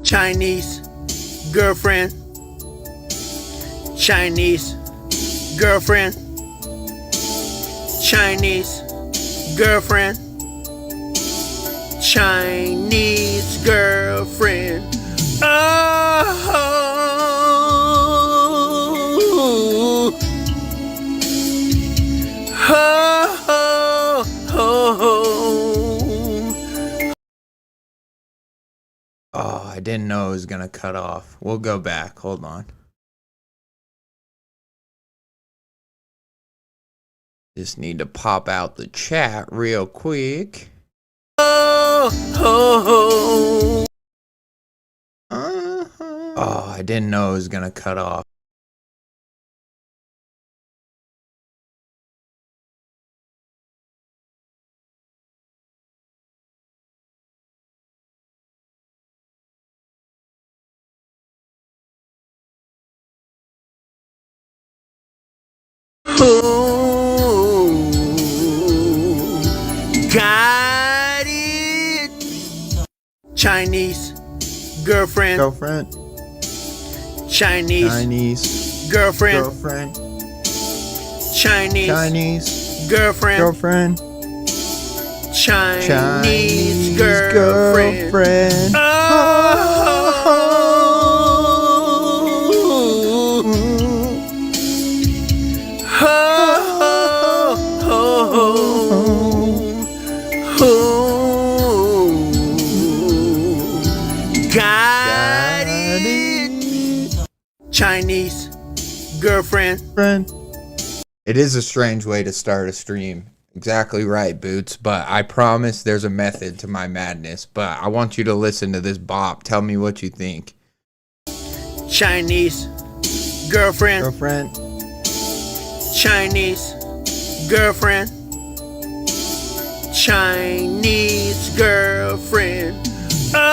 Chinese girlfriend, Chinese girlfriend, Chinese girlfriend, Chinese girlfriend. Oh, ho, ho, ho. Oh, I didn't know it was gonna cut off. We'll go back. Hold on. Just need to pop out the chat real quick. Oh, ho, ho. Oh, I didn't know it was gonna cut off. Oh, got it. Chinese girlfriend, Chinese girlfriend, Chinese girlfriend, Chinese girlfriend. Got it. Chinese girlfriend. It is a strange way to start a stream. Exactly right, Boots. But I promise there's a method to my madness. But I want you to listen to this bop. Tell me what you think. Chinese girlfriend. Chinese girlfriend. Chinese girlfriend. Oh,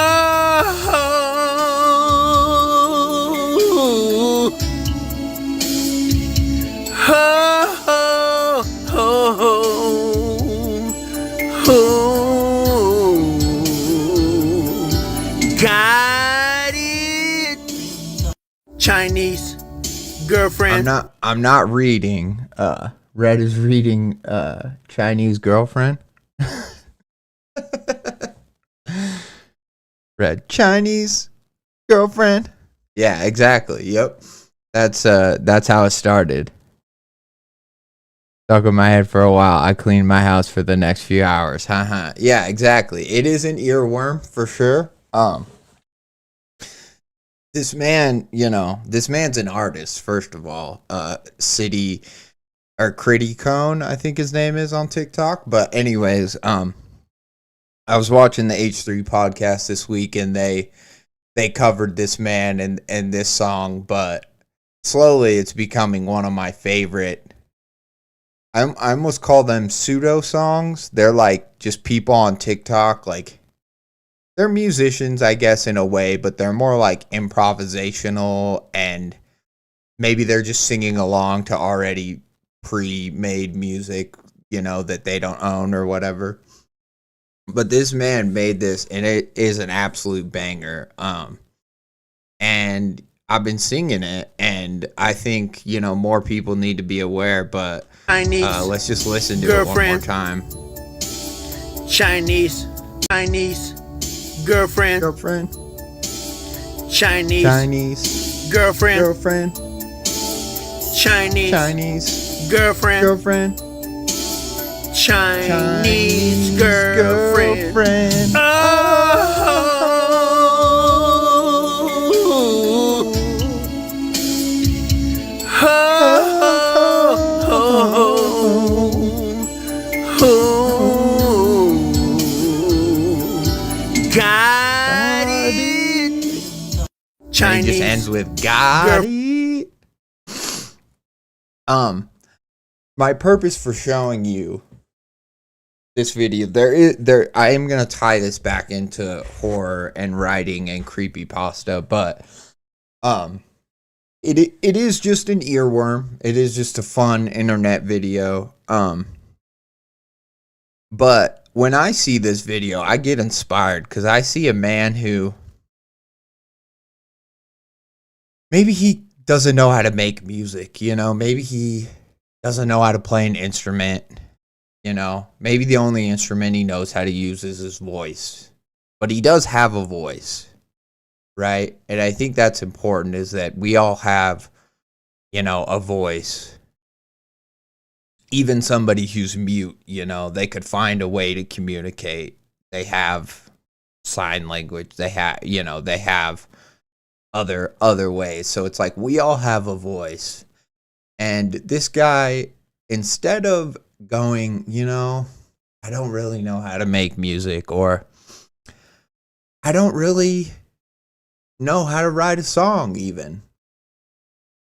ho, ho, ho, got it. Chinese girlfriend. I'm not reading. Red is reading Chinese girlfriend. Red Chinese girlfriend. Yeah, exactly. Yep. That's how it started. Stuck in my head for a while. I cleaned my house for the next few hours. Haha. Yeah, exactly. It is an earworm for sure. This man, this man's an artist, first of all. City or Criticone, I think his name is on TikTok. But anyways, I was watching the H3 podcast this week, and they covered this man and this song, but slowly it's becoming one of my favorite. I almost call them pseudo songs. They're like just people on TikTok, like they're musicians, I guess, in a way, but they're more like improvisational, and maybe they're just singing along to already pre-made music, that they don't own or whatever. But this man made this, and it is an absolute banger. And I've been singing it, and I think, more people need to be aware, but let's just listen to girlfriend. It one more time. Chinese girlfriend. Chinese girlfriend. Chinese girlfriend. Chinese girlfriend. Oh, got it. Chinese just ends with got it. My purpose for showing you this video, I am gonna tie this back into horror and writing and creepypasta, but it is just an earworm. It is just a fun internet video. But when I see this video, I get inspired because I see a man who maybe he doesn't know how to make music, you know, maybe he doesn't know how to play an instrument, you know, maybe the only instrument he knows how to use is his voice, but he does have a voice, right? And I think that's important, is that we all have, you know, a voice. Even somebody who's mute, you know, they could find a way to communicate. They have sign language. They have, you know, they have other ways. So it's like we all have a voice. And this guy, instead of going, you know, I don't really know how to make music, or I don't really know how to write a song even.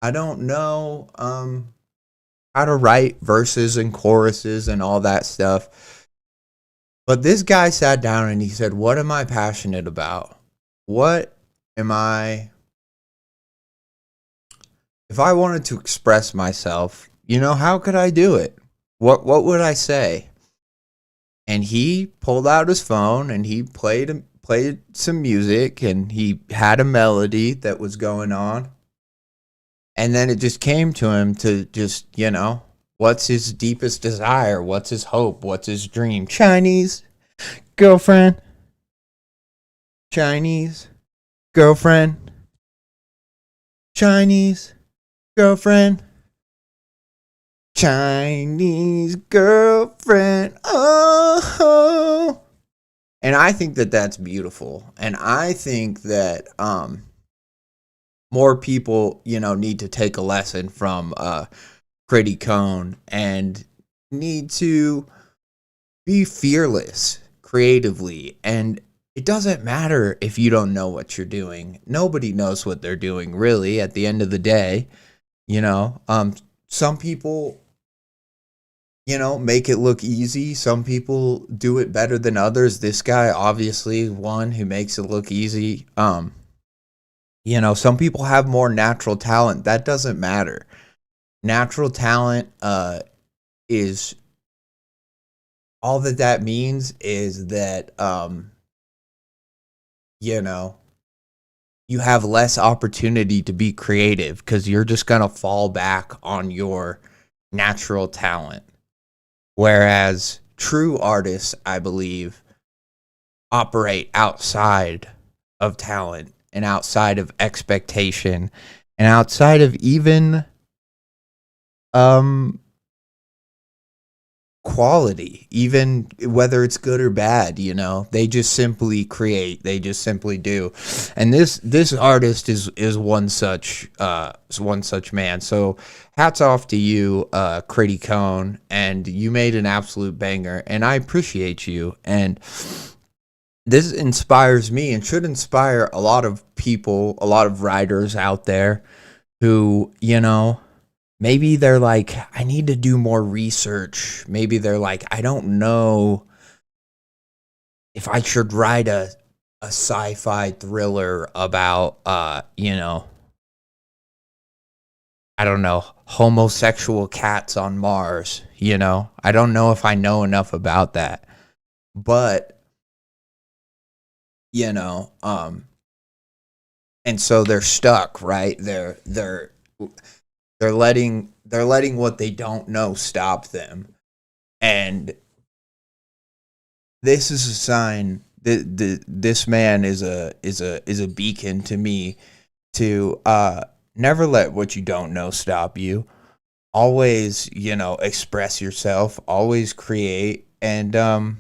I don't know how to write verses and choruses and all that stuff. But this guy sat down and he said, what am I passionate about? What am I... If I wanted to express myself, you know, how could I do it? What would I say? And he pulled out his phone and he played some music, and he had a melody that was going on. And then it just came to him to just, you know, what's his deepest desire? What's his hope? What's his dream? Chinese girlfriend. Chinese girlfriend. Chinese girlfriend. Chinese girlfriend. Oh. And I think that that's beautiful. And I think that more people, you know, need to take a lesson from Critty Cone and need to be fearless creatively. And it doesn't matter if you don't know what you're doing. Nobody knows what they're doing, really, at the end of the day. You know, some people, you know, make it look easy. Some people do it better than others. This guy, obviously, one who makes it look easy. You know, some people have more natural talent. That doesn't matter. Natural talent is... all that means is that, you know, you have less opportunity to be creative because you're just going to fall back on your natural talent. Whereas true artists, I believe, operate outside of talent and outside of expectation and outside of even quality, even whether it's good or bad. You know, they just simply create, they just simply do. And this artist is one such man. So hats off to you, Critty Cone, and you made an absolute banger, and I appreciate you. And this inspires me and should inspire a lot of people, a lot of writers out there who, you know, maybe they're like, I need to do more research. Maybe they're like, I don't know if I should write a sci-fi thriller about, you know, I don't know, homosexual cats on Mars. You know, I don't know if I know enough about that. But, you know, and so they're stuck, right? They're letting what they don't know stop them. And this is a sign that this man is a beacon to me to never let what you don't know stop you. Always, you know, express yourself, always create, and the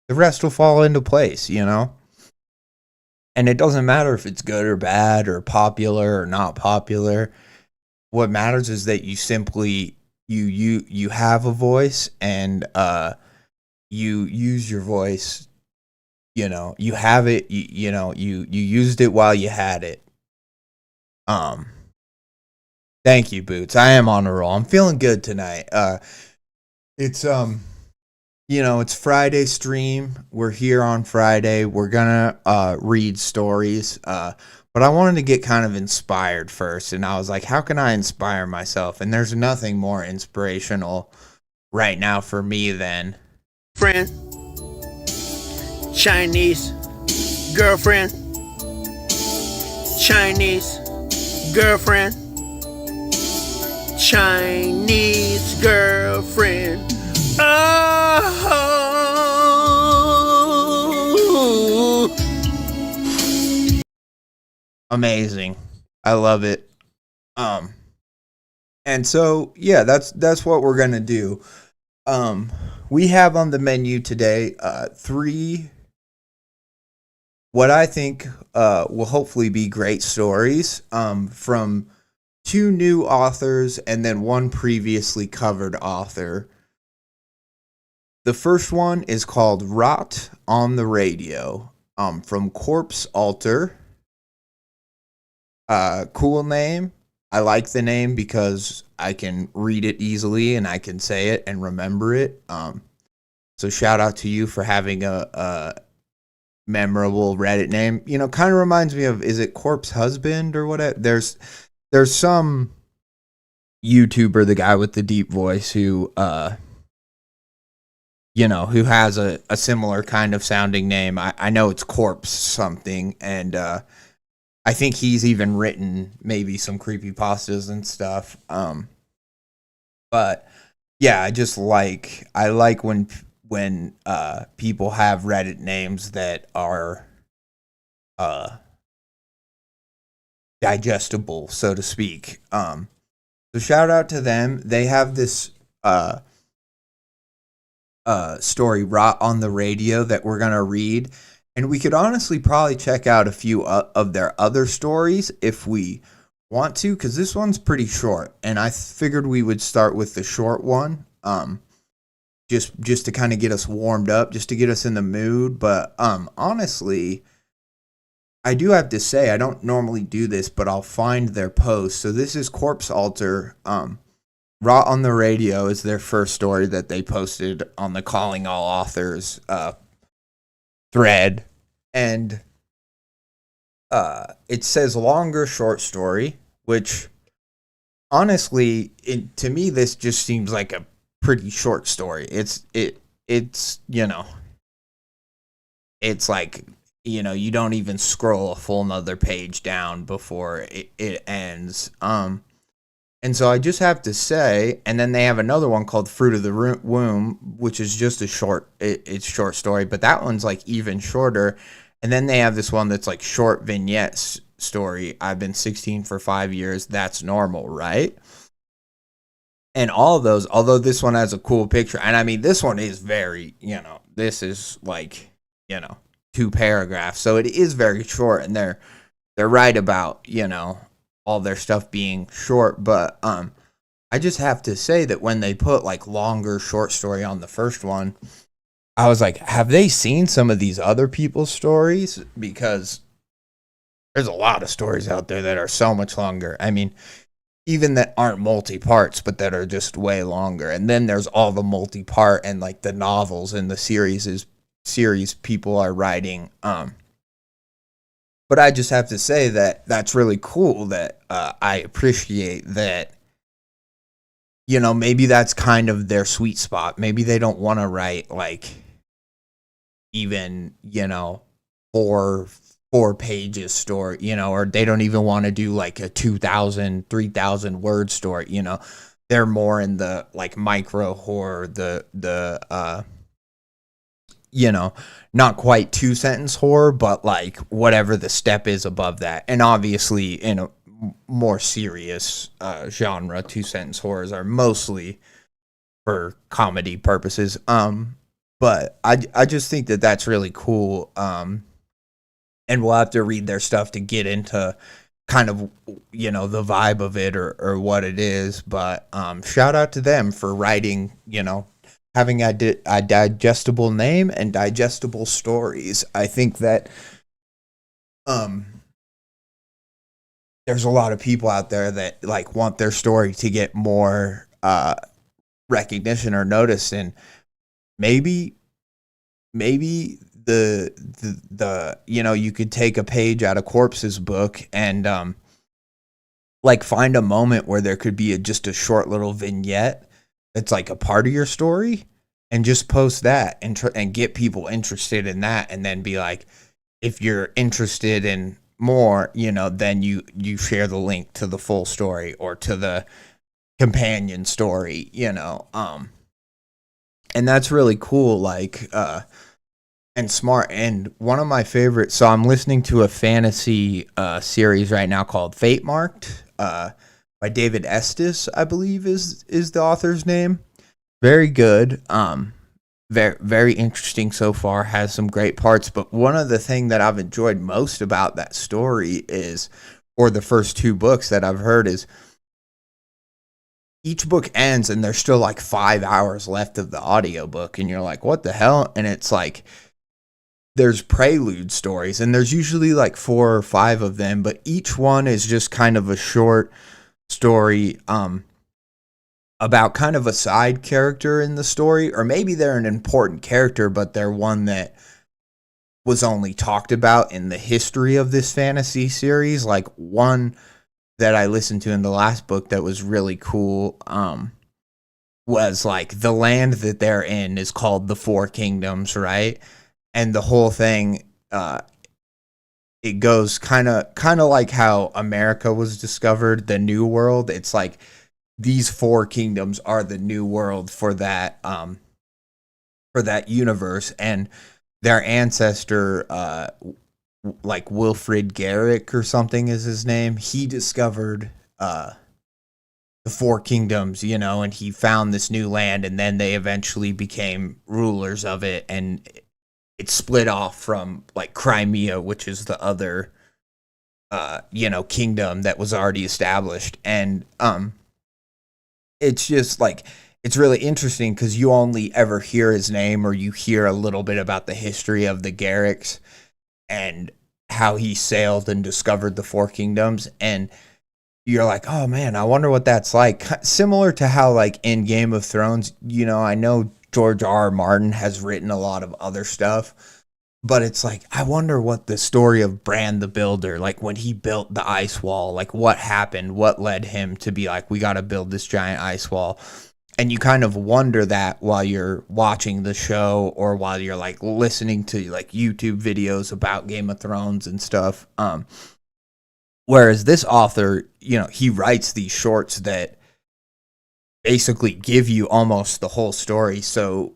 rest will fall into place, you know? And it doesn't matter if it's good or bad or popular or not popular. What matters is that you simply you have a voice, and you use your voice. You know, you have it. You know, you used it while you had it. Thank you, Boots. I am on a roll. I'm feeling good tonight. It's you know, it's Friday stream. We're here on Friday. We're gonna read stories. But I wanted to get kind of inspired first, and I was like, how can I inspire myself? And there's nothing more inspirational right now for me than Friend. Chinese girlfriend. Chinese girlfriend, Chinese girlfriend. Oh, amazing. I love it. And so yeah, that's what we're gonna do. We have on the menu today 3 what I think will hopefully be great stories from 2 new authors and then 1 previously covered author. The first one is called Rot on the Radio from CorpseAltar. Cool name. I like the name because I can read it easily and I can say it and remember it. So shout out to you for having a memorable Reddit name. You know, kind of reminds me of, is it Corpse Husband or whatever? There's some YouTuber, the guy with the deep voice, who who has a similar kind of sounding name. I know it's Corpse something, and I think he's even written maybe some creepypastas and stuff. But yeah, I like when people have Reddit names that are digestible, so to speak. So shout out to them. They have this story, Rot on the Radio, that we're gonna read. And we could honestly probably check out a few of their other stories if we want to, because this one's pretty short. And I figured we would start with the short one, just to kind of get us warmed up, just to get us in the mood. But honestly, I do have to say, I don't normally do this, but I'll find their post. So this is CorpseAltar. Rot on the Radio is their first story that they posted on the Calling All Authors thread, and it says longer short story, which honestly, to me, this just seems like a pretty short story. It's like, you don't even scroll a full nother page down before it ends. And so I just have to say, and then they have another one called Fruit of the Womb, which is just a short story, but that one's like even shorter. And then they have this one that's like short vignette story. I've been 16 for 5 years. That's normal, right? And all of those, although this one has a cool picture, and I mean, this one is very, this is like, 2 paragraphs. So it is very short, and they're right about, all their stuff being short. But I just have to say that when they put like longer short story on the first one, I was like, have they seen some of these other people's stories? Because there's a lot of stories out there that are so much longer. I mean, even that aren't multi-parts, but that are just way longer. And then there's all the multi-part and like the novels and the series people are writing. But I just have to say that that's really cool, that I appreciate that, maybe that's kind of their sweet spot. Maybe they don't want to write like even, 4 pages story, or they don't even want to do like a 2,000, 3,000 word story, They're more in the like micro horror, not quite 2-sentence horror, but like whatever the step is above that. And obviously in a more serious genre, 2-sentence horrors are mostly for comedy purposes. But I just think that that's really cool. And we'll have to read their stuff to get into kind of, the vibe of it or what it is. But shout out to them for writing, having a digestible name and digestible stories. I think that there's a lot of people out there that like want their story to get more recognition or notice, and maybe the you could take a page out of Corpse's book and like find a moment where there could be just a short little vignette that's like a part of your story, and just post that and get people interested in that, and then be like, if you're interested in more, then you share the link to the full story or to the companion story, and that's really cool, like, and smart. And one of my favorites, so I'm listening to a fantasy series right now called Fate Marked, by David Estes, I believe is the author's name. Very good. Very, very interesting so far, has some great parts. But one of the things that I've enjoyed most about that story is, or the first two books that I've heard, is each book ends and there's still like 5 hours left of the audiobook. And you're like, what the hell? And it's like, there's prelude stories, and there's usually like 4 or 5 of them, but each one is just kind of a short story, about kind of a side character in the story, or maybe they're an important character, but they're one that was only talked about in the history of this fantasy series. Like one that I listened to in the last book that was really cool, was like the land that they're in is called the Four Kingdoms, right? And the whole thing, it goes kind of like how America was discovered, the New World. It's like these 4 kingdoms are the new world for that universe, and their ancestor, like Wilfrid Garrick or something is his name. He discovered the 4 kingdoms, and he found this new land, and then they eventually became rulers of it, and it split off from like Crimea, which is the other kingdom that was already established. And it's just like, it's really interesting because you only ever hear his name, or you hear a little bit about the history of the Garricks and how he sailed and discovered the 4 kingdoms. And you're like, oh man, I wonder what that's like. Similar to how, like, in Game of Thrones, I know George R. R. Martin has written a lot of other stuff, but it's like, I wonder what the story of Bran the Builder, like when he built the ice wall, like what happened, what led him to be like, we got to build this giant ice wall. And you kind of wonder that while you're watching the show, or while you're like listening to like YouTube videos about Game of Thrones and stuff. Whereas this author, he writes these shorts that basically give you almost the whole story. So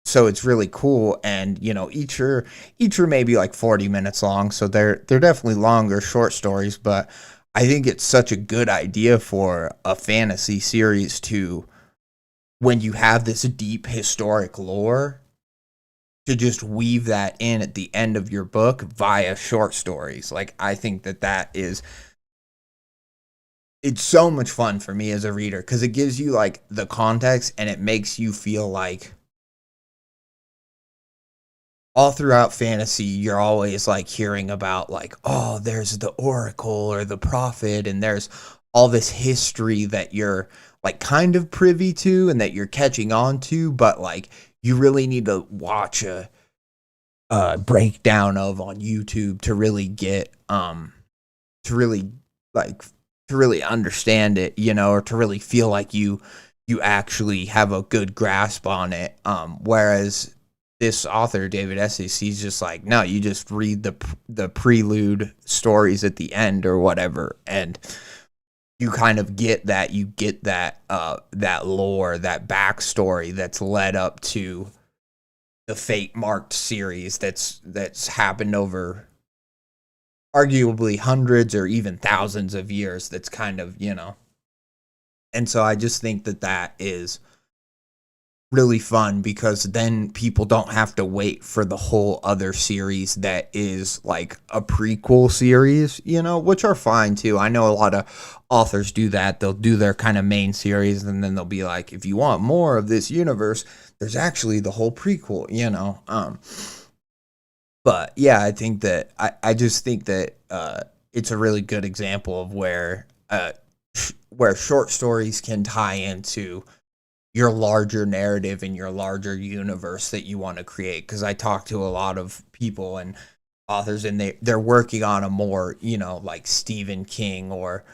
it's really cool. And, each are maybe like 40 minutes long. So they're definitely longer short stories, but I think it's such a good idea for a fantasy series to, when you have this deep historic lore, to just weave that in at the end of your book via short stories. Like, I think that is, it's so much fun for me as a reader, because it gives you like the context, and it makes you feel like all throughout fantasy, you're always like hearing about like, oh, there's the oracle or the prophet, and there's all this history that you're like kind of privy to and that you're catching on to, but like you really need to watch a breakdown of on YouTube to really get to really understand it, or to really feel like you actually have a good grasp on it. Whereas this author, David Estes, he's just like, no, you just read the prelude stories at the end or whatever, and you kind of get that. You get that that lore, that backstory that's led up to the Fate Marked series that's happened over arguably hundreds or even thousands of years. That's kind of, and so I just think that is really fun, because then people don't have to wait for the whole other series that is like a prequel series, which are fine too. I know a lot of authors do that. They'll do their kind of main series, and then they'll be like, if you want more of this universe, there's actually the whole prequel, but yeah, I think that I just think that it's a really good example of where short stories can tie into your larger narrative and your larger universe that you want to create. Because I talk to a lot of people and authors, and they're working on a more, like Stephen King or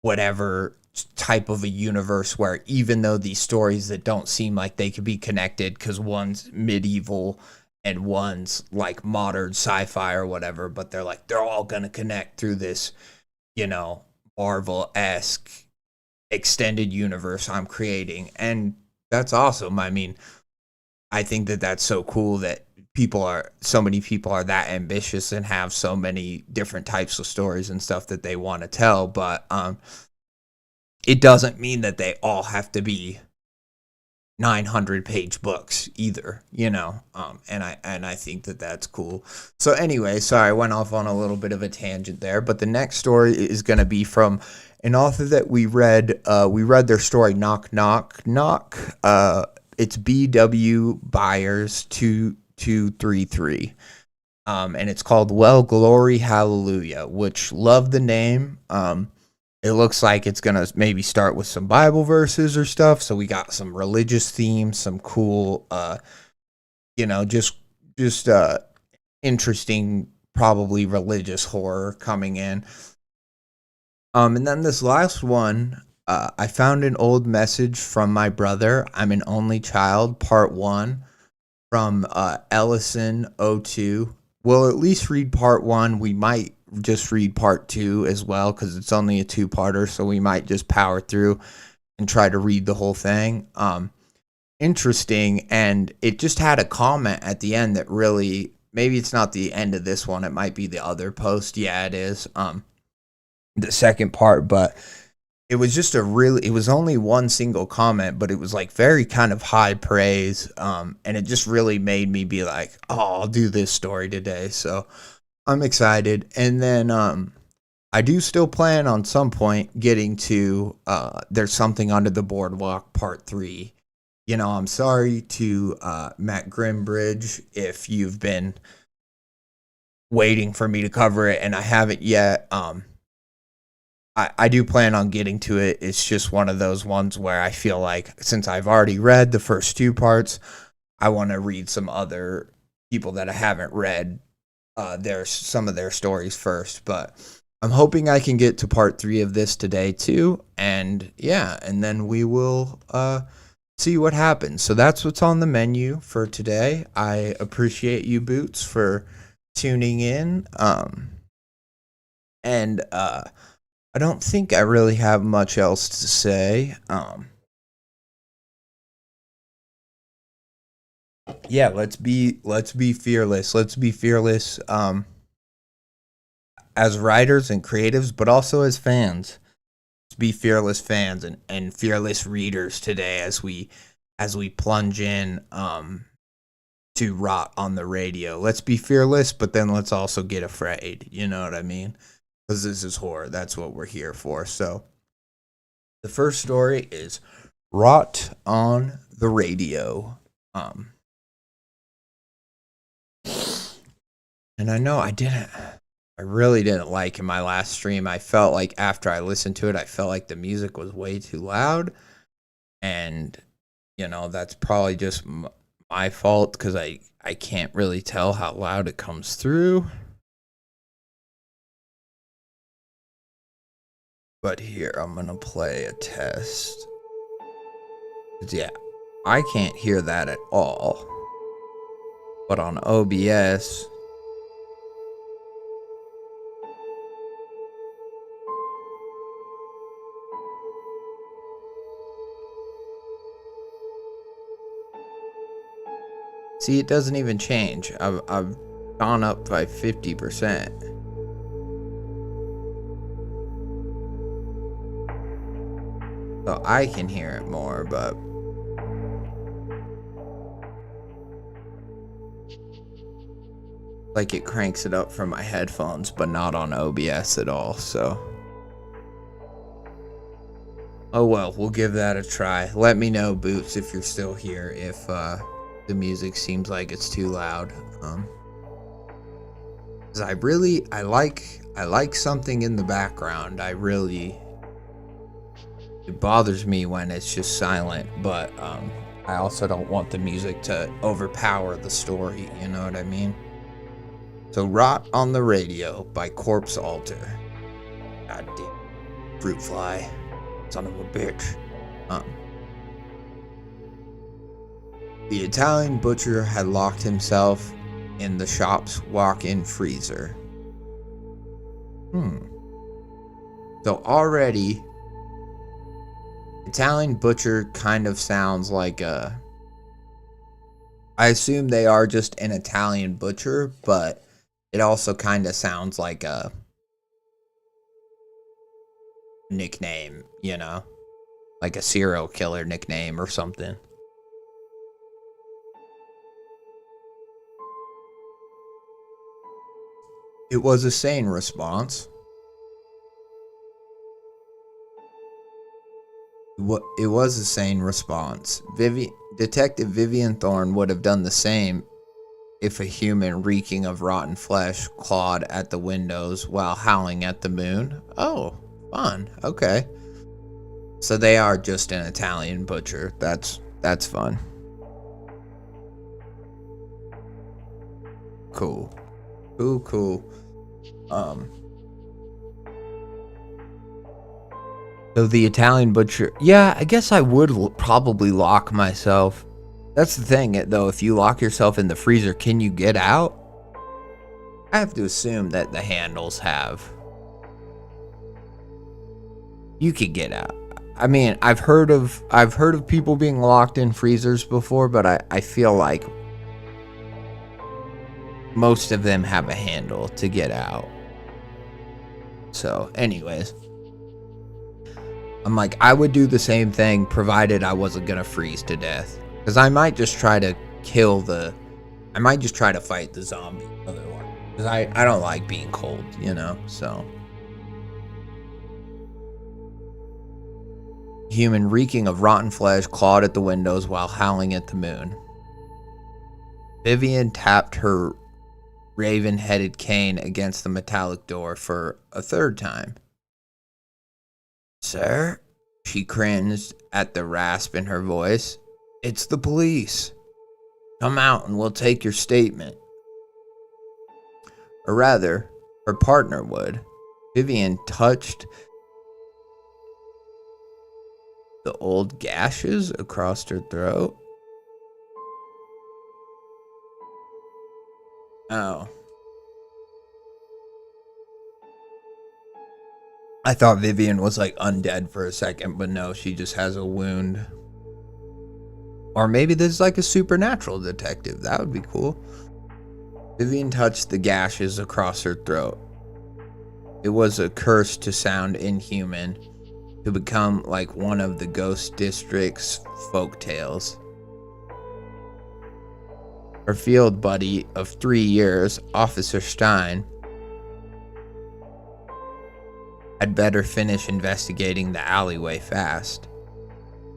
whatever type of a universe, where even though these stories that don't seem like they could be connected because one's medieval and one's like modern sci-fi or whatever, but they're all gonna connect through this, you know, Marvel-esque extended universe I'm creating. And that's awesome. I mean, I think that that's so cool that so many people are that ambitious and have so many different types of stories and stuff that they want to tell. But it doesn't mean that they all have to be 900-page books either, you know. And I think that that's cool. So anyway, sorry, I went off on a little bit of a tangent there, but the next story is going to be from an author that we read their story, Knock Knock Knock. It's BW Byers 2233. And it's called Well Glory Hallelujah, which love the name. It looks like it's going to maybe start with some Bible verses or stuff. So we got some religious themes, some cool, just interesting, probably religious horror coming in. And then this last one, I found an old message from my brother. I'm an only child, part 1, from Ellison 02. We'll at least read part 1. We might just read part 2 as well, because it's only a 2-parter, so we might just power through and try to read the whole thing. Interesting, and it just had a comment at the end that really, maybe it's not the end of this one, it might be the other post. Yeah, it is. The second part, but it was just it was only one single comment, but it was like very kind of high praise. And it just really made me be like, oh, I'll do this story today. So I'm excited. And then, I do still plan on some point getting to, There's Something Under the Boardwalk part 3. You know, I'm sorry to, macgrimbridge if you've been waiting for me to cover it and I haven't yet. I do plan on getting to it. It's just one of those ones where I feel like, since I've already read the first 2 parts, I want to read some other people that I haven't read some of their stories first. But I'm hoping I can get to part 3 of this today too. And yeah, and then we will see what happens. So that's what's on the menu for today. I appreciate you, Boots, for tuning in. And I don't think I really have much else to say. Yeah, let's be fearless. Let's be fearless as writers and creatives, but also as fans. Let's be fearless fans and fearless readers today as we plunge in to Rot on the Radio. Let's be fearless, but then let's also get afraid. You know what I mean? Because this is horror. That's what we're here for. So the first story is Rot on the Radio. And I know I really didn't like in my last stream. I felt like after I listened to it, I felt like the music was way too loud. And, you know, that's probably just my fault, because I can't really tell how loud it comes through. But here, I'm going to play a test. Yeah, I can't hear that at all. But on OBS, see, it doesn't even change. I've gone up by 50%. So I can hear it more, but like it cranks it up from my headphones, but not on OBS at all. So, oh well, we'll give that a try. Let me know, Boots, if you're still here, if the music seems like it's too loud. 'Cause I like something in the background. It bothers me when it's just silent, but I also don't want the music to overpower the story, you know what I mean? So Rot on the Radio by CorpseAltar. God damn. Fruit fly. Son of a bitch. The Italian butcher had locked himself in the shop's walk-in freezer. So already, Italian butcher kind of sounds like a... I assume they are just an Italian butcher, but it also kind of sounds like a nickname, you know? Like a serial killer nickname or something. It was a sane response. It was a sane response. Detective Vivian Thorne would have done the same if a human reeking of rotten flesh clawed at the windows while howling at the moon. Oh, fun. Okay. So they are just an Italian butcher. That's fun. Cool. Cool. So the Italian butcher, yeah, I guess I would probably lock myself. That's the thing, though. If you lock yourself in the freezer, can you get out? I have to assume that the handles have. You could get out. I mean, I've heard of people being locked in freezers before, but I feel like most of them have a handle to get out. So, anyways, I'm like, I would do the same thing provided I wasn't gonna freeze to death. Because I might just try to I might just try to fight the zombie otherwise. Because I don't like being cold, you know, so. Human reeking of rotten flesh clawed at the windows while howling at the moon. Vivian tapped her raven-headed cane against the metallic door for a third time. Sir? She cringed at the rasp in her voice. It's the police. Come out and we'll take your statement. Or rather, her partner would. Vivian touched the old gashes across her throat. Oh. I thought Vivian was like undead for a second, but no, she just has a wound. Or maybe this is like a supernatural detective. That would be cool. Vivian touched the gashes across her throat. It was a curse to sound inhuman, to become like one of the Ghost District's folktales. Her field buddy of 3 years, Officer Stein, had better finish investigating the alleyway fast.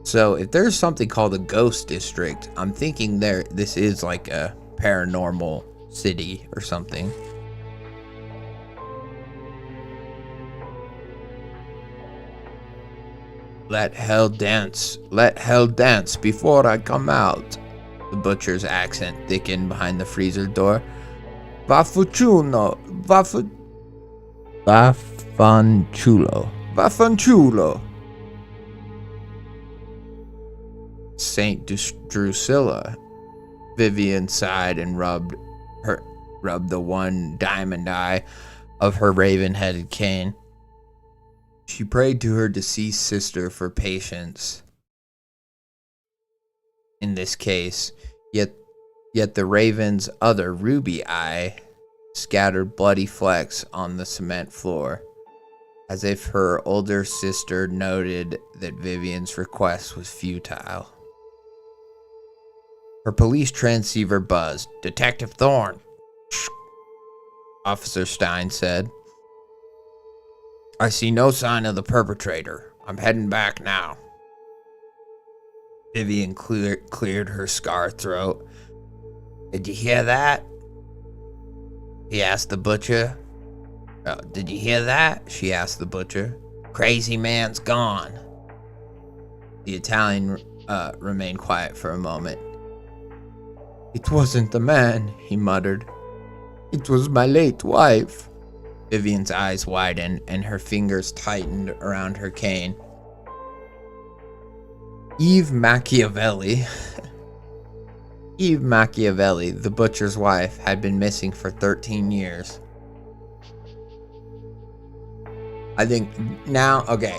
So if there's something called a Ghost District, I'm thinking this is like a paranormal city or something. Let hell dance before I come out. The butcher's accent thickened behind the freezer door. Vaffanculo. Saint Drusilla. Vivian sighed and rubbed the one diamond eye of her raven-headed cane. She prayed to her deceased sister for patience. In this case, yet the raven's other ruby eye scattered bloody flecks on the cement floor, as if her older sister noted that Vivian's request was futile. Her police transceiver buzzed. Detective Thorne, Officer Stein said. I see no sign of the perpetrator. I'm heading back now. Vivian cleared her scar throat. Did you hear that? He asked the butcher. Oh, did you hear that? She asked the butcher. Crazy man's gone. The Italian remained quiet for a moment. It wasn't the man, he muttered. It was my late wife. Vivian's eyes widened and her fingers tightened around her cane. Eve Machiavelli. Eve Machiavelli, the butcher's wife, had been missing for 13 years. I think now, okay,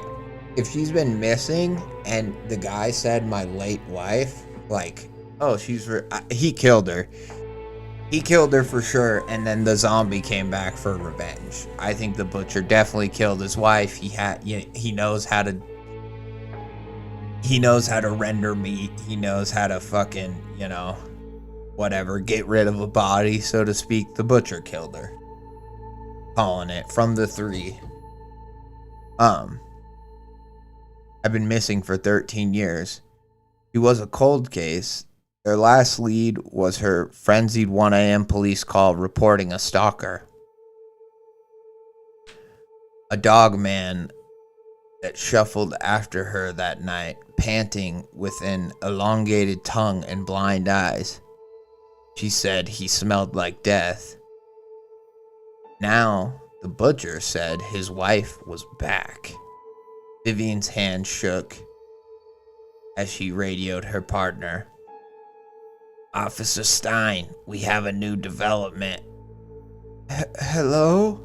if she's been missing and the guy said my late wife, like, oh, he killed her. He killed her for sure, and then the zombie came back for revenge. I think the butcher definitely killed his wife. He knows how to render meat. He knows how to fucking, whatever, get rid of a body, so to speak. The butcher killed her. Calling it from the 3. I've been missing for 13 years. She was a cold case. Their last lead was her frenzied 1 a.m. police call reporting a stalker. A dog man that shuffled after her that night, panting with an elongated tongue and blind eyes. She said he smelled like death. Now, the butcher said his wife was back. Vivian's hand shook as she radioed her partner. Officer Stein, we have a new development. Hello?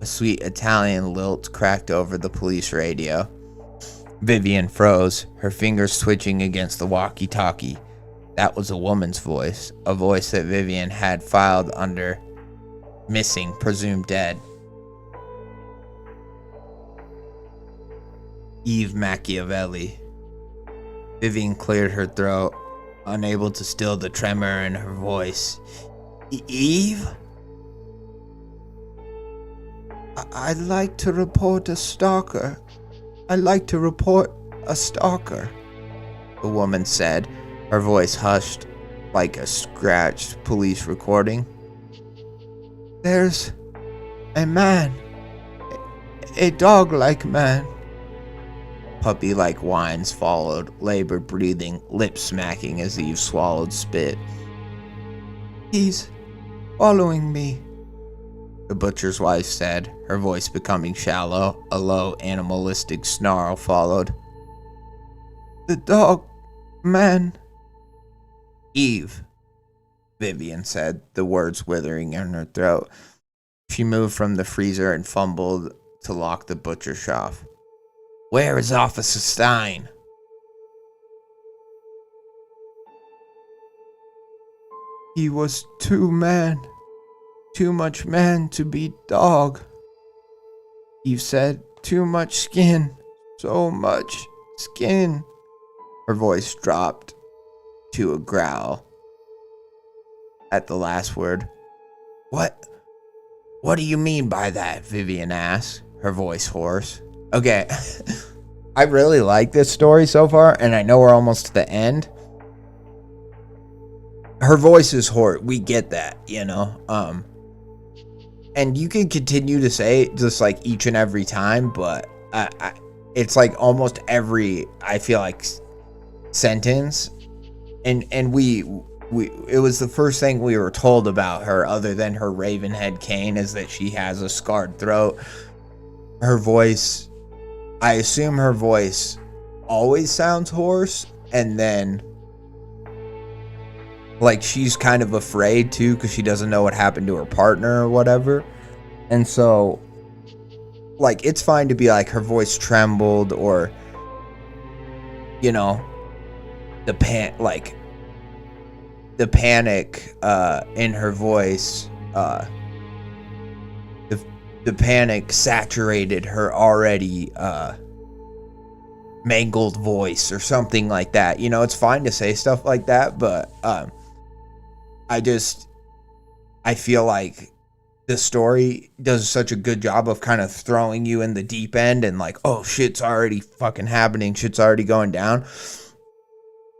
A sweet Italian lilt cracked over the police radio. Vivian froze, her fingers twitching against the walkie-talkie. That was a woman's voice, a voice that Vivian had filed under missing, presumed dead. Eve Machiavelli. Vivian cleared her throat, unable to still the tremor in her voice. Eve? I'd like to report a stalker. I'd like to report a stalker, the woman said, her voice hushed like a scratched police recording. There's a man, a dog-like man. Puppy-like whines followed, labored breathing, lips smacking as Eve swallowed spit. He's following me, the butcher's wife said, her voice becoming shallow. A low, animalistic snarl followed. The dog, man. Eve, Vivian said, the words withering in her throat. She moved from the freezer and fumbled to lock the butcher shop. Where is Officer Stein? He was too much man to be dog. Eve said, too much skin, so much skin. Her voice dropped to a growl at the last word. What do you mean by that? Vivian asked, her voice hoarse. Okay, I really like this story so far, and I know we're almost to the end. Her voice is hoarse. We get that, and you can continue to say it just like each and every time, but it's like almost every, I feel like, sentence, and we it was the first thing we were told about her, other than her raven head cane, is that she has a scarred throat. Her voice, I assume her voice always sounds hoarse, and then like she's kind of afraid too because she doesn't know what happened to her partner or whatever. And so like it's fine to be like her voice trembled, or the panic in her voice, the panic saturated her already mangled voice or something like that. It's fine to say stuff like that, but I feel like the story does such a good job of kind of throwing you in the deep end and like, oh, shit's already fucking happening, shit's already going down,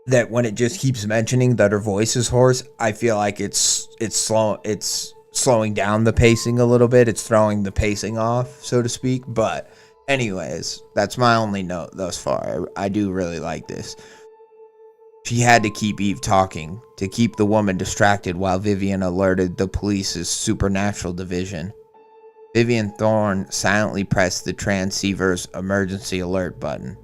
that when it just keeps mentioning that her voice is hoarse, I feel like it's slowing down the pacing a little bit. It's throwing the pacing off, so to speak. But anyways, that's my only note thus far. I do really like this. She had to keep Eve talking, to keep the woman distracted while Vivian alerted the police's supernatural division. Vivian Thorne silently pressed the transceiver's emergency alert button.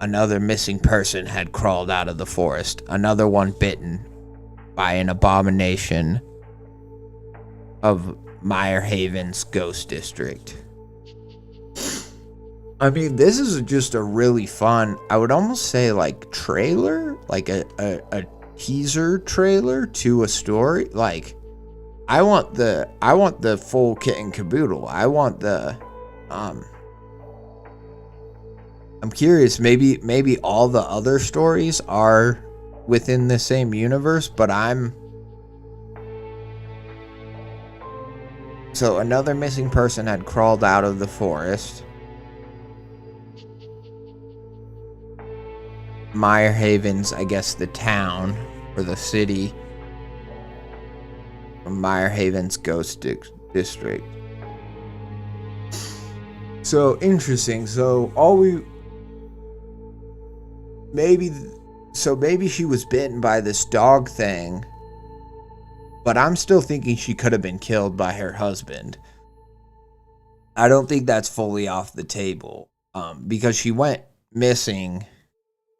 Another missing person had crawled out of the forest. Another one bitten by an abomination of Meyerhaven's ghost district. I mean, this is just a really fun, I would almost say like trailer, like a teaser trailer to a story. Like, I want the full kit and caboodle. I want the I'm curious, maybe all the other stories are within the same universe, but So another missing person had crawled out of the forest. Meyerhaven's, I guess, the town or the city. Meyerhaven's ghost district. So interesting. So maybe she was bitten by this dog thing, but I'm still thinking she could have been killed by her husband. I don't think that's fully off the table, because she went missing.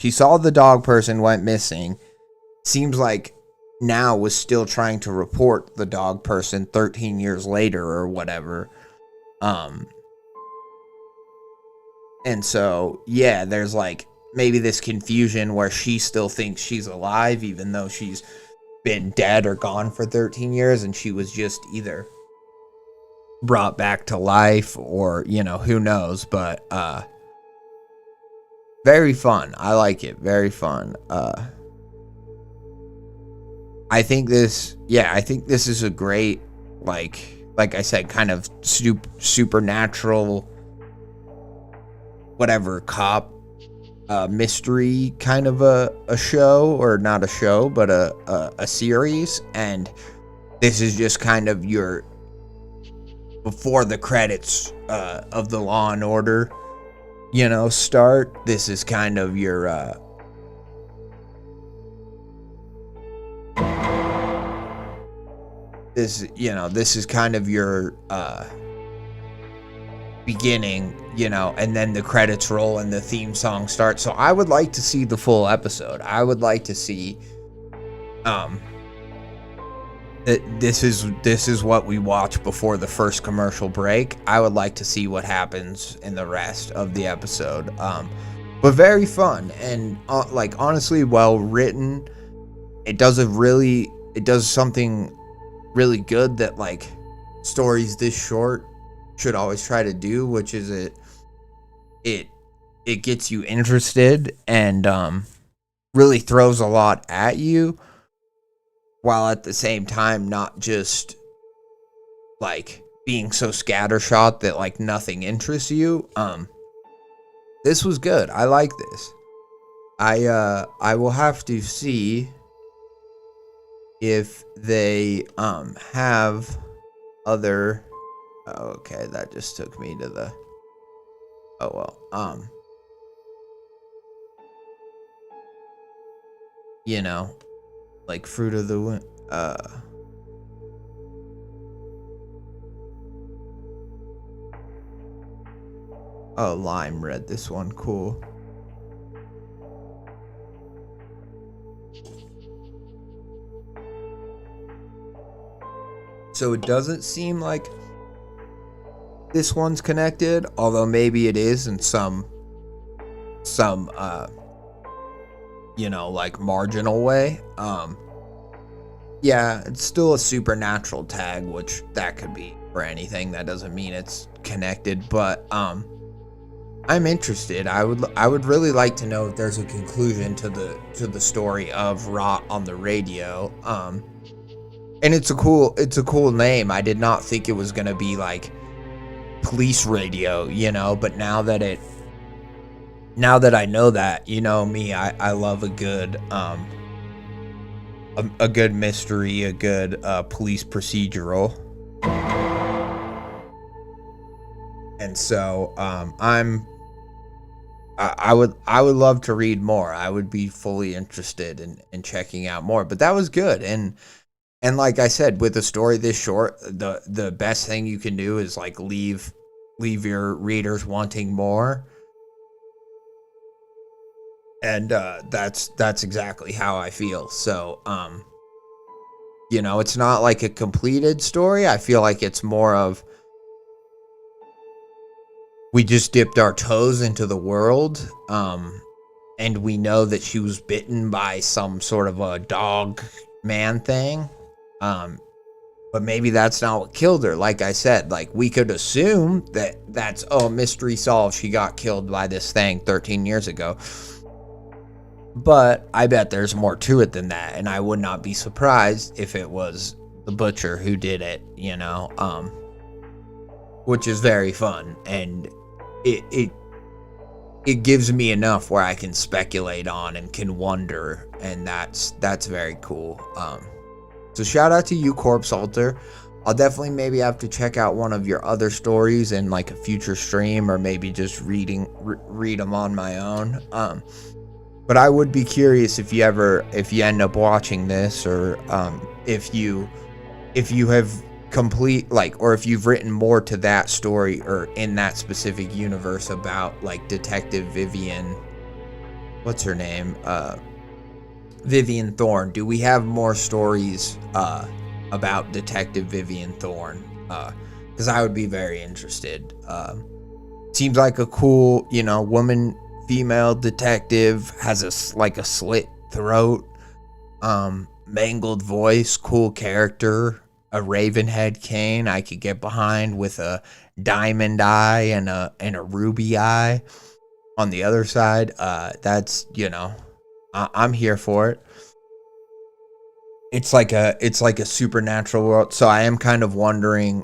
She saw the dog person, went missing. Seems like now was still trying to report the dog person 13 years later or whatever. And so, yeah, there's like maybe this confusion where she still thinks she's alive, even though she's been dead or gone for 13 years, and she was just either brought back to life or, who knows. But very fun. I like it. Very fun. I think this is a great, like I said, kind of supernatural, whatever, cop mystery kind of a show, or not a show, but a series. And this is just kind of your before the credits of the Law and Order start. This is kind of your this is kind of your beginning, and then the credits roll and the theme song starts. So I would like to see the full episode. I would like to see that this is what we watch before the first commercial break. I would like to see what happens in the rest of the episode. But very fun, and honestly well written. It does something really good that stories this short should always try to do, which is it gets you interested and really throws a lot at you, while at the same time not just being so scattershot that nothing interests you. This was good. I like this. I will have to see if they have other. Oh, okay, that just took me to the. Oh well. Fruit of the Wind. Oh, Lime read this one. Cool. So it doesn't seem like this one's connected, although maybe it is in some marginal way. Yeah, it's still a supernatural tag, which that could be for anything. That doesn't mean it's connected, but I'm interested. I would really like to know if there's a conclusion to the story of Rot on the Radio. And it's a cool name. I did not think it was gonna be police radio, but now that I know that, me, I love a good mystery, a good police procedural. And so I would love to read more. I would be fully interested in checking out more. But that was good. And like I said, with a story this short, the best thing you can do is leave your readers wanting more. And that's exactly how I feel. So it's not like a completed story. I feel like it's more of, we just dipped our toes into the world, and we know that she was bitten by some sort of a dog man thing, but maybe that's not what killed her. Like I said, like, we could assume that that's, mystery solved, she got killed by this thing 13 years ago. But I bet there's more to it than that, and I would not be surprised if it was the butcher who did it, which is very fun, and it gives me enough where I can speculate on and can wonder, and that's very cool. So shout out to you, CorpseAltar. I'll definitely maybe have to check out one of your other stories in like a future stream, or maybe just read them on my own. But I would be curious if you end up watching this, or if you have or if you've written more to that story or in that specific universe about like Detective Vivian, what's her name? Vivian Thorne. Do we have more stories about Detective Vivian Thorne? Because I would be very interested. Seems like a cool, woman, female detective, has a slit throat, mangled voice, cool character, a raven head cane I could get behind, with a diamond eye and a ruby eye on the other side. That's, I'm here for it. It's like a supernatural world. So I am kind of wondering,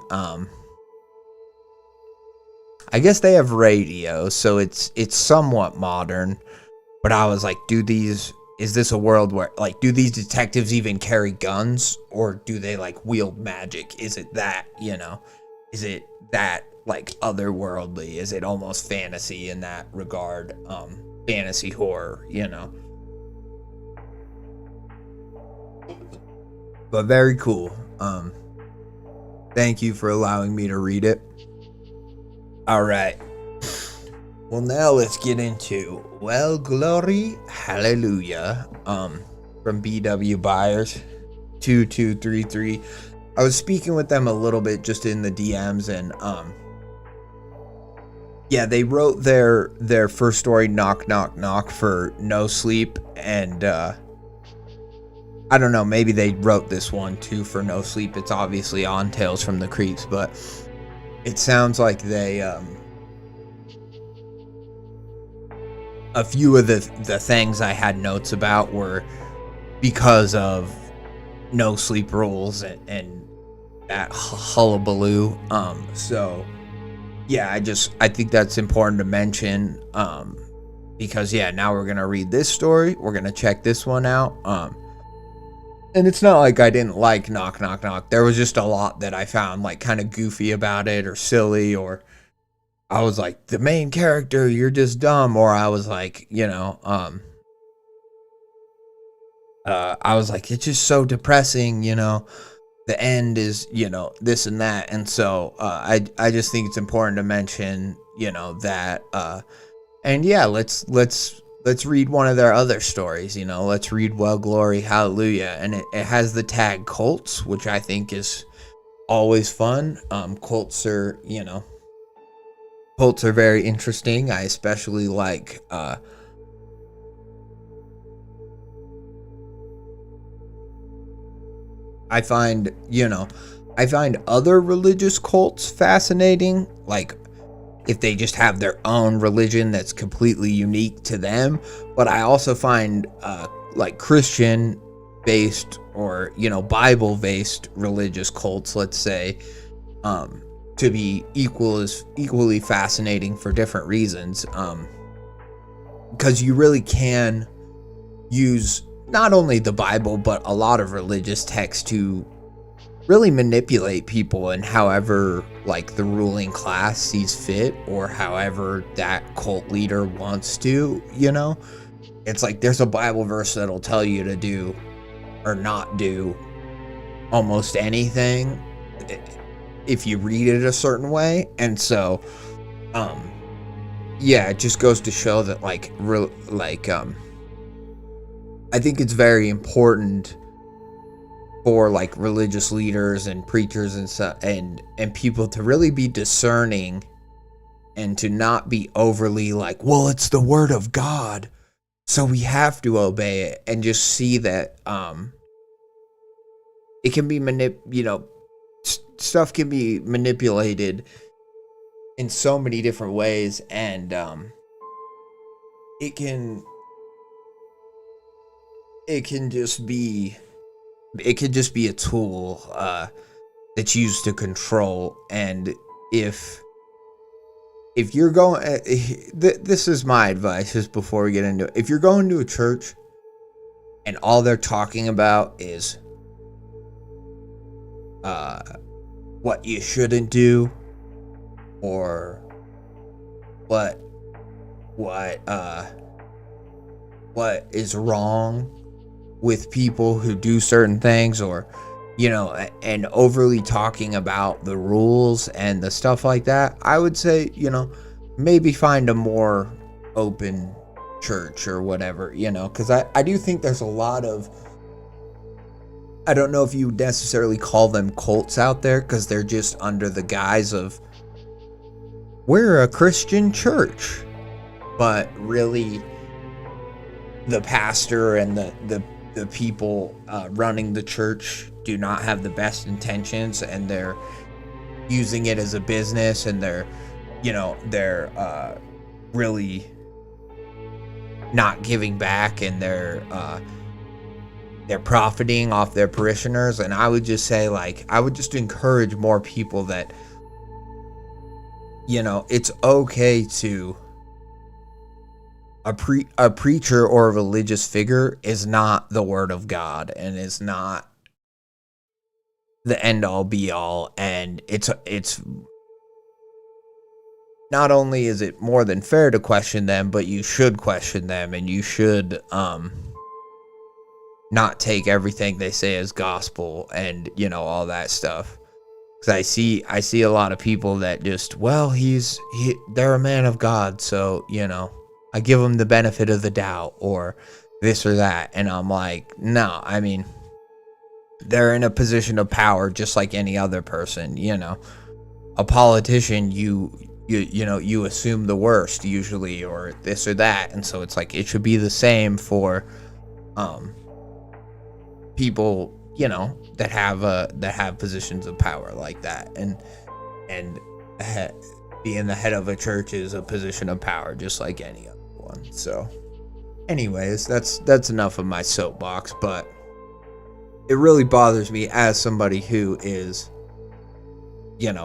I guess they have radio, so it's somewhat modern, but I was like, is this a world where, like, do these detectives even carry guns, or do they like wield magic? Is it that, is it that like otherworldly? Is it almost fantasy in that regard? Fantasy horror, But very cool. Thank you for allowing me to read it. All right. Well, now let's get into Well Glory Hallelujah from BW Byers 2233. I was speaking with them a little bit just in the DMs, and they wrote their first story, Knock Knock Knock, for No Sleep, and I don't know, maybe they wrote this one too for No Sleep. It's obviously on Tales from the Creeps, but it sounds like they a few of the things I had notes about were because of No Sleep rules and that hullabaloo. So yeah, I think that's important to mention, because now we're gonna read this story. We're gonna check this one out. And it's not like I didn't like Knock Knock Knock. There was just a lot that I found like kind of goofy about it, or silly, or I was like, the main character, you're just dumb. Or I was like, I was like, it's just so depressing, the end is, this and that. And so I just think it's important to mention, that and let's read one of their other stories. Let's read Well Glory Hallelujah, and it has the tag cults, which I think is always fun. Cults are very interesting. I especially like I find other religious cults fascinating, like if they just have their own religion that's completely unique to them. But I also find like Christian based, or Bible based religious cults, let's say, to be equally fascinating for different reasons, because you really can use not only the Bible but a lot of religious texts to really manipulate people, and however like the ruling class sees fit, or however that cult leader wants to. It's like there's a Bible verse that'll tell you to do or not do almost anything if you read it a certain way. And so it just goes to show that I think it's very important for like religious leaders and preachers and stuff and people to really be discerning and to not be overly like, well, it's the word of God, so we have to obey it, and just see that it can be stuff can be manipulated in so many different ways, and it can just be a tool that's used to control. And if you're going, this is my advice just before we get into it. If you're going to a church and all they're talking about is what you shouldn't do, or what is wrong with people who do certain things, or and overly talking about the rules and the stuff like that, I would say, maybe find a more open church or whatever, because I do think there's a lot of, I don't know if you would necessarily call them cults out there, because they're just under the guise of, we're a Christian church, but really the pastor and the people running the church do not have the best intentions, and they're using it as a business, and they're really not giving back, and they're profiting off their parishioners. And I would just say, like, I would just encourage more people that it's okay to a preacher or a religious figure is not the word of God, and is not the end all be all. And it's not only is it more than fair to question them, but you should question them, and you should not take everything they say as gospel, and all that stuff. Because I see a lot of people that just, well, they're a man of God, so I give them the benefit of the doubt, or this or that. And I'm like, no, I mean, they're in a position of power just like any other person. A politician, you assume the worst usually, or this or that. And so it's like, it should be the same for people, that have positions of power like that. And being the head of a church is a position of power just like any other one. So anyways, that's enough of my soapbox. But it really bothers me as somebody who is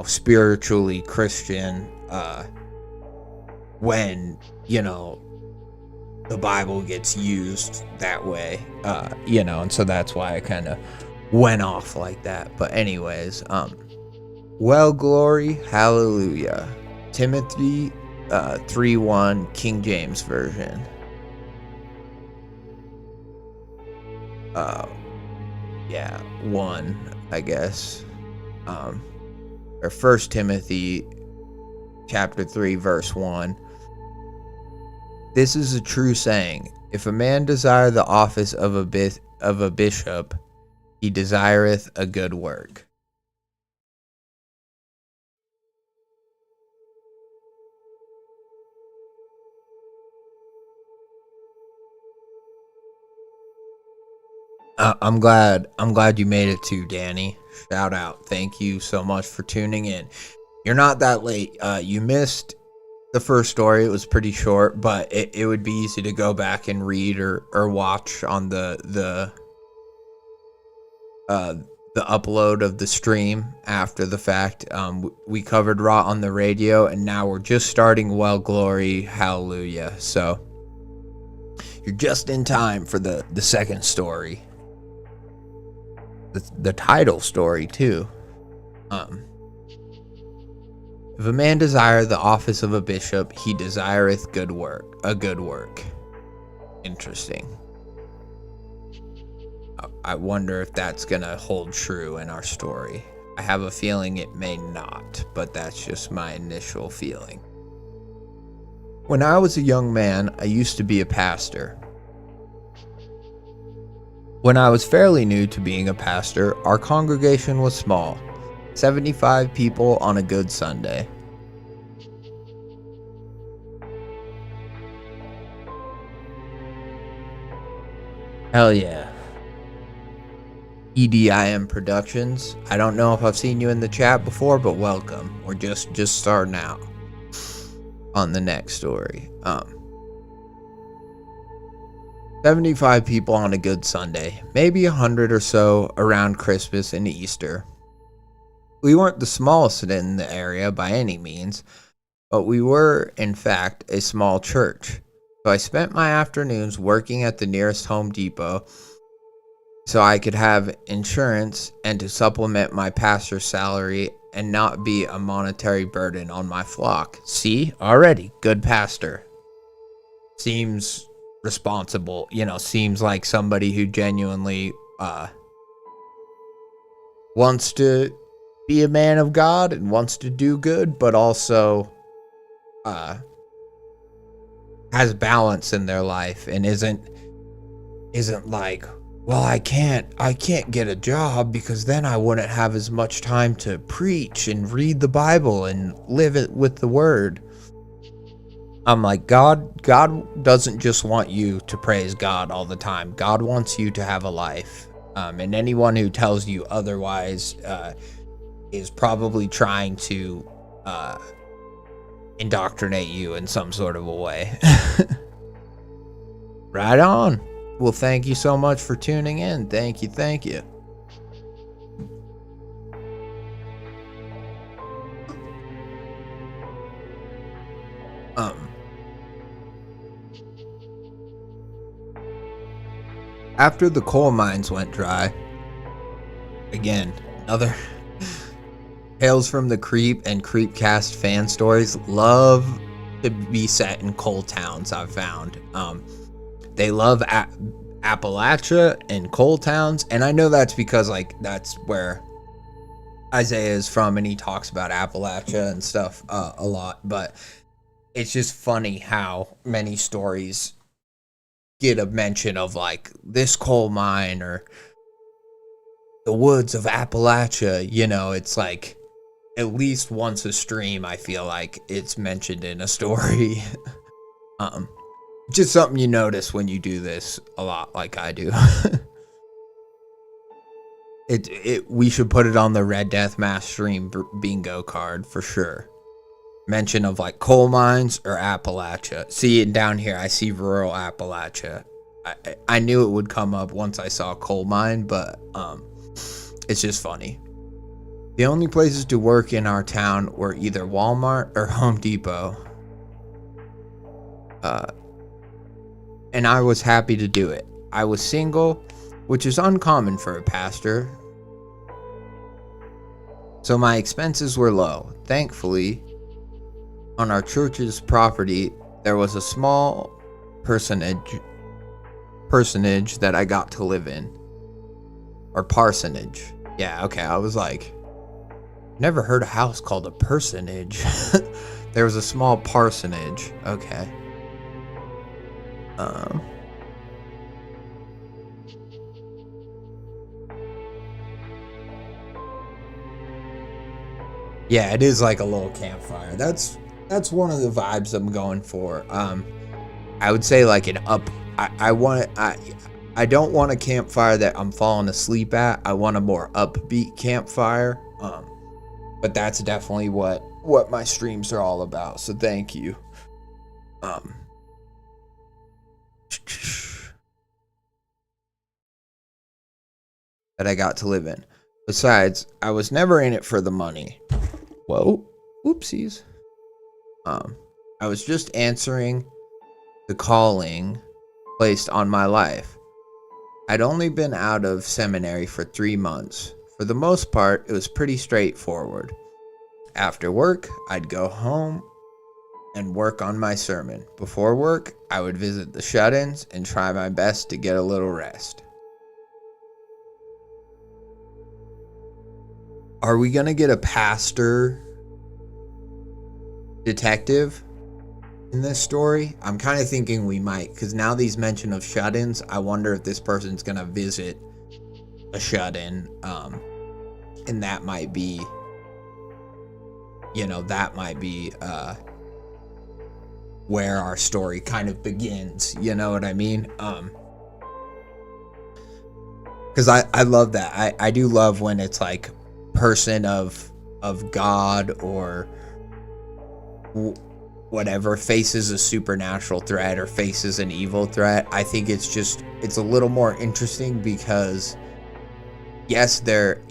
spiritually Christian, when the Bible gets used that way, and so that's why I kind of went off like that. But anyways, well, glory, hallelujah. Timothy 3:1, King James Version. Yeah, 1, I guess. Or 1 Timothy chapter 3, verse 1. This is a true saying: if a man desire the office of a bishop, he desireth a good work. I'm glad you made it too, Danny. Shout out. Thank you so much for tuning in. You're not that late. You missed the first story. It was pretty short, but it would be easy to go back and read or watch on the upload of the stream after the fact. We covered Raw on the radio, and now we're just starting Well, Glory, Hallelujah. So you're just in time for the second story. The title story too. If a man desire the office of a bishop, he desireth a good work. Interesting. I wonder if that's gonna hold true in our story. I have a feeling it may not, but that's just my initial feeling. When I was a young man, I used to be a pastor. When I was fairly new to being a pastor, our congregation was small, 75 people on a good Sunday. Hell yeah. EDIM Productions. I don't know if I've seen you in the chat before, but welcome. We're just starting out on the next story. 75 people on a good Sunday, maybe 100 or so around Christmas and Easter. We weren't the smallest in the area by any means, but we were, in fact, a small church. So I spent my afternoons working at the nearest Home Depot so I could have insurance and to supplement my pastor's salary and not be a monetary burden on my flock. See, already, good pastor. Seems responsible, seems like somebody who genuinely wants to be a man of God and wants to do good, but also has balance in their life and isn't like, well, I can't get a job because then I wouldn't have as much time to preach and read the Bible and live it with the word. I'm like, God doesn't just want you to praise God all the time. God wants you to have a life. And anyone who tells you otherwise is probably trying to indoctrinate you in some sort of a way. Right on. Well, thank you so much for tuning in. Thank you. After the coal mines went dry, again, another Tales from the Creep and CREEPCAST fan stories love to be set in coal towns, I've found. They love Appalachia and coal towns, and I know that's because that's where Isaiah is from, and he talks about Appalachia and stuff a lot, but it's just funny how many stories get a mention of this coal mine or the woods of Appalachia. It's like at least once a stream I feel like it's mentioned in a story. Just something you notice when you do this a lot like I do. We should put it on the RedDeathMask stream bingo card for sure. Mention of coal mines or Appalachia. See it down here. I see rural Appalachia. I knew it would come up once I saw coal mine, but it's just funny. The only places to work in our town were either Walmart or Home Depot. And I was happy to do it. I was single, which is uncommon for a pastor. So my expenses were low. Thankfully, on our church's property, there was a small personage that I got to live in. Or parsonage. Yeah, okay, I was like, never heard a house called a personage. There was a small parsonage. Okay. Yeah, it is like a little campfire. That's one of the vibes I'm going for. I would say an up. I don't want a campfire that I'm falling asleep at. I want a more upbeat campfire. But that's definitely what my streams are all about. So thank you. That I got to live in. Besides, I was never in it for the money. Whoa, oopsies. I was just answering the calling placed on my life. I'd only been out of seminary for 3 months. For the most part, it was pretty straightforward. After work, I'd go home and work on my sermon. Before work, I would visit the shut-ins and try my best to get a little rest. Are we gonna get a pastor detective? in this story. I'm kind of thinking we might, because now these mention of shut-ins, I wonder if this person's gonna visit a shut-in, and that might be, where our story kind of begins, you know what I mean? Because I love that. I do love when it's like person of God or whatever faces a supernatural threat or faces an evil threat. I think it's a little more interesting because yes, they're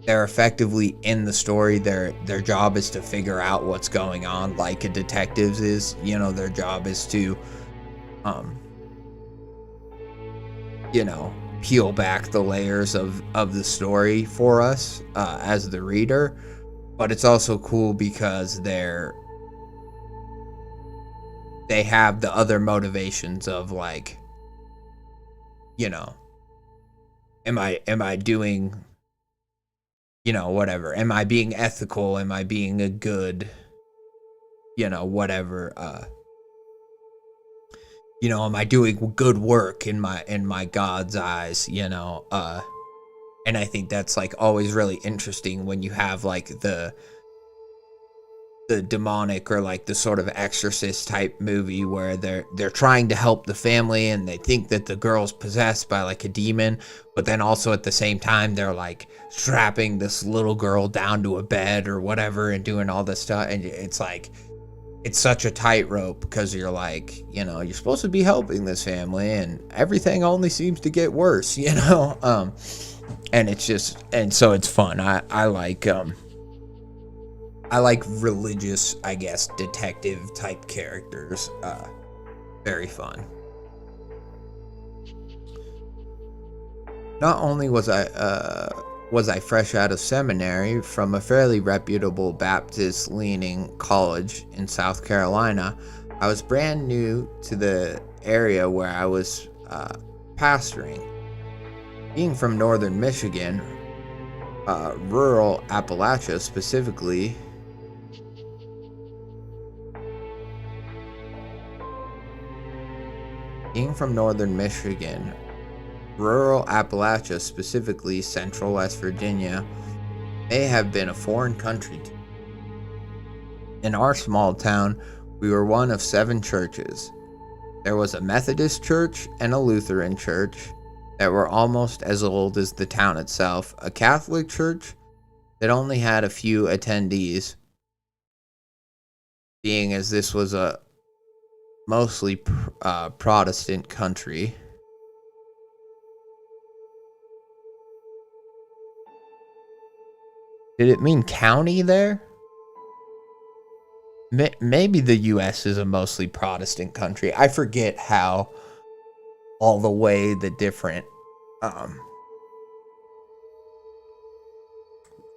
effectively in the story. Their job is to figure out what's going on, like a detective's is. Their job is to peel back the layers of the story for us as the reader. But it's also cool because they have the other motivations of like, am I doing, whatever, am I being ethical, am I being a good, whatever, am I doing good work in my God's eyes, and I think that's like always really interesting when you have like the demonic or like the sort of exorcist type movie where they're trying to help the family and they think that the girl's possessed by like a demon, but then also at the same time they're like strapping this little girl down to a bed or whatever and doing all this stuff, and it's like it's such a tightrope because you're like, you're supposed to be helping this family and everything only seems to get worse, and it's just, and so it's fun. I like religious, I guess, detective type characters. Very fun. Not only was I fresh out of seminary from a fairly reputable Baptist-leaning college in South Carolina, I was brand new to the area where I was pastoring. Being from northern Michigan, rural Appalachia specifically, rural Appalachia, specifically central West Virginia, may have been a foreign country to me. In our small town, we were one of 7 churches. There was a Methodist church and a Lutheran church that were almost as old as the town itself, a Catholic church that only had a few attendees, being as this was a mostly Protestant country. Did it mean county there? Maybe the U.S. is a mostly Protestant country. I forget how all the way the different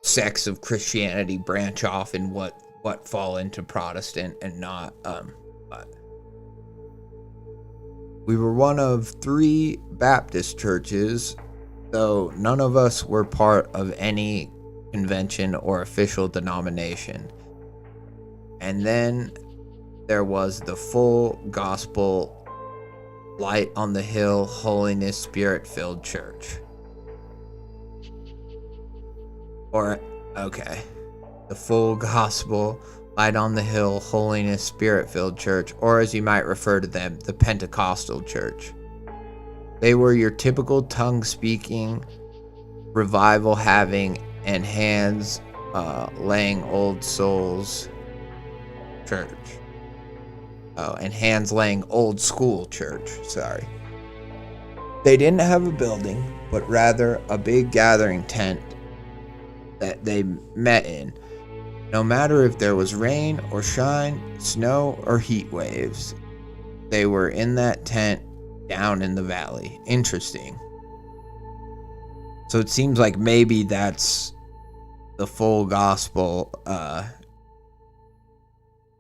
sects of Christianity branch off and what fall into Protestant and not. But we were one of 3 Baptist churches, though none of us were part of any convention or official denomination. And then there was the Full Gospel, Light on the Hill, Holiness Spirit-Filled Church. The Full Gospel, Light on the Hill, Holiness Spirit-Filled Church, or as you might refer to them, the Pentecostal Church. They were your typical tongue-speaking, revival-having, and hands-laying old souls church. And hands-laying old school church, sorry. They didn't have a building, but rather a big gathering tent that they met in. No matter if there was rain or shine, snow or heat waves, they were in that tent down in the valley. Interesting. So it seems like maybe that's the Full Gospel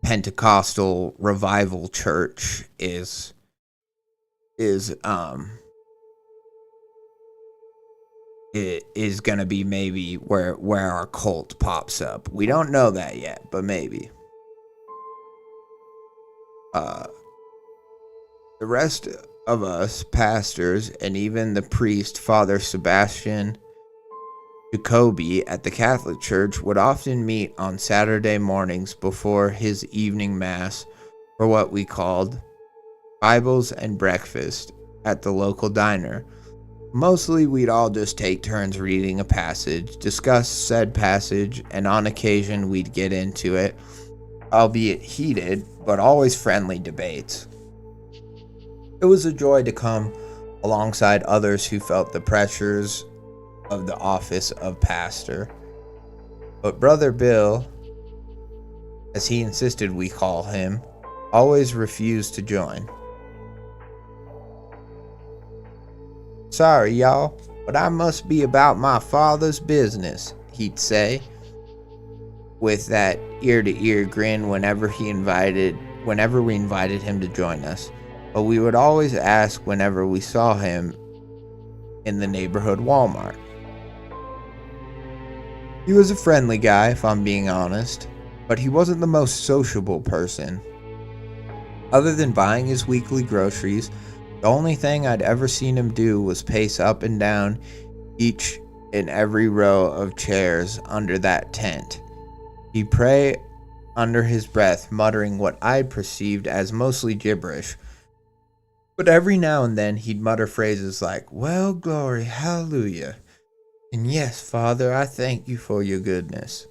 Pentecostal Revival Church is gonna be maybe where our cult pops up. We don't know that yet, but maybe. The rest of us pastors and even the priest, Father Sebastian Jacoby at the Catholic Church, would often meet on Saturday mornings before his evening mass for what we called Bibles and breakfast at the local diner. Mostly we'd all just take turns reading a passage, discuss said passage, and on occasion we'd get into it, albeit heated, but always friendly debates. It was a joy to come alongside others who felt the pressures of the office of pastor. But Brother Bill, as he insisted we call him, always refused to join. "Sorry, y'all, but I must be about my father's business," he'd say, with that ear-to-ear grin whenever we invited him to join us. But we would always ask whenever we saw him in the neighborhood Walmart. He was a friendly guy, if I'm being honest, but he wasn't the most sociable person. Other than buying his weekly groceries, the only thing I'd ever seen him do was pace up and down each and every row of chairs under that tent. He'd pray under his breath, muttering what I'd perceived as mostly gibberish. But every now and then he'd mutter phrases like, "Well, glory, hallelujah," and "Yes, Father, I thank you for your goodness."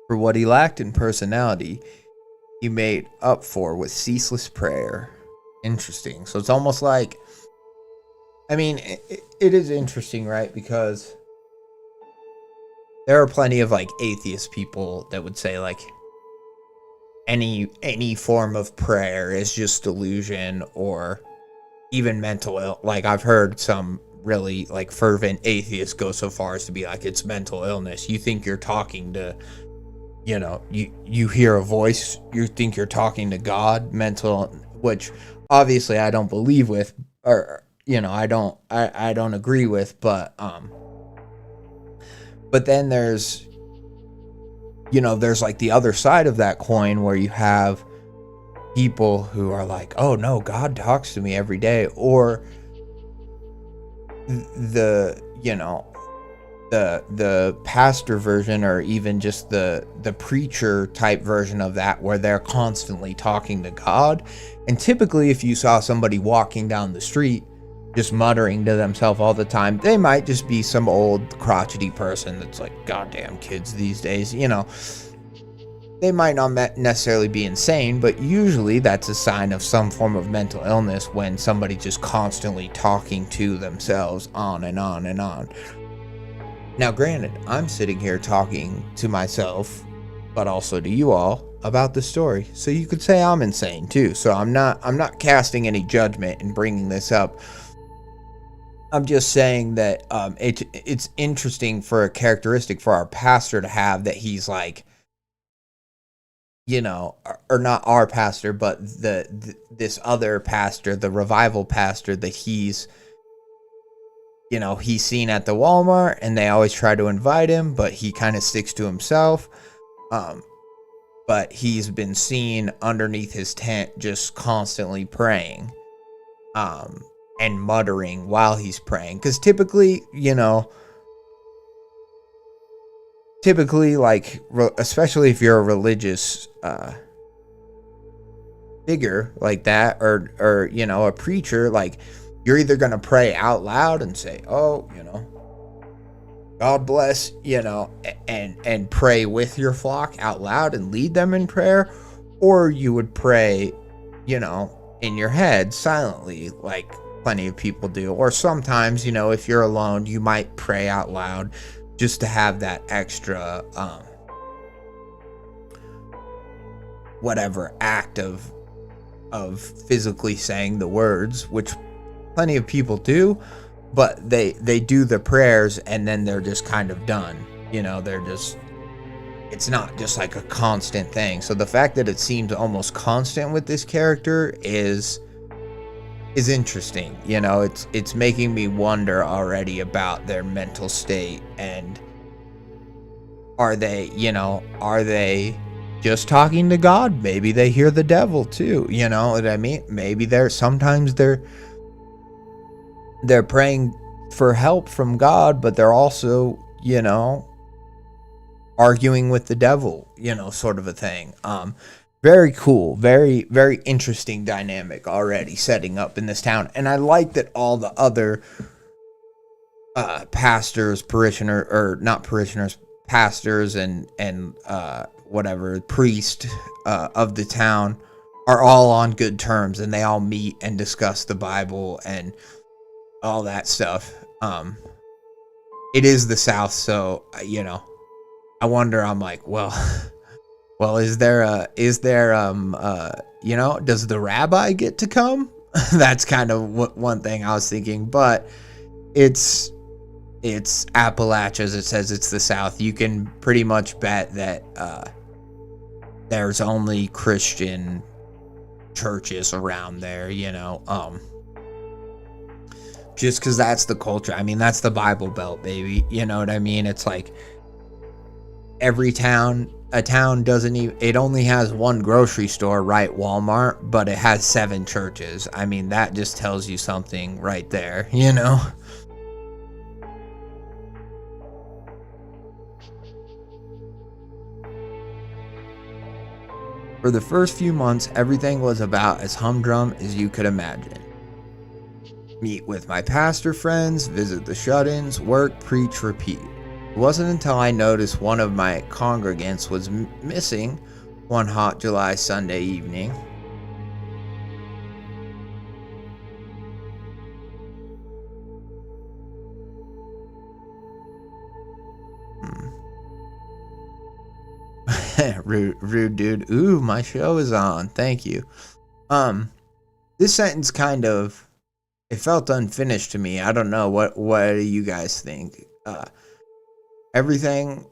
For what he lacked in personality, he made up for with ceaseless prayer. Interesting. So it's almost like, I mean, it is interesting, right? Because there are plenty of like atheist people that would say like any form of prayer is just delusion or even mental ill. Like I've heard some really like fervent atheists go so far as to be like, it's mental illness. You think you're talking to, you hear a voice, you think you're talking to God, which obviously I don't believe with, or I don't agree with, but then there's like the other side of that coin where you have people who are like, "Oh no, God talks to me every day," or the pastor version, or even just the preacher type version of that, where they're constantly talking to God. And typically if you saw somebody walking down the street just muttering to themselves all the time, they might just be some old crotchety person that's like, "Goddamn kids these days," They might not necessarily be insane, but usually that's a sign of some form of mental illness when somebody's just constantly talking to themselves on and on and on. Now, granted, I'm sitting here talking to myself, but also to you all about the story, so you could say I'm insane too. So I'm not casting any judgment in bringing this up. I'm just saying that it's interesting for a characteristic for our pastor to have, that he's like, or not our pastor, but this other pastor, the revival pastor, that he's seen at the Walmart, and they always try to invite him, but he kind of sticks to himself. But he's been seen underneath his tent just constantly praying, and muttering while he's praying. Because typically, like, especially if you're a religious figure like that, or a preacher, like, you're either going to pray out loud and say, "Oh, God bless," and pray with your flock out loud and lead them in prayer, or you would pray, in your head silently, like plenty of people do. Or sometimes, if you're alone, you might pray out loud just to have that extra whatever act of physically saying the words, which plenty of people do. But they do the prayers and then they're just kind of done. It's not just like a constant thing. So the fact that it seems almost constant with this character is interesting. It's making me wonder already about their mental state, and are they just talking to God. Maybe they hear the devil too. You know what I mean? Maybe sometimes they're praying for help from God, but they're also, arguing with the devil, sort of a thing. Very cool, very, very interesting dynamic already setting up in this town. And I like that all the other pastors, pastors and whatever, priest of the town are all on good terms, and they all meet and discuss the Bible and all that stuff. It is the South, so I wonder. I'm like, well, is there does the rabbi get to come? That's kind of one thing I was thinking, but it's Appalachians. It says it's the South. You can pretty much bet that there's only Christian churches around there, just because that's the culture. I mean, that's the Bible Belt, baby. You know what I mean? It's like a town doesn't even, it only has one grocery store, right? Walmart, but it has 7 churches. I mean, that just tells you something right there, For the first few months, everything was about as humdrum as you could imagine. Meet with my pastor friends, visit the shut-ins, work, preach, repeat. It wasn't until I noticed one of my congregants was missing one hot July Sunday evening. Rude dude. Ooh, my show is on. Thank you. This sentence it felt unfinished to me. I don't know. What do you guys think? Everything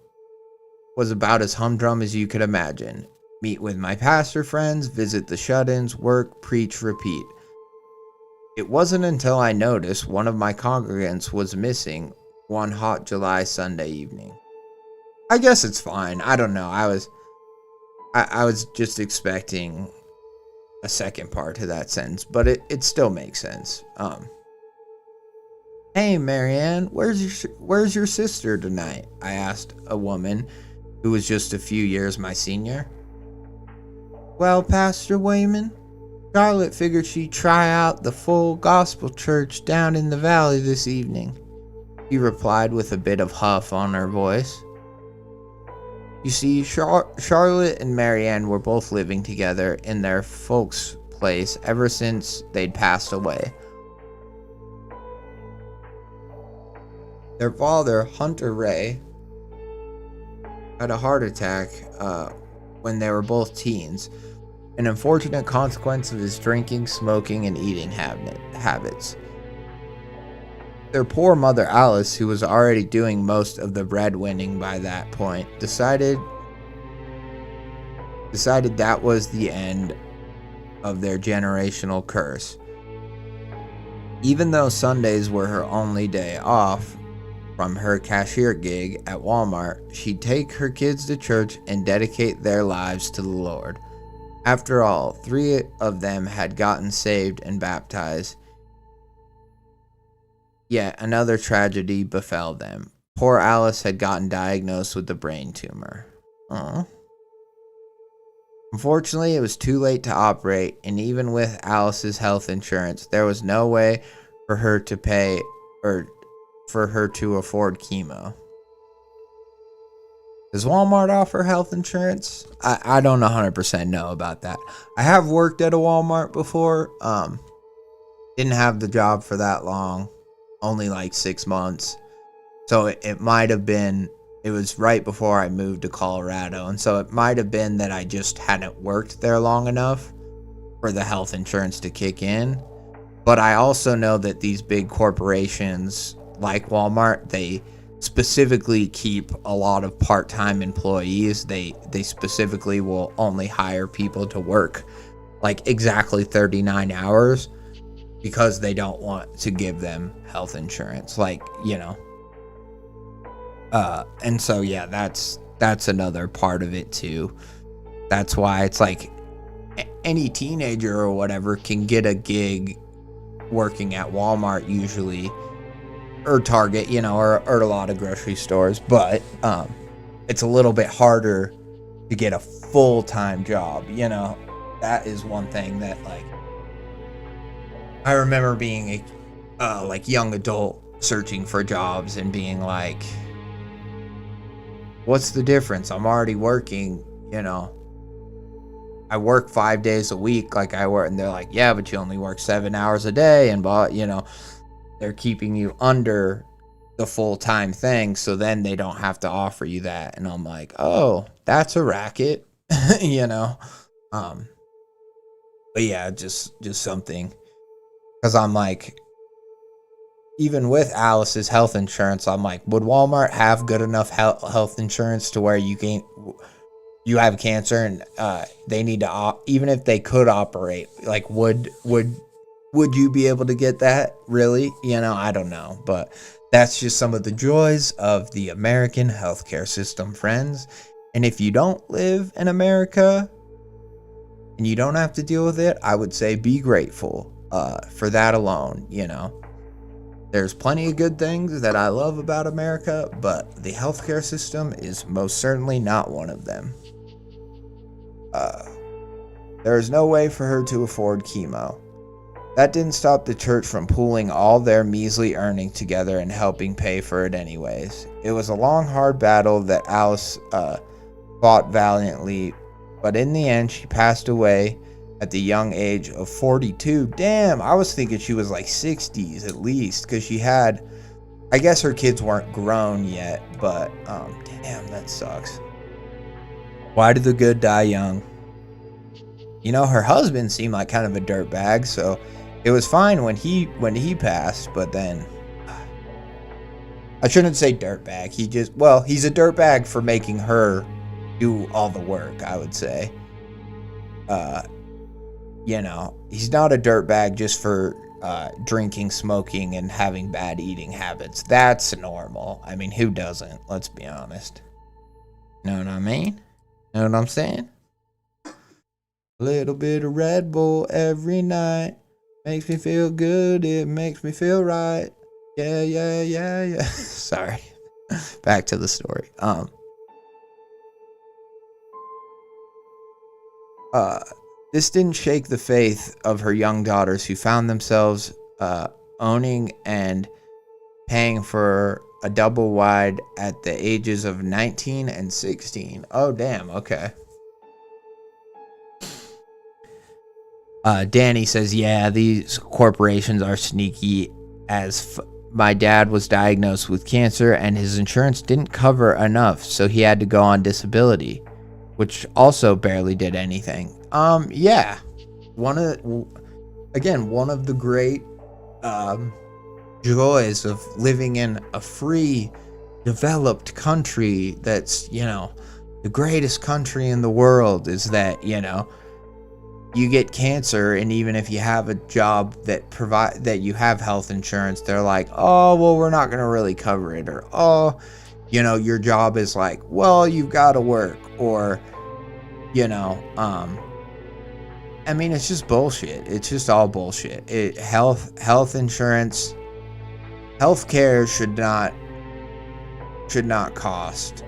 was about as humdrum as you could imagine. Meet with my pastor friends, visit the shut-ins, work, preach, repeat. It wasn't until I noticed one of my congregants was missing one hot July Sunday evening. I guess it's fine. I don't know. I was just expecting a second part to that sentence, but it still makes sense. Hey, Marianne, where's your sister tonight? I asked a woman who was just a few years my senior. Well, Pastor Wayman, Charlotte figured she'd try out the Full Gospel Church down in the valley this evening, he replied with a bit of huff on her voice. You see, Charlotte and Marianne were both living together in their folks' place ever since they'd passed away. Their father, Hunter Ray, had a heart attack when they were both teens, an unfortunate consequence of his drinking, smoking, and eating habits. Their poor mother Alice, who was already doing most of the breadwinning by that point, decided that was the end of their generational curse. Even though Sundays were her only day off from her cashier gig at Walmart, she'd take her kids to church and dedicate their lives to the Lord. After all, 3 of them had gotten saved and baptized. Yet another tragedy befell them. Poor Alice had gotten diagnosed with a brain tumor. Unfortunately, it was too late to operate, and even with Alice's health insurance, there was no way for her to pay or for her to afford chemo. Does Walmart offer health insurance? I don't 100% know about that. I have worked at a Walmart before. Didn't have the job for that long. Only like 6 months. So it might have been, it was right before I moved to Colorado. And so it might have been that I just hadn't worked there long enough for the health insurance to kick in. But I also know that these big corporations like Walmart, they specifically keep a lot of part-time employees. They specifically will only hire people to work like exactly 39 hours because they don't want to give them health insurance, and so yeah, that's another part of it too. That's why it's like any teenager or whatever can get a gig working at Walmart usually, or Target, or a lot of grocery stores. But it's a little bit harder to get a full-time job. That is one thing that, like, I remember being a like young adult searching for jobs and being like, what's the difference? I'm already working, I work 5 days a week, like I work, and they're like, yeah, but you only work 7 hours a day, and they're keeping you under the full-time thing, so then they don't have to offer you that. And I'm like, oh, that's a racket. But yeah, just something, because I'm like, even with Alice's health insurance, I'm like, would Walmart have good enough health insurance to where you have cancer and they need to even if they could operate, like, would you be able to get that, really? I don't know. But that's just some of the joys of the American healthcare system, friends. And if you don't live in America and you don't have to deal with it, I would say be grateful for that alone. There's plenty of good things that I love about America, but the healthcare system is most certainly not one of them. There is no way for her to afford chemo. That didn't stop the church from pooling all their measly earnings together and helping pay for it anyways. It was a long, hard battle that Alice fought valiantly, but in the end, she passed away at the young age of 42. Damn, I was thinking she was like 60s at least, because she had, I guess her kids weren't grown yet, but damn, that sucks. Why do the good die young? Her husband seemed like kind of a dirtbag, so it was fine when he passed, but then I shouldn't say dirtbag. He's a dirtbag for making her do all the work, I would say. He's not a dirtbag just for drinking, smoking, and having bad eating habits. That's normal. I mean, who doesn't? Let's be honest. Know what I mean? Know what I'm saying? A little bit of Red Bull every night makes me feel good. It makes me feel right. Yeah. Sorry. Back to the story. This didn't shake the faith of her young daughters, who found themselves owning and paying for a double wide at the ages of 19 and 16. Oh, damn. Okay. Danny says, yeah, these corporations are sneaky as my dad was diagnosed with cancer and his insurance didn't cover enough, so he had to go on disability, which also barely did anything. Yeah. One of the great joys of living in a free, developed country that's, the greatest country in the world is that, you get cancer, and even if you have a job that you have health insurance, they're like, oh, well, we're not going to really cover it. Or, oh, your job is like, well, you've got to work. Or, I mean, it's just bullshit. It's just all bullshit. Health insurance, healthcare should not cost.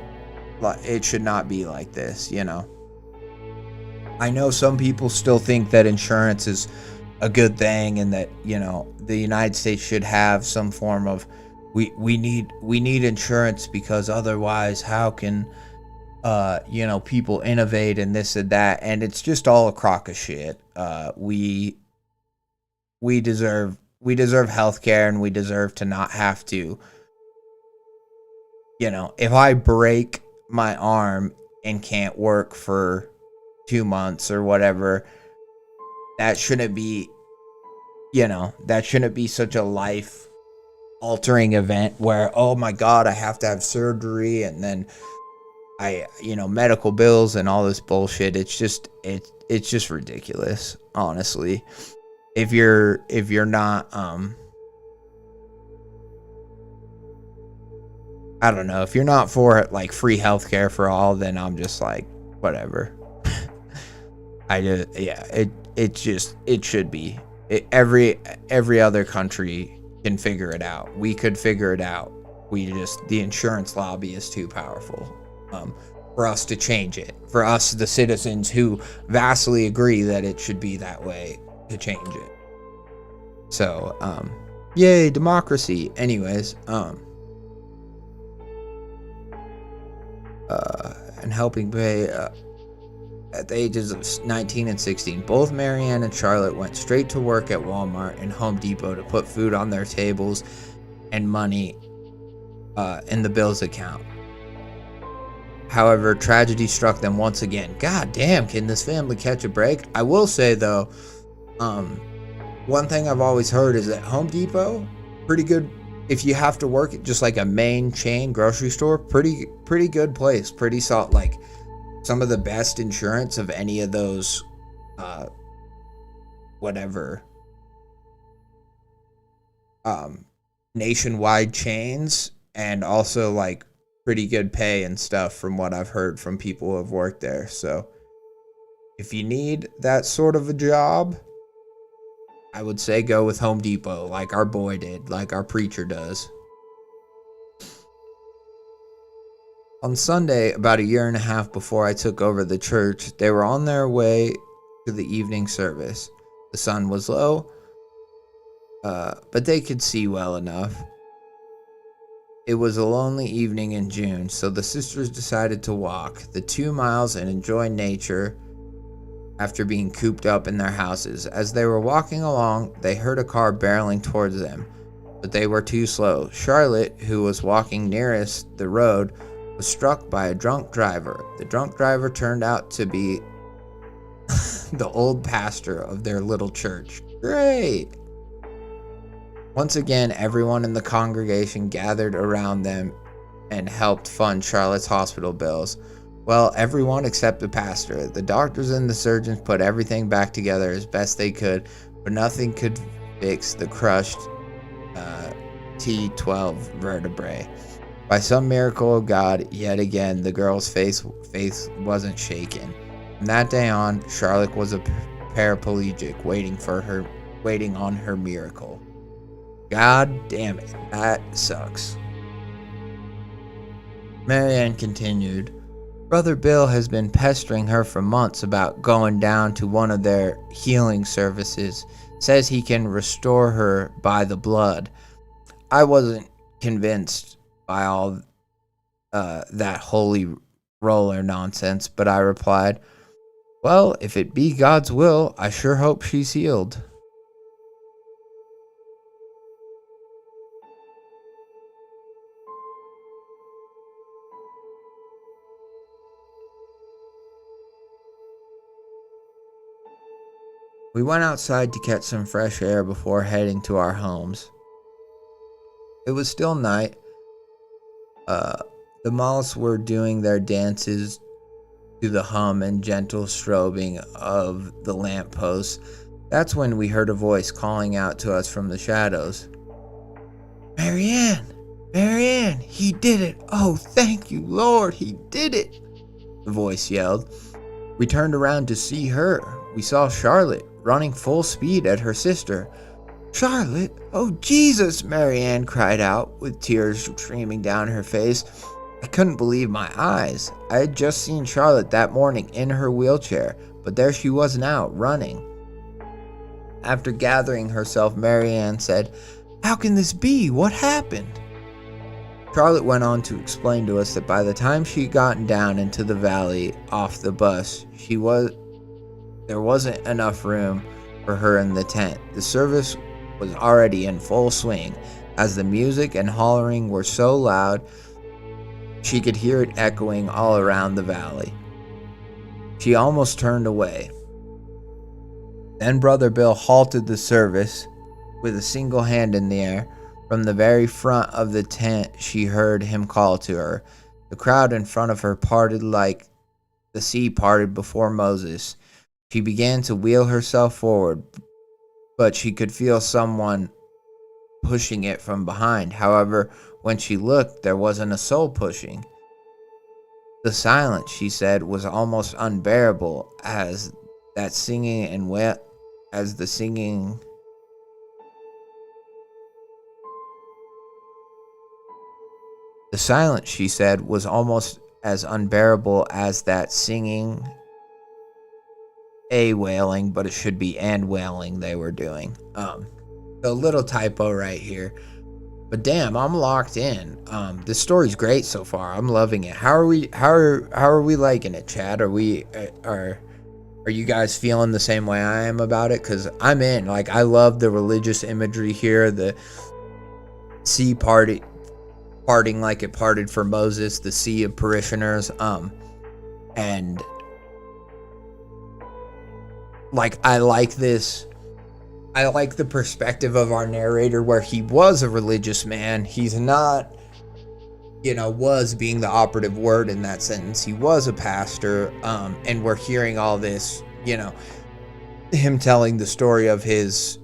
It should not be like this, I know some people still think that insurance is a good thing, and that, the United States should have some form of, we need insurance, because otherwise how can people innovate and this and that. And it's just all a crock of shit. We deserve healthcare, and we deserve to not have to, if I break my arm and can't work for 2 months or whatever, that shouldn't be such a life altering event where, oh my God, I have to have surgery, and then medical bills and all this bullshit. It's just ridiculous, honestly. If you're not I don't know, if you're not for like free healthcare for all, then I'm just like, whatever. It should be. Every other country can figure it out. We could figure it out. The insurance lobby is too powerful for us to change it. For us, the citizens who vastly agree that it should be that way, to change it. So, yay, democracy. Anyways, and helping pay, at the ages of 19 and 16, both Marianne and Charlotte went straight to work at Walmart and Home Depot to put food on their tables and money in the bills account. However, tragedy struck them once again. God damn, can this family catch a break? I will say, though, one thing I've always heard is that Home Depot, pretty good if you have to work at just like a main chain grocery store. Pretty good place. Pretty solid. Like, some of the best insurance of any of those, nationwide chains, and also like pretty good pay and stuff from what I've heard from people who have worked there. So if you need that sort of a job, I would say go with Home Depot, like our boy did, like our preacher does. On Sunday, about a year and a half before I took over the church, they were on their way to the evening service. The sun was low, but they could see well enough. It was a lonely evening in June, so the sisters decided to walk the 2 miles and enjoy nature after being cooped up in their houses. As they were walking along, they heard a car barreling towards them, but they were too slow. Charlotte, who was walking nearest the road, was struck by a drunk driver. The drunk driver turned out to be the old pastor of their little church. Great! Once again, everyone in the congregation gathered around them and helped fund Charlotte's hospital bills. Well, everyone except the pastor. The doctors and the surgeons put everything back together as best they could, but nothing could fix the crushed T12 vertebrae. By some miracle of God, yet again, the girl's faith wasn't shaken. From that day on, Charlotte was a paraplegic, waiting on her miracle. God damn it, that sucks. Marianne continued. Brother Bill has been pestering her for months about going down to one of their healing services. Says he can restore her by the blood. I wasn't convinced by all that holy roller nonsense, but I replied, well, if it be God's will, I sure hope she's healed. We went outside to catch some fresh air before heading to our homes. It was still night. The moths were doing their dances to the hum and gentle strobing of the lampposts. That's when we heard a voice calling out to us from the shadows. Marianne! Marianne! He did it! Oh, thank you, Lord! He did it! The voice yelled. We turned around to see her. We saw Charlotte running full speed at her sister. Charlotte? Oh, Jesus! Marianne cried out, with tears streaming down her face. I couldn't believe my eyes. I had just seen Charlotte that morning in her wheelchair, but there she was now, running. After gathering herself, Marianne said, How can this be? What happened? Charlotte went on to explain to us that by the time she'd gotten down into the valley off the bus, there wasn't enough room for her in the tent. The service was already in full swing, as the music and hollering were so loud she could hear it echoing all around the valley. She almost turned away. Then Brother Bill halted the service with a single hand in the air. From the very front of the tent, she heard him call to her. The crowd in front of her parted like the sea parted before Moses. She began to wheel herself forward, but she could feel someone pushing it from behind. However, when she looked, there wasn't a soul pushing. The silence, she said, was almost unbearable, as that singing and wet as the singing. The silence, she said, was almost as unbearable as that singing, a wailing, but it should be and wailing they were doing. A little typo right here. But damn, I'm locked in. This story's great so far. I'm loving it. How are we liking it, Chad? Are you guys feeling the same way I am about it? Because I'm in. Like, I love the religious imagery here. The sea parting like it parted for Moses, the sea of parishioners. And like, I like this. I like the perspective of our narrator where he was a religious man. He's not, was being the operative word in that sentence. He was a pastor. And we're hearing all this, him telling the story of his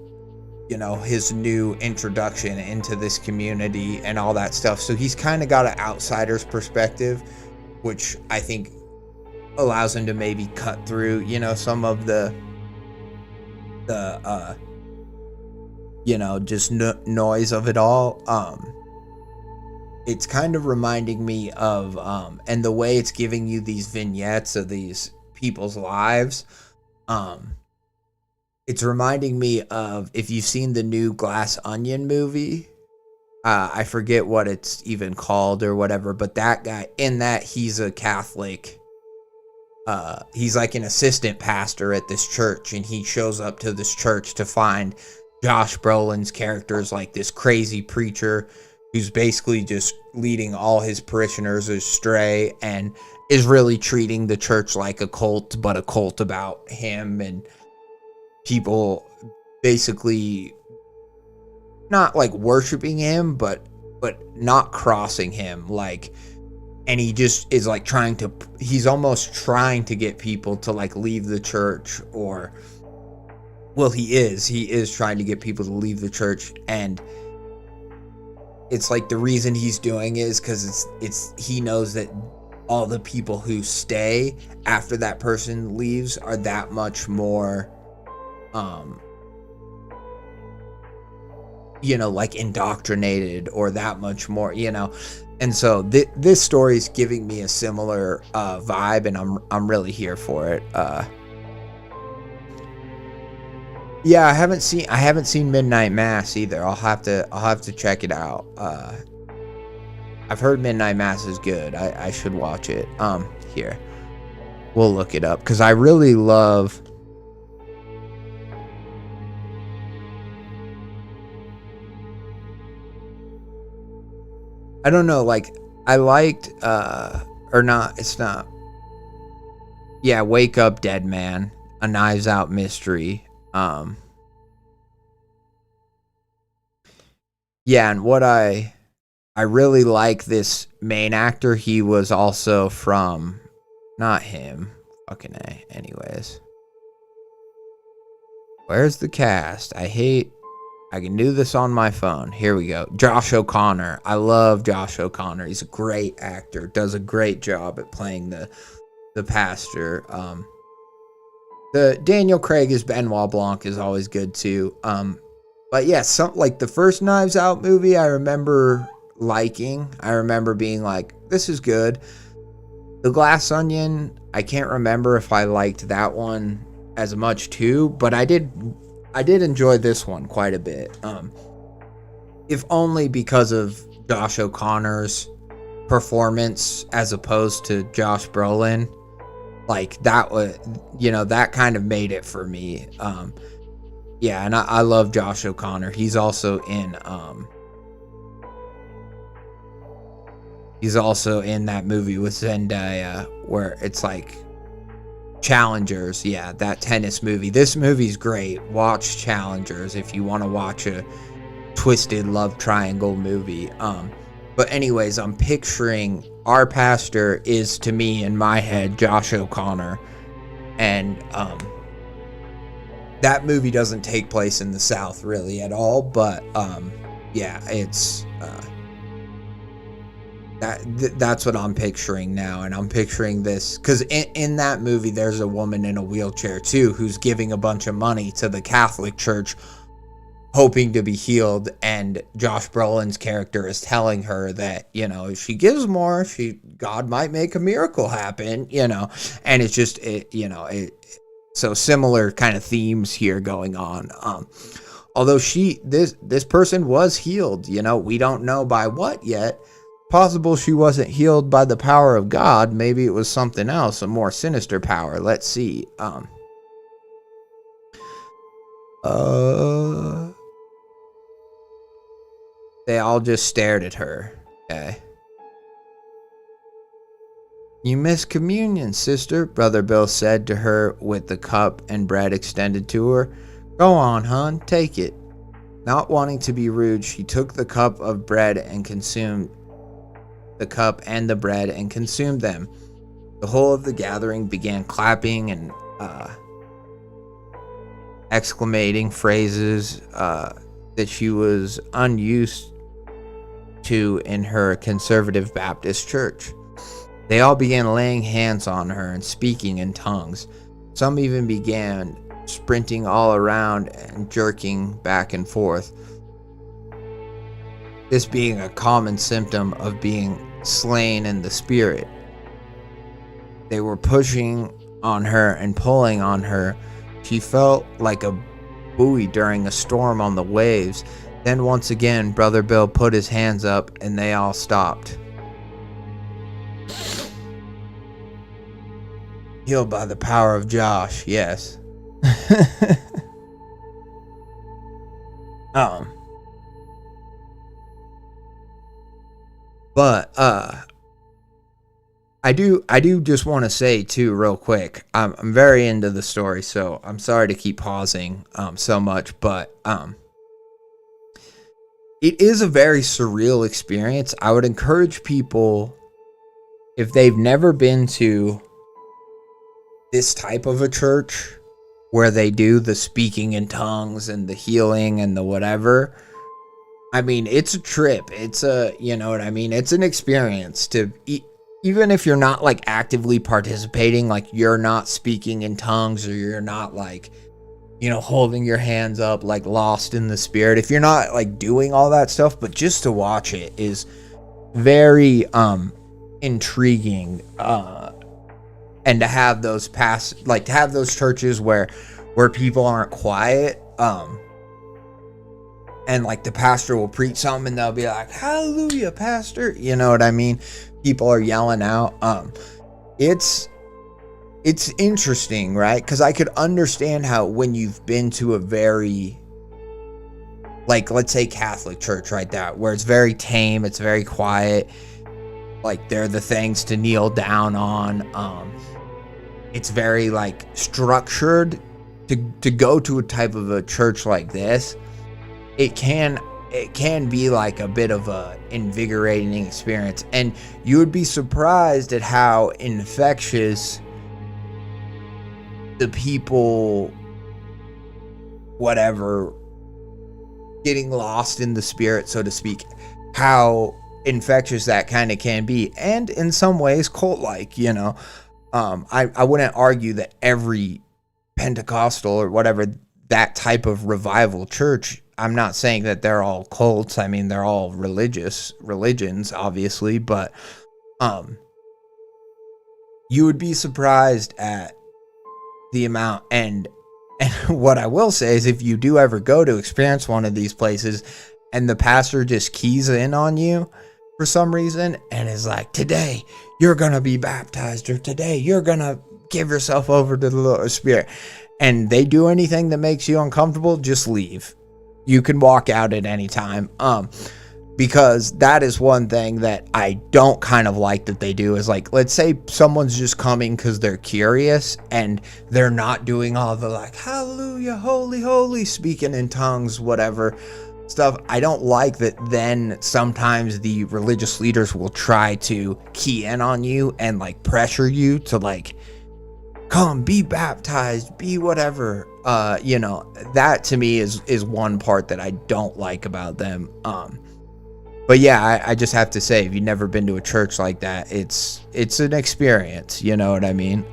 new introduction into this community and all that stuff. So he's kind of got an outsider's perspective, which I think allows him to maybe cut through, some of the just noise of it all. It's kind of reminding me of, and the way it's giving you these vignettes of these people's lives, it's reminding me of, if you've seen the new Glass Onion movie, I forget what it's even called or whatever, but that guy in that, he's a Catholic. He's like an assistant pastor at this church, and he shows up to this church to find Josh Brolin's character is like this crazy preacher who's basically just leading all his parishioners astray and is really treating the church like a cult, but a cult about him, and people basically not like worshiping him, but not crossing him, like, and he just is like he's almost trying to get people to like leave the church, or well, he is trying to get people to leave the church, and it's like the reason he's doing it is because he knows that all the people who stay after that person leaves are that much more like indoctrinated, or that much more, and so this story is giving me a similar vibe, and I'm really here for it. Yeah, I haven't seen Midnight Mass either. I'll have to check it out. I've heard Midnight Mass is good. I should watch it. Here, we'll look it up, because I really love. I don't know, like, I liked, or not, it's not. Yeah, Wake Up Dead Man, a Knives Out mystery. Yeah, and what I really like this main actor. He was also from, not him, fucking A, anyways. Where's the cast? I can do this on my phone. Here we go. Josh O'Connor. I love Josh O'Connor. He's a great actor. Does a great job at playing the pastor. The Daniel Craig as Benoit Blanc is always good too. But yeah, like the first Knives Out movie I remember liking. I remember being like, this is good. The Glass Onion, I can't remember if I liked that one as much too, but I did enjoy this one quite a bit. If only because of Josh O'Connor's performance as opposed to Josh Brolin. Like, that was, that kind of made it for me. Yeah, and I love Josh O'Connor. He's also in that movie with Zendaya where it's like Challengers. Yeah, that tennis movie. This movie's great. Watch Challengers if you want to watch a twisted love triangle movie. But anyways, I'm picturing our pastor is, to me, in my head, Josh O'Connor. And that movie doesn't take place in the South really at all. But yeah, it's That's what I'm picturing now, and I'm picturing this because in that movie there's a woman in a wheelchair too who's giving a bunch of money to the Catholic Church hoping to be healed, and Josh Brolin's character is telling her that, you know, if she gives more, God might make a miracle happen, you know. And it's just so similar kind of themes here going on. Although this person was healed, you know, we don't know by what yet. Possible she wasn't healed by the power of God. Maybe it was something else, a more sinister power. Let's see. They all just stared at her. Okay. You missed communion, sister, Brother Bill said to her with the cup and bread extended to her. Go on, hon, take it. Not wanting to be rude, she took the cup of bread and consumed the cup and the bread and consumed them. The whole of the gathering began clapping and exclamating phrases that she was unused to in her conservative Baptist church. They all began laying hands on her and speaking in tongues. Some even began sprinting all around and jerking back and forth, this being a common symptom of being slain in the spirit. They were pushing on her and pulling on her. She felt like a buoy during a storm on the waves. Then once again, Brother Bill put his hands up and they all stopped. Healed by the power of Josh, yes. But I do just want to say too, real quick. I'm very into the story, so I'm sorry to keep pausing so much, but it is a very surreal experience. I would encourage people, if they've never been to this type of a church where they do the speaking in tongues and the healing and the whatever. I mean, it's a trip. It's a, you know what I mean? It's an experience to, even if you're not like actively participating, like you're not speaking in tongues or you're not like, you know, holding your hands up, like lost in the spirit. If you're not like doing all that stuff, but just to watch it is very intriguing. And to have those to have those churches where people aren't quiet, and like the pastor will preach something and they'll be like, hallelujah, pastor, you know what I mean? People are yelling out. It's interesting, right? Because I could understand how when you've been to a very, like, let's say Catholic church, right, that where it's very tame, it's very quiet, like they're the things to kneel down on. It's very like structured. To go to a type of a church like this, it can be like a bit of a invigorating experience, and you would be surprised at how infectious the people, whatever, getting lost in the spirit, so to speak, how infectious that kind of can be, and in some ways cult-like, you know. I wouldn't argue that every Pentecostal or whatever, that type of revival church, I'm not saying that they're all cults. I mean, they're all religions, obviously, but you would be surprised at the amount. And what I will say is, if you do ever go to experience one of these places and the pastor just keys in on you for some reason and is like, today you're gonna be baptized, or today you're gonna give yourself over to the Lord Spirit, and they do anything that makes you uncomfortable, just leave. You can walk out at any time. Because that is one thing that I don't kind of like that they do, is like, let's say someone's just coming because they're curious and they're not doing all the like, hallelujah, holy, holy, speaking in tongues, whatever stuff. I don't like that. Then sometimes the religious leaders will try to key in on you and like pressure you to like, come be baptized, be whatever. You know, that to me is one part that I don't like about them. But yeah, I just have to say, if you've never been to a church like that, it's an experience. You know what I mean?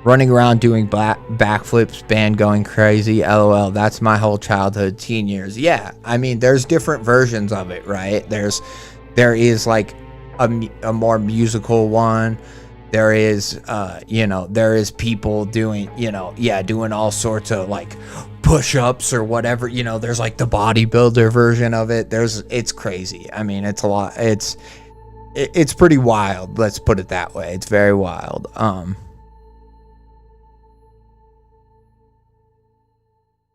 Running around doing backflips, band going crazy, lol. That's my whole childhood, teen years. Yeah, I mean, there's different versions of it, right? There is like a more musical one. There is, there is people doing, doing all sorts of like push-ups or whatever. There's like the bodybuilder version of it. It's crazy. I mean, it's a lot. It's pretty wild. Let's put it that way. It's very wild.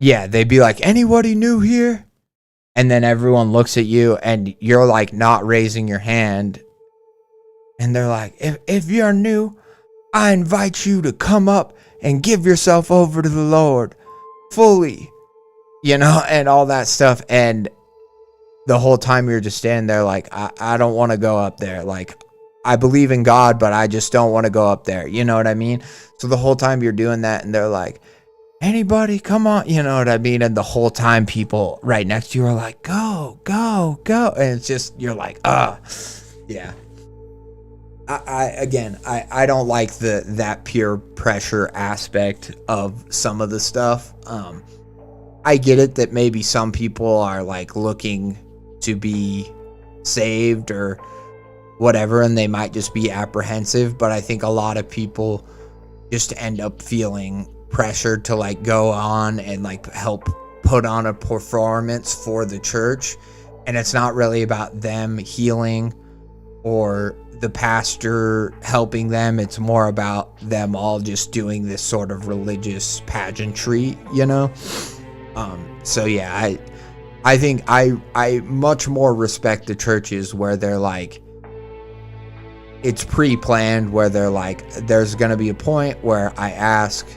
Yeah, they'd be like, anybody new here? And then everyone looks at you and you're like not raising your hand. And they're like, if you're new, I invite you to come up and give yourself over to the Lord fully, and all that stuff. And the whole time you're just standing there like, I don't want to go up there. Like, I believe in God, but I just don't want to go up there. You know what I mean? So the whole time you're doing that and they're like, anybody, come on, you know what I mean? And the whole time people right next to you are like, go, go, go. And it's just, you're like, yeah. I don't like that peer pressure aspect of some of the stuff. I get it that maybe some people are like looking to be saved or whatever, and they might just be apprehensive, but I think a lot of people just end up feeling pressured to like go on and like help put on a performance for the church, and it's not really about them healing or the pastor helping them. It's more about them all just doing this sort of religious pageantry, so yeah, I think I much more respect the churches where they're like, it's pre-planned, where they're like, there's gonna be a point where I ask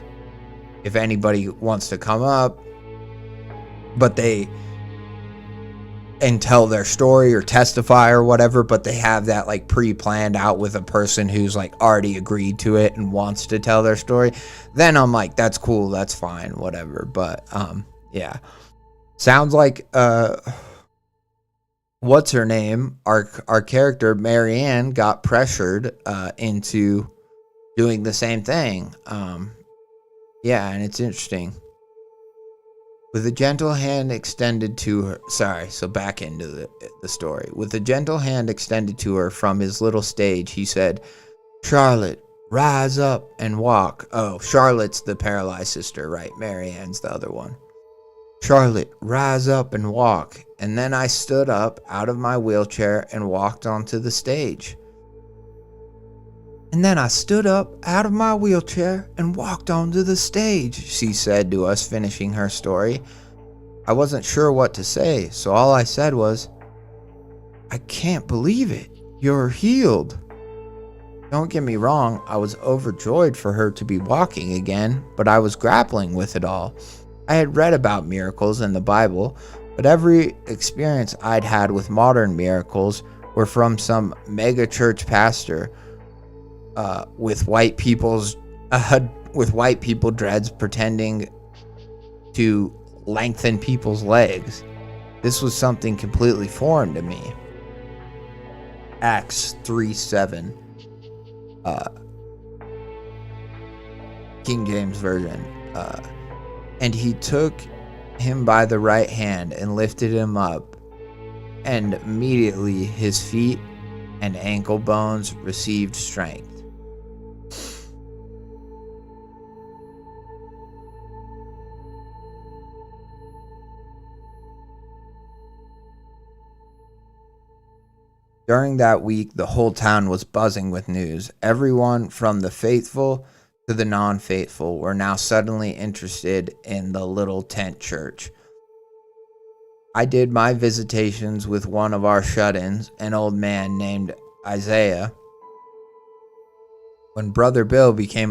if anybody wants to come up, but and tell their story or testify or whatever, but they have that like pre-planned out with a person who's like already agreed to it and wants to tell their story. Then I'm like, that's cool, that's fine, whatever. But yeah, sounds like what's her name, our character Marianne got pressured into doing the same thing. Yeah, and it's interesting. With a gentle hand extended to her, so back into the story. With a gentle hand extended to her from his little stage, he said, Charlotte, rise up and walk. Oh, Charlotte's the paralyzed sister, right? Marianne's the other one. Charlotte, rise up and walk. And then I stood up out of my wheelchair and walked onto the stage. And then I stood up out of my wheelchair and walked onto the stage, she said to us, finishing her story. I wasn't sure what to say, so all I said was, I can't believe it. You're healed. Don't get me wrong, I was overjoyed for her to be walking again, but I was grappling with it all. I had read about miracles in the Bible, but every experience I'd had with modern miracles were from some mega church pastor with white people dreads pretending to lengthen people's legs. This was something completely foreign to me. Acts 3:7, King James Version. And he took him by the right hand and lifted him up, and immediately his feet and ankle bones received strength. During that week, the whole town was buzzing with news. Everyone from the faithful to the non-faithful were now suddenly interested in the little tent church. I did my visitations with one of our shut-ins, an old man named Isaiah, when Brother Bill became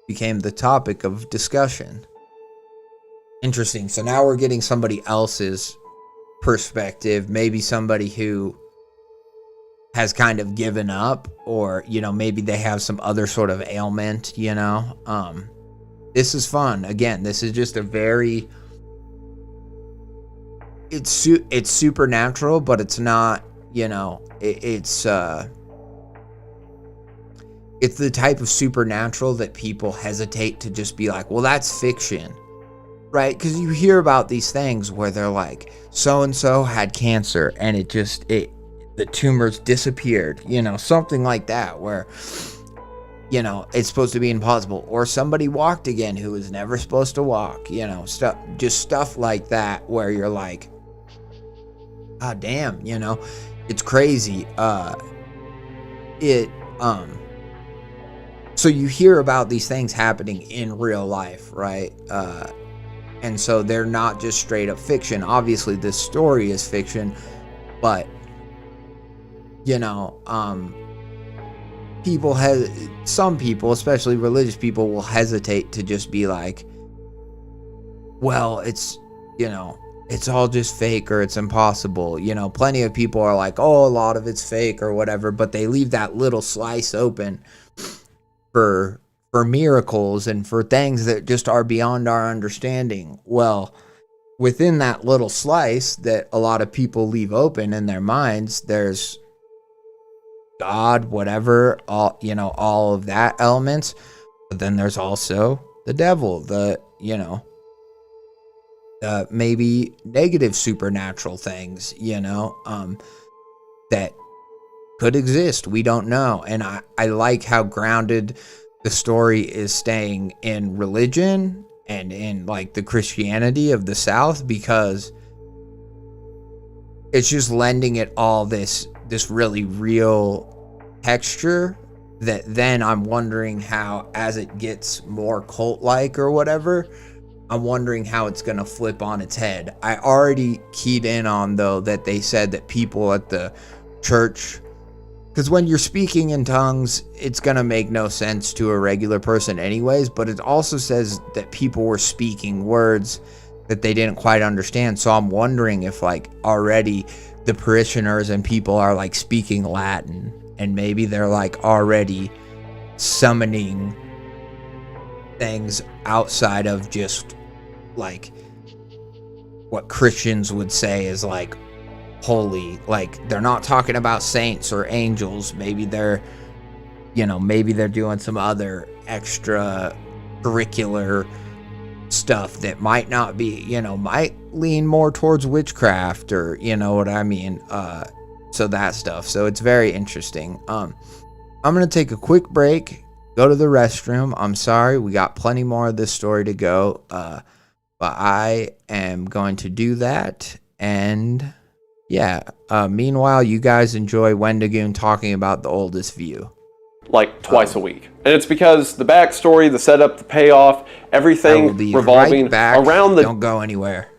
the topic of discussion. Interesting. So now we're getting somebody else's perspective, maybe somebody who has kind of given up, or maybe they have some other sort of ailment. This is fun. Again, this is just a very it's supernatural, but it's not, you know, it's the type of supernatural that people hesitate to just be like, well, that's fiction, right? Because you hear about these things where they're like, so and so had cancer and the tumors disappeared, you know, something like that, where, you know, it's supposed to be impossible, or somebody walked again who was never supposed to walk, you know, stuff like that, where you're like, ah, damn, you know, it's crazy. So you hear about these things happening in real life, right? And so they're not just straight up fiction. Obviously, this story is fiction, but, you know, some people, especially religious people, will hesitate to just be like, well, it's, you know, it's all just fake, or it's impossible. You know, plenty of people are like, oh, a lot of it's fake or whatever, but they leave that little slice open for miracles and for things that just are beyond our understanding. Well, within that little slice that a lot of people leave open in their minds, there's God, whatever, all, you know, all of that elements. But then there's also the devil, the, you know, maybe negative supernatural things, you know, that could exist. We don't know. And I like how grounded the story is staying in religion and in like the Christianity of the South, because it's just lending it all this really real texture that then I'm wondering how, as it gets more cult-like or whatever, I'm wondering how it's going to flip on its head. I already keyed in on, though, that they said that people at the church, because when you're speaking in tongues, it's going to make no sense to a regular person anyways, but it also says that people were speaking words that they didn't quite understand. So I'm wondering if, like, already the parishioners and people are, like, speaking Latin, and maybe they're, like, already summoning things outside of just, like, what Christians would say is, like, holy. Like, they're not talking about saints or angels. Maybe they're, you know, maybe they're doing some other extra curricular stuff that might not be, you know, might lean more towards witchcraft, or, you know what I mean? So that stuff. So it's very interesting. I'm going to take a quick break, go to the restroom. I'm sorry, we got plenty more of this story to go. But I am going to do that. And yeah, meanwhile, you guys enjoy Wendigoon talking about the oldest view. Like twice a week. And it's because the backstory, the setup, the payoff, everything revolving around the... Don't go anywhere.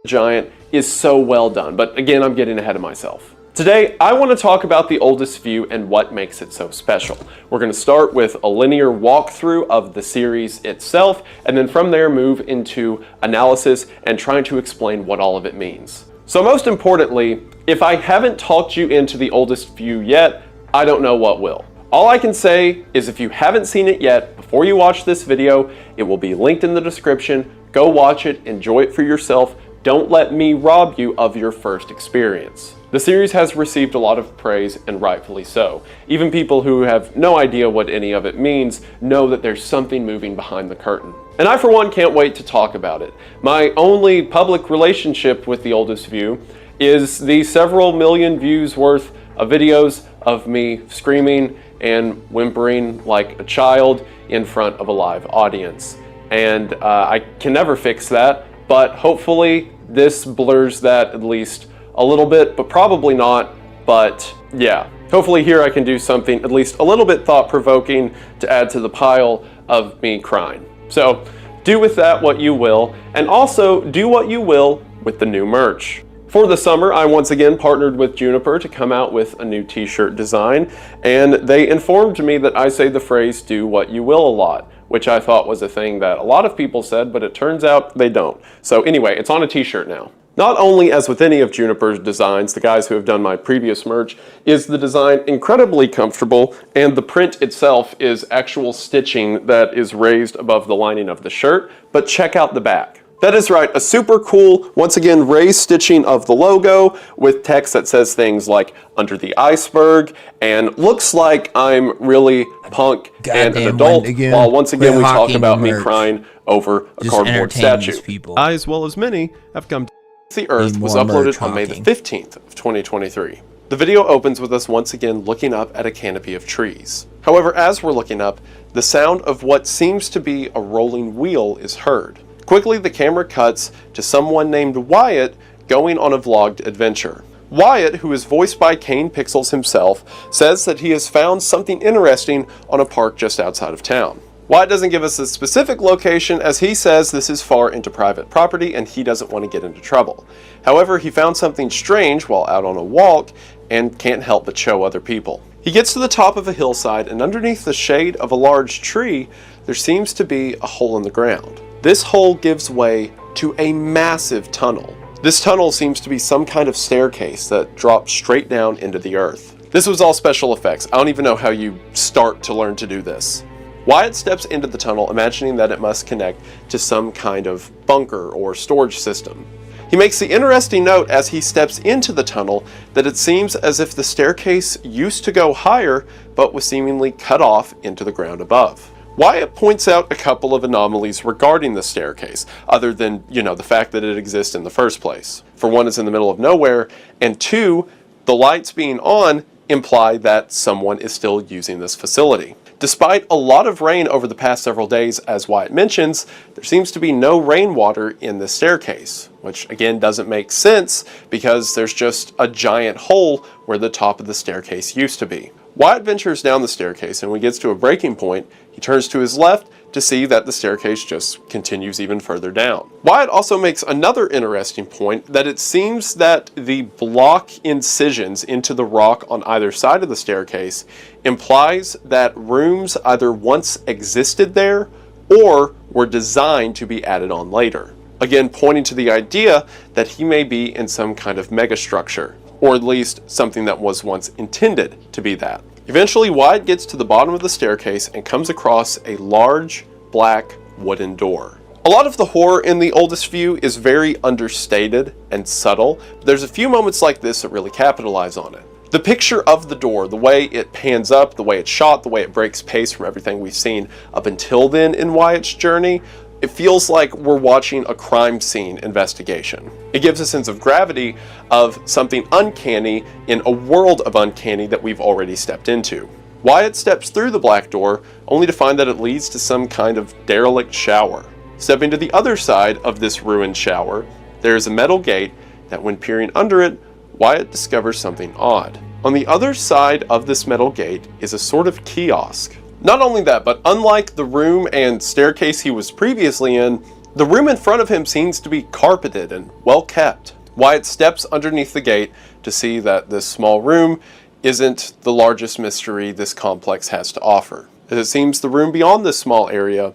Giant is so well done. But again, I'm getting ahead of myself. Today, I want to talk about the oldest view and what makes it so special. We're going to start with a linear walkthrough of the series itself, and then from there move into analysis and trying to explain what all of it means. So most importantly, if I haven't talked you into the oldest view yet, I don't know what will. All I can say is if you haven't seen it yet, before you watch this video, it will be linked in the description. Go watch it, enjoy it for yourself. Don't let me rob you of your first experience. The series has received a lot of praise, and rightfully so. Even people who have no idea what any of it means know that there's something moving behind the curtain. And I, for one, can't wait to talk about it. My only public relationship with the oldest view is the several million views worth of videos of me screaming and whimpering like a child in front of a live audience. And I can never fix that, but hopefully this blurs that at least a little bit, but probably not. But yeah, hopefully here I can do something at least a little bit thought-provoking to add to the pile of me crying. So do with that what you will, and also do what you will with the new merch. For the summer, I once again partnered with Juniper to come out with a new t-shirt design, and they informed me that I say the phrase "do what you will" a lot, which I thought was a thing that a lot of people said, but it turns out they don't. So anyway, it's on a t-shirt now. Not only, as with any of Juniper's designs, the guys who have done my previous merch, is the design incredibly comfortable, and the print itself is actual stitching that is raised above the lining of the shirt, but check out the back. That is right, a super cool, once again, raised stitching of the logo with text that says things like under the iceberg and looks like I'm really punk and an adult, while once again we talk about me crying over a cardboard statue. I, as well as many, have come to the Earth was uploaded on May the 15th of 2023. The video opens with us once again looking up at a canopy of trees. However, as we're looking up, the sound of what seems to be a rolling wheel is heard. Quickly, the camera cuts to someone named Wyatt going on a vlogged adventure. Wyatt, who is voiced by Kane Pixels himself, says that he has found something interesting on a park just outside of town. Wyatt doesn't give us a specific location, as he says this is far into private property and he doesn't want to get into trouble. However, he found something strange while out on a walk and can't help but show other people. He gets to the top of a hillside, and underneath the shade of a large tree, there seems to be a hole in the ground. This hole gives way to a massive tunnel. This tunnel seems to be some kind of staircase that drops straight down into the earth. This was all special effects. I don't even know how you start to learn to do this. Wyatt steps into the tunnel, imagining that it must connect to some kind of bunker or storage system. He makes the interesting note as he steps into the tunnel that it seems as if the staircase used to go higher, but was seemingly cut off into the ground above. Wyatt points out a couple of anomalies regarding the staircase, other than, the fact that it exists in the first place. For one, it's in the middle of nowhere, and two, the lights being on imply that someone is still using this facility. Despite a lot of rain over the past several days, as Wyatt mentions, there seems to be no rainwater in the staircase, which again doesn't make sense because there's just a giant hole where the top of the staircase used to be. Wyatt ventures down the staircase, and when he gets to a breaking point, he turns to his left to see that the staircase just continues even further down. Wyatt also makes another interesting point that it seems that the block incisions into the rock on either side of the staircase implies that rooms either once existed there or were designed to be added on later. Again, pointing to the idea that he may be in some kind of megastructure, or at least something that was once intended to be that. Eventually, Wyatt gets to the bottom of the staircase and comes across a large, black, wooden door. A lot of the horror in the oldest view is very understated and subtle, but there's a few moments like this that really capitalize on it. The picture of the door, the way it pans up, the way it's shot, the way it breaks pace from everything we've seen up until then in Wyatt's journey, it feels like we're watching a crime scene investigation. It gives a sense of gravity of something uncanny in a world of uncanny that we've already stepped into. Wyatt steps through the black door, only to find that it leads to some kind of derelict shower. Stepping to the other side of this ruined shower, there is a metal gate that when peering under it, Wyatt discovers something odd. On the other side of this metal gate is a sort of kiosk. Not only that, but unlike the room and staircase he was previously in, the room in front of him seems to be carpeted and well kept. Wyatt steps underneath the gate to see that this small room isn't the largest mystery this complex has to offer, as it seems the room beyond this small area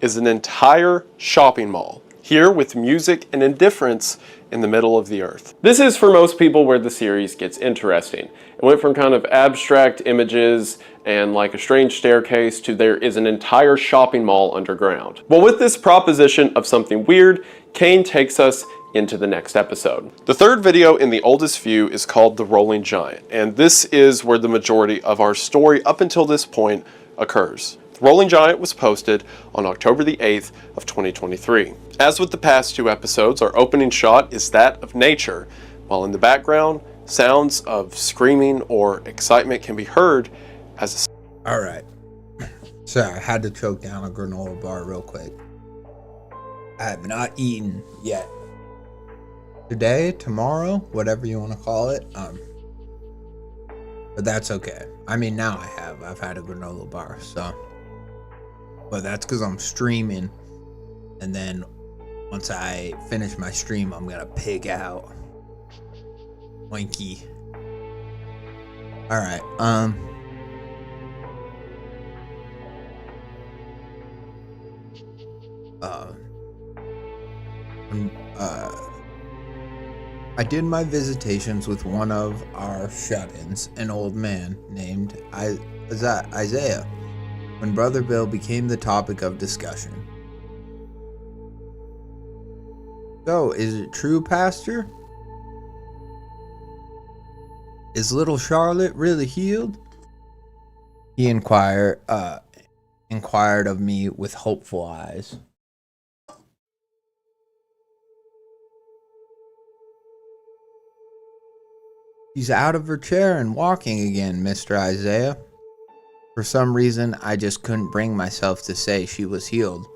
is an entire shopping mall, here with music and indifference in the middle of the earth. This is for most people where the series gets interesting. It went from kind of abstract images and like a strange staircase to there is an entire shopping mall underground. Well, with this proposition of something weird, Kane takes us into the next episode. The third video in the oldest view is called The Rolling Giant, and this is where the majority of our story up until this point occurs. The Rolling Giant was posted on October the 8th of 2023. As with the past two episodes, our opening shot is that of nature, while in the background, sounds of screaming or excitement can be heard as a... All right. Sorry, I had to choke down a granola bar real quick. I have not eaten yet. Today, tomorrow, whatever you want to call it. But that's okay. I mean, now I have. I've had a granola bar, so. But that's because I'm streaming. And then once I finish my stream, I'm going to pig out. Winky. All right. I did my visitations with one of our shut-ins, an old man named Isaiah, when Brother Bill became the topic of discussion. So, is it true, Pastor? Is little Charlotte really healed? He inquired of me with hopeful eyes. She's out of her chair and walking again, Mr. Isaiah. For some reason, I just couldn't bring myself to say she was healed.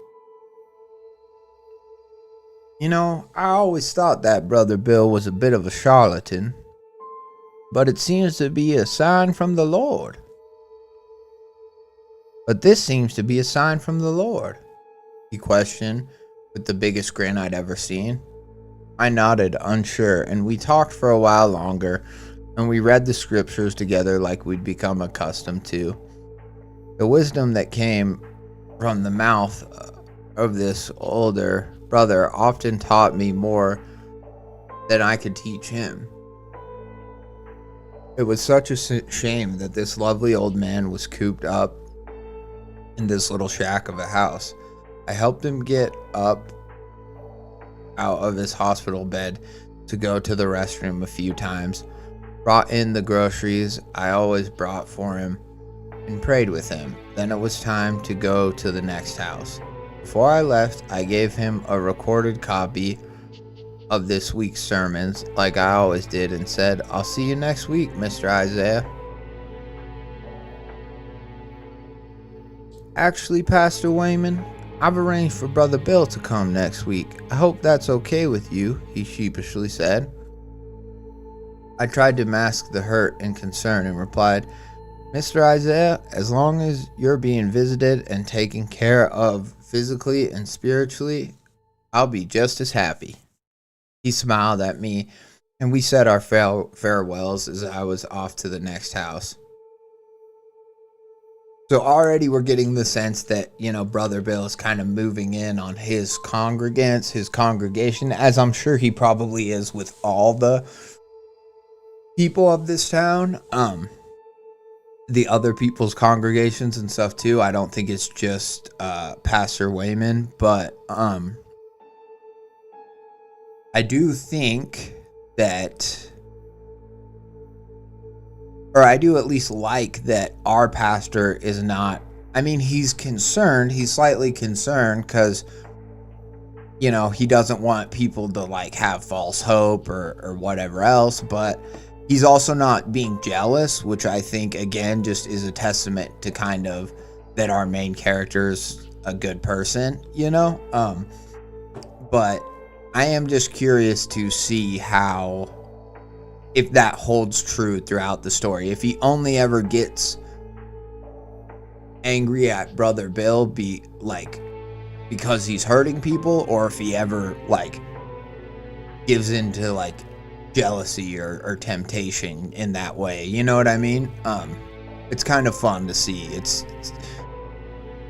You know, I always thought that Brother Bill was a bit of a charlatan, but it seems to be a sign from the Lord. But this seems to be a sign from the Lord, he questioned with the biggest grin I'd ever seen. I nodded, unsure, and we talked for a while longer, and we read the scriptures together like we'd become accustomed to. The wisdom that came from the mouth of this older brother often taught me more than I could teach him. It was such a shame that this lovely old man was cooped up in this little shack of a house. I helped him get up out of his hospital bed to go to the restroom a few times, brought in the groceries I always brought for him, and prayed with him. Then it was time to go to the next house. Before I left, I gave him a recorded copy of this week's sermons, like I always did, and said, "I'll see you next week, Mr. Isaiah." Actually, Pastor Wayman, I've arranged for Brother Bill to come next week. I hope that's okay with you, he sheepishly said. I tried to mask the hurt and concern and replied, "Mr. Isaiah, as long as you're being visited and taken care of physically and spiritually, I'll be just as happy." He smiled at me, and we said our farewells as I was off to the next house. So already we're getting the sense that, Brother Bill is kind of moving in on his congregants, his congregation, as I'm sure he probably is with all the people of this town. The other people's congregations and stuff too. I don't think it's just Pastor Wayman, but I do think that, or I do at least like that our pastor is not, he's concerned, he's slightly concerned because, he doesn't want people to have false hope or whatever else, but he's also not being jealous, which I think, again, just is a testament to kind of that our main character's a good person, but I am just curious to see if that holds true throughout the story. If he only ever gets angry at Brother Bill because he's hurting people, or if he ever gives into jealousy or temptation in that way. You know what I mean? It's kind of fun to see.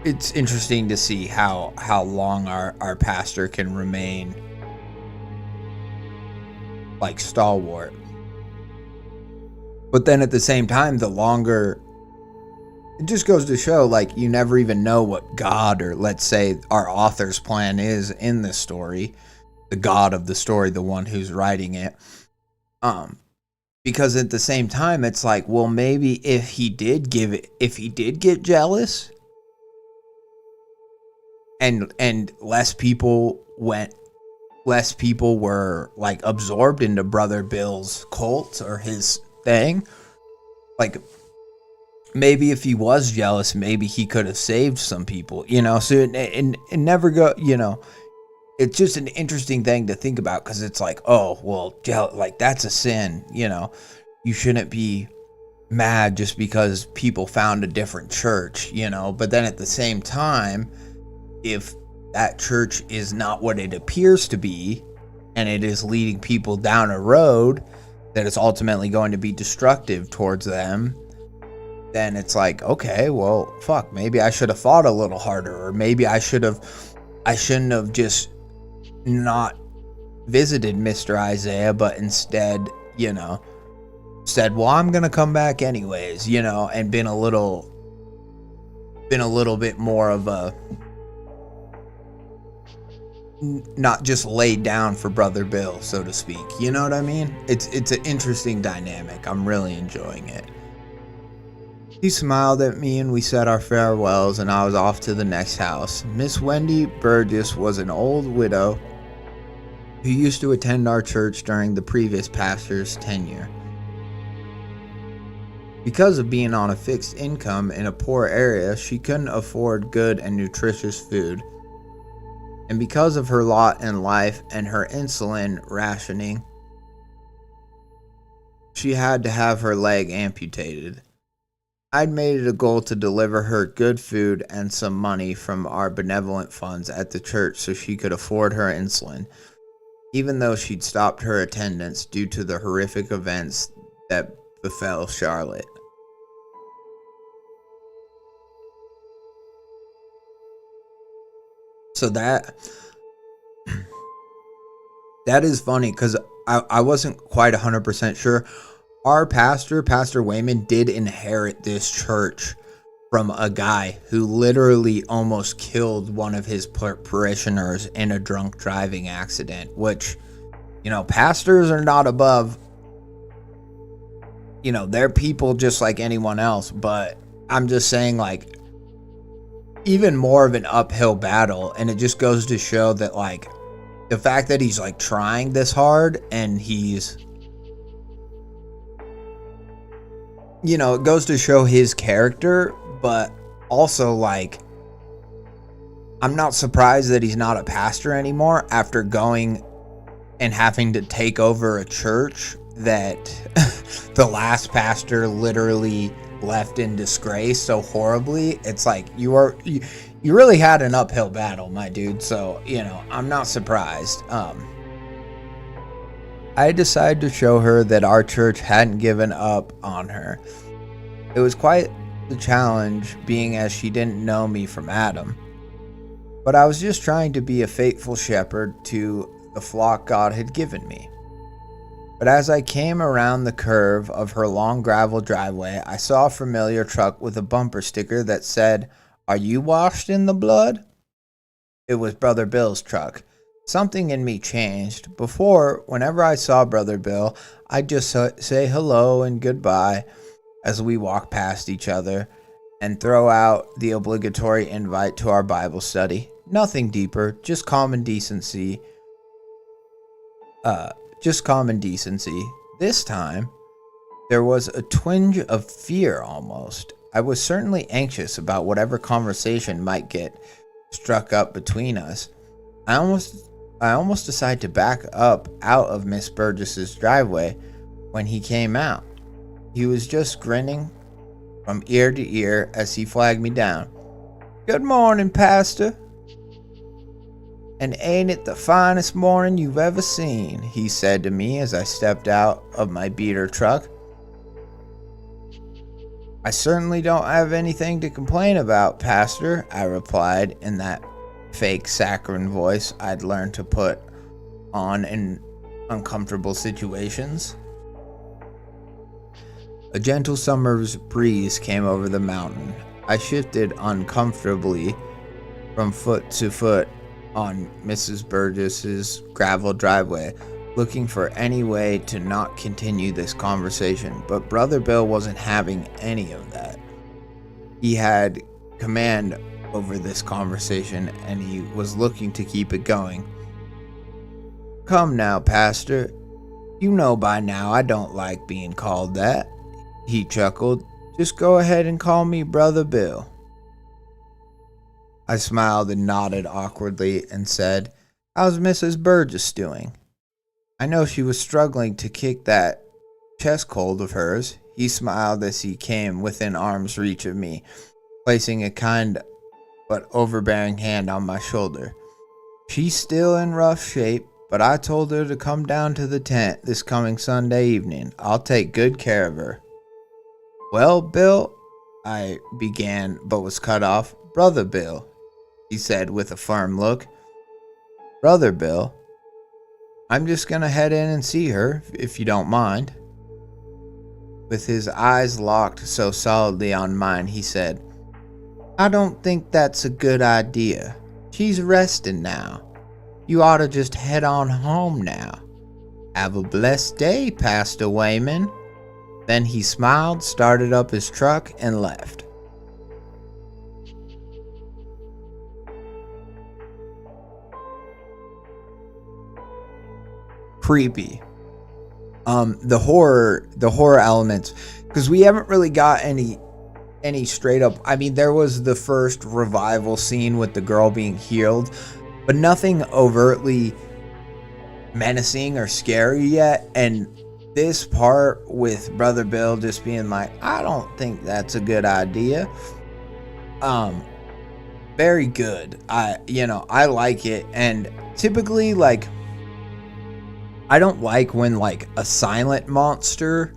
It's interesting to see how long our pastor can remain stalwart. But then at the same time, the longer, it just goes to show, you never even know what God, or let's say our author's plan is in this story, the God of the story, the one who's writing it. Because at the same time, it's well, maybe if he did get jealous and less people were absorbed into Brother Bill's cult or his thing, maybe if he was jealous, maybe he could have saved some people, so it never go, it's just an interesting thing to think about, because it's oh, well, that's a sin, you shouldn't be mad just because people found a different church, but then at the same time, if that church is not what it appears to be, and it is leading people down a road that is ultimately going to be destructive towards them, then it's okay, well, fuck, maybe I should have fought a little harder, or maybe I shouldn't have just not visited Mr. Isaiah, but instead, said, well, I'm gonna come back anyways, and been a little bit more of a not just laid down for Brother Bill, so to speak. You know what I mean? It's an interesting dynamic. I'm really enjoying it. He smiled at me and we said our farewells, and I was off to the next house. Miss Wendy Burgess was an old widow who used to attend our church during the previous pastor's tenure. Because of being on a fixed income in a poor area, she couldn't afford good and nutritious food. And because of her lot in life and her insulin rationing, she had to have her leg amputated. I'd made it a goal to deliver her good food and some money from our benevolent funds at the church so she could afford her insulin, even though she'd stopped her attendance due to the horrific events that befell Charlotte. So that is funny because I wasn't quite 100% sure. Our pastor, Pastor Wayman, did inherit this church from a guy who literally almost killed one of his parishioners in a drunk driving accident, which, you know, pastors are not above, you know, they're people just like anyone else, but I'm just saying, like, even more of an uphill battle. And it just goes to show that, like, the fact that he's like trying this hard and he's, you know, it goes to show his character, but also, like, I'm not surprised that he's not a pastor anymore after going and having to take over a church that the last pastor literally left in disgrace so horribly. It's like you really had an uphill battle, my dude. So, you know, I'm not surprised. I decided to show her that our church hadn't given up on her. It was quite the challenge, being as she didn't know me from Adam. But I was just trying to be a faithful shepherd to the flock God had given me. But as I came around the curve of her long gravel driveway, I saw a familiar truck with a bumper sticker that said, "Are you washed in the blood?" It was Brother Bill's truck. Something in me changed. Before, whenever I saw Brother Bill, I'd just say hello and goodbye as we walk past each other and throw out the obligatory invite to our Bible study. Nothing deeper, just common decency. This time, there was a twinge of fear almost. I was certainly anxious about whatever conversation might get struck up between us. I almost decided to back up out of Miss Burgess's driveway when he came out. He was just grinning from ear to ear as he flagged me down. "Good morning, Pastor. And ain't it the finest morning you've ever seen?" he said to me as I stepped out of my beater truck. "I certainly don't have anything to complain about, Pastor," I replied in that fake saccharine voice I'd learned to put on in uncomfortable situations. A gentle summer's breeze came over the mountain. I shifted uncomfortably from foot to foot on Mrs. Burgess's gravel driveway, looking for any way to not continue this conversation, but Brother Bill wasn't having any of that. He had command over this conversation, and he was looking to keep it going. "Come now, Pastor. You know by now I don't like being called that," he chuckled. "Just go ahead and call me Brother Bill." I smiled and nodded awkwardly and said, "How's Mrs. Burgess doing?" I know she was struggling to kick that chest cold of hers. He smiled as he came within arm's reach of me, placing a kind but overbearing hand on my shoulder. "She's still in rough shape, but I told her to come down to the tent this coming Sunday evening. I'll take good care of her." "Well, Bill," I began, but was cut off. "Brother Bill," he said with a firm look. "Brother Bill, I'm just gonna head in and see her, if you don't mind." With his eyes locked so solidly on mine, he said, "I don't think that's a good idea. She's resting now. You ought to just head on home now. Have a blessed day, Pastor Wayman. Then he smiled, started up his truck, and left. Creepy. The horror elements, because we haven't really got any straight up. I mean, there was the first revival scene with the girl being healed, but nothing overtly menacing or scary yet. And this part with Brother Bill just being like, I don't think that's a good idea. Very good. I like it. And typically, like, I don't like when like a silent monster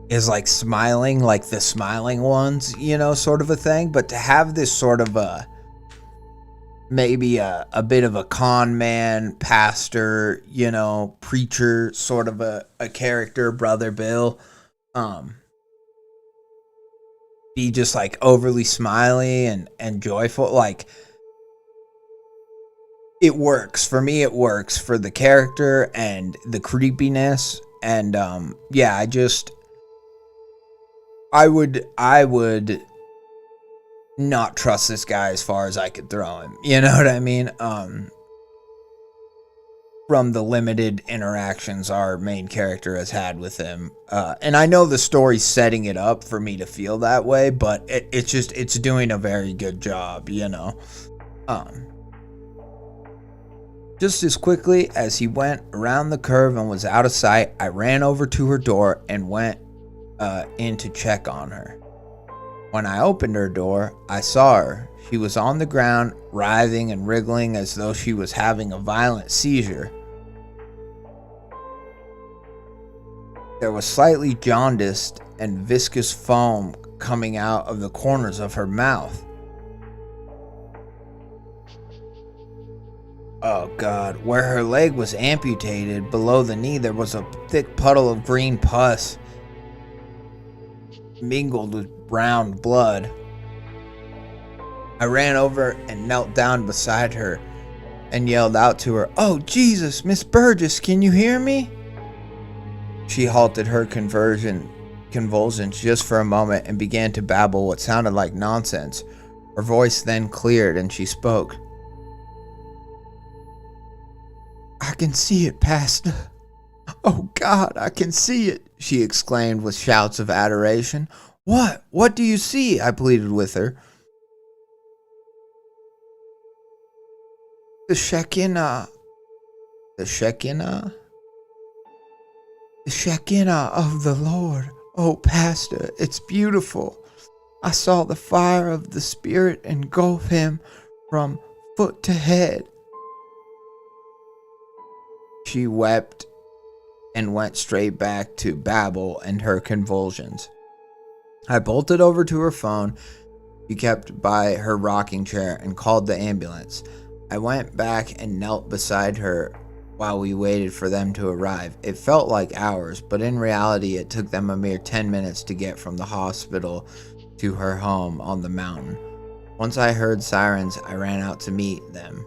is like smiling, like the smiling ones, sort of a thing. But to have this sort of maybe a bit of a con man, pastor, preacher, sort of a character, Brother Bill, be just like overly smiley and joyful, like, it works for me. It works for the character and the creepiness. And I would not trust this guy as far as I could throw him. You know what I mean? From the limited interactions our main character has had with him. And I know the story's setting it up for me to feel that way, but it's doing a very good job, Just as quickly as he went around the curve and was out of sight, I ran over to her door and went in to check on her. When I opened her door, I saw her. She was on the ground, writhing and wriggling as though she was having a violent seizure. There was slightly jaundiced and viscous foam coming out of the corners of her mouth. Oh God, where her leg was amputated, below the knee, there was a thick puddle of green pus mingled with brown blood. I ran over and knelt down beside her and yelled out to her, "Oh Jesus, Miss Burgess, can you hear me?" She halted her convulsions just for a moment and began to babble what sounded like nonsense. Her voice then cleared and she spoke. "I can see it, Pastor. Oh God, I can see it," she exclaimed with shouts of adoration. "What? What do you see?" I pleaded with her. The Shekinah of the Lord. Oh, Pastor, it's beautiful. I saw the fire of the Spirit engulf him from foot to head. She wept and went straight back to babble and her convulsions. I bolted over to her phone she kept by her rocking chair and called the ambulance. I went back and knelt beside her while we waited for them to arrive. It felt like hours, but in reality it took them a mere 10 minutes to get from the hospital to her home on the mountain. Once I heard sirens, I ran out to meet them.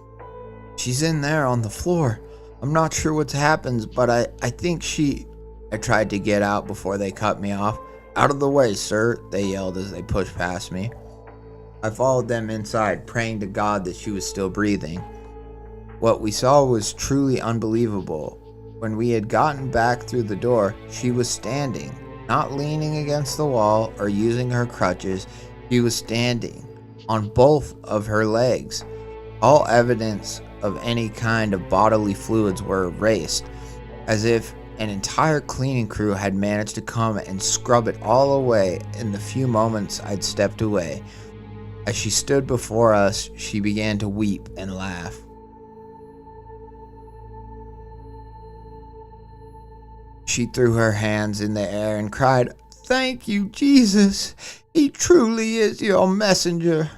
"She's in there on the floor. I'm not sure what's happened, but I think she..." I tried to get out before they cut me off. "Out of the way, sir," they yelled as they pushed past me. I followed them inside, praying to God that she was still breathing. What we saw was truly unbelievable. When we had gotten back through the door, she was standing, not leaning against the wall or using her crutches. She was standing on both of her legs. All evidence of any kind of bodily fluids were erased, as if an entire cleaning crew had managed to come and scrub it all away in the few moments I'd stepped away. As she stood before us, she began to weep and laugh. She threw her hands in the air and cried, "Thank you, Jesus. He truly is your messenger."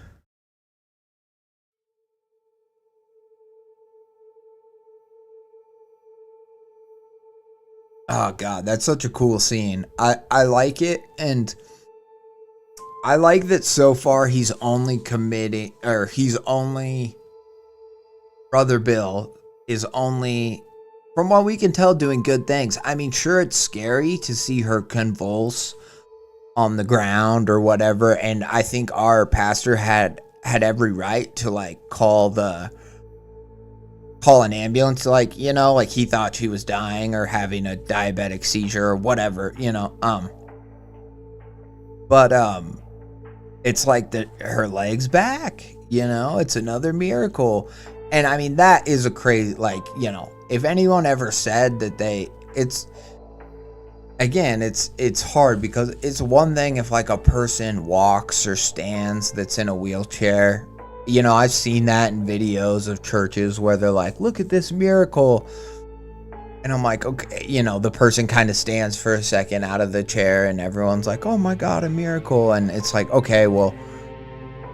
Oh God, that's such a cool scene. I like it, and I like that so far he's only Brother Bill is only, from what we can tell, doing good things. I mean, sure, it's scary to see her convulse on the ground or whatever, and I think our pastor had every right to like call an ambulance, like, you know, like he thought she was dying or having a diabetic seizure or whatever, you know. But it's like her leg's back, you know. It's another miracle. And I mean, that is a crazy, like, you know, if anyone ever said that it's hard, because it's one thing if like a person walks or stands that's in a wheelchair. You know, I've seen that in videos of churches where they're like, look at this miracle. And I'm like, okay, you know, the person kind of stands for a second out of the chair and everyone's like, oh my God, a miracle. And it's like, okay, well,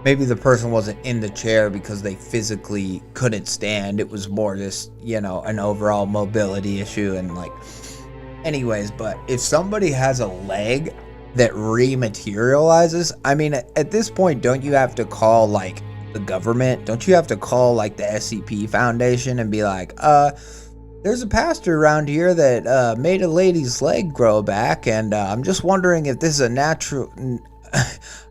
maybe the person wasn't in the chair because they physically couldn't stand. It was more just, you know, an overall mobility issue. And like, anyways, but if somebody has a leg that rematerializes, I mean, at this point, don't you have to call like the government? Don't you have to call like the SCP Foundation and be like, there's a pastor around here that made a lady's leg grow back, and I'm just wondering if this is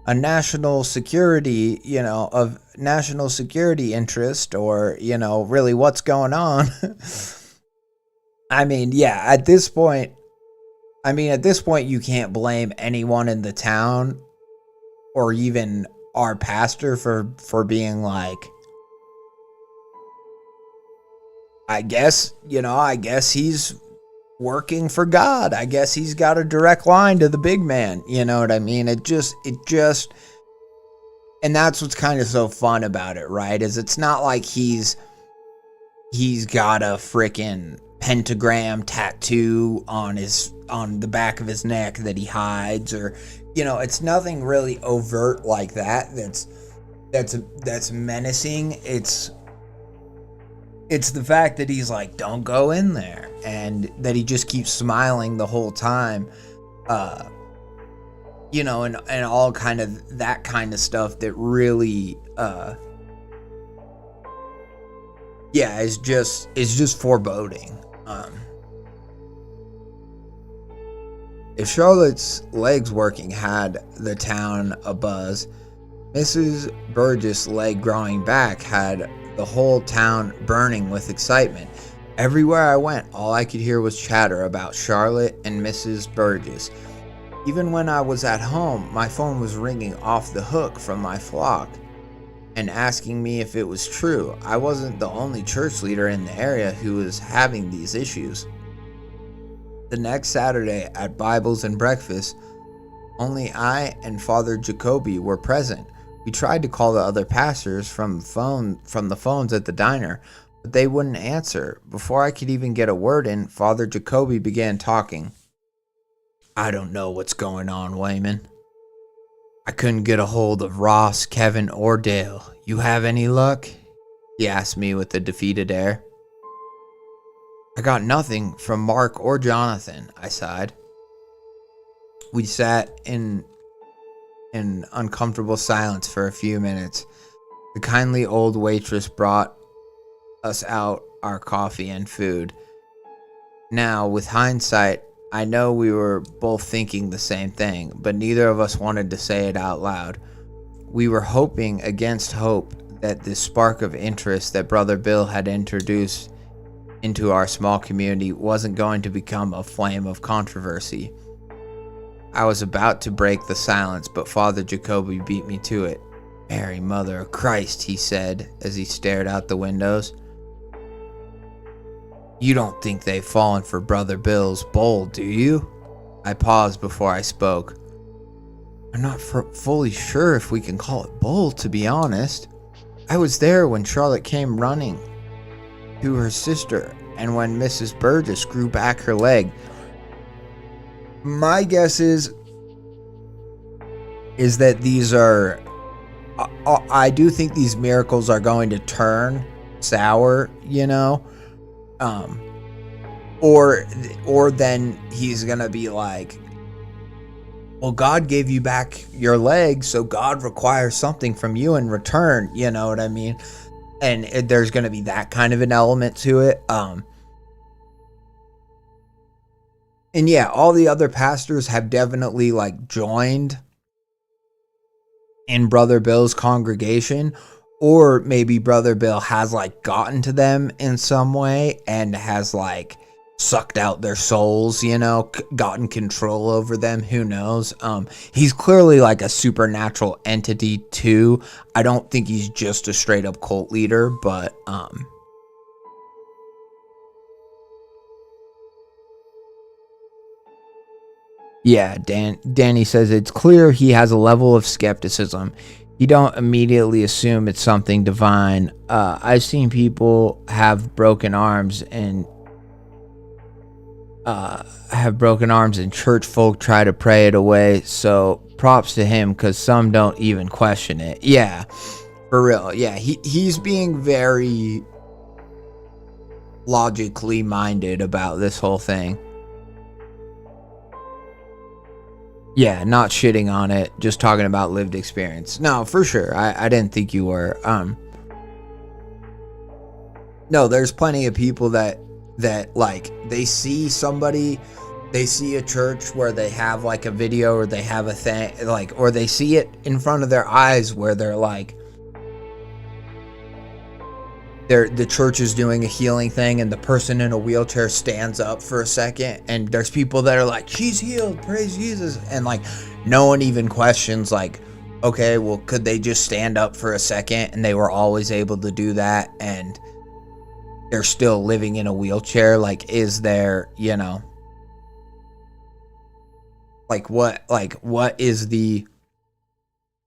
a national security, you know, of national security interest, or, you know, really what's going on? I mean, yeah, at this point, you can't blame anyone in the town or even our pastor for being like, I guess he's working for God. I guess he's got a direct line to the big man. You know what I mean? It just, and that's what's kind of so fun about it, right? Is it's not like he's got a freaking pentagram tattoo on the back of his neck that he hides, or, you know, it's nothing really overt like that. That's menacing. It's the fact that he's like, don't go in there, and that he just keeps smiling the whole time, you know, and all kind of that kind of stuff that really, yeah, is just foreboding. If Charlotte's legs working had the town abuzz, Mrs. Burgess' leg growing back had the whole town burning with excitement. Everywhere I went, all I could hear was chatter about Charlotte and Mrs. Burgess. Even when I was at home, my phone was ringing off the hook from my flock and asking me if it was true. I wasn't the only church leader in the area who was having these issues. The next Saturday at Bibles and breakfast, only I and Father Jacoby were present. We tried to call the other pastors from the phones at the diner, but they wouldn't answer. Before I could even get a word in, Father Jacoby began talking. I don't know what's going on, Wayman. I couldn't get a hold of Ross, Kevin, or Dale. You have any luck? He asked me with a defeated air. I got nothing from Mark or Jonathan, I sighed. We sat in uncomfortable silence for a few minutes. The kindly old waitress brought us out our coffee and food. Now, with hindsight, I know we were both thinking the same thing, but neither of us wanted to say it out loud. We were hoping against hope that this spark of interest that Brother Bill had introduced into our small community wasn't going to become a flame of controversy. I was about to break the silence, but Father Jacoby beat me to it. Mary, Mother of Christ, he said as he stared out the windows. You don't think they've fallen for Brother Bill's bowl, do you? I paused before I spoke. I'm not fully sure if we can call it bowl, to be honest. I was there when Charlotte came running to her sister, and when Mrs. Burgess grew back her leg. My guess is that these are, I do think these miracles are going to turn sour, you know, or then he's gonna be like, well, God gave you back your leg, so God requires something from you in return, you know what I mean? and there's going to be that kind of an element to it. And yeah, all the other pastors have definitely like joined in Brother Bill's congregation, or maybe Brother Bill has like gotten to them in some way and has like sucked out their souls, you know, gotten control over them. Who knows? He's clearly like a supernatural entity too. I don't think he's just a straight up cult leader, but yeah, Danny says it's clear he has a level of skepticism. You don't immediately assume it's something divine. I've seen people have broken arms and church folk try to pray it away. So props to him, because some don't even question it. Yeah, for real. Yeah, he's being very logically minded about this whole thing. Yeah, not shitting on it, just talking about lived experience. No, for sure. I didn't think you were. No, there's plenty of people that like, they see a church where they have like a video, or they have a thing, like, or they see it in front of their eyes where they're like, the church is doing a healing thing, and the person in a wheelchair stands up for a second, and there's people that are like, she's healed, praise Jesus, and like no one even questions like, okay, well, could they just stand up for a second, and they were always able to do that, and they're still living in a wheelchair? Like, is there, you know, like what is the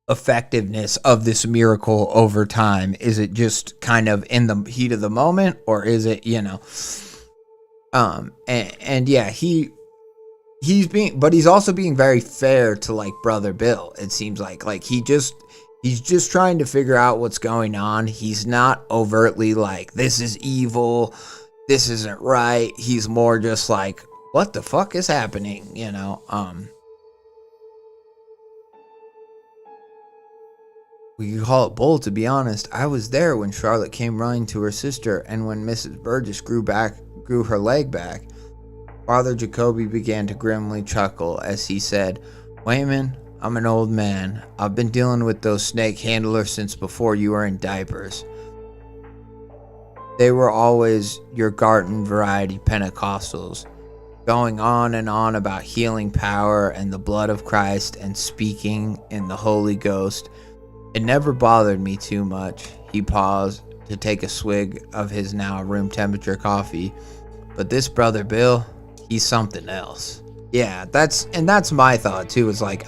effectiveness of this miracle over time? Is it just kind of in the heat of the moment, or is it, you know, and yeah, he's also being very fair to like Brother Bill. It seems like he's just trying to figure out what's going on. He's not overtly like, this is evil, this isn't right. He's more just like, what the fuck is happening, you know? We could call it bull, to be honest. I was there when Charlotte came running to her sister, and when Mrs. Burgess grew her leg back. Father Jacoby began to grimly chuckle as he said, Wayman, I'm an old man. I've been dealing with those snake handlers since before you were in diapers. They were always your garden variety Pentecostals, going on and on about healing power and the blood of Christ and speaking in the Holy Ghost. It never bothered me too much. He paused to take a swig of his now room temperature coffee. But this Brother Bill, he's something else. Yeah, that's my thought too. Is like,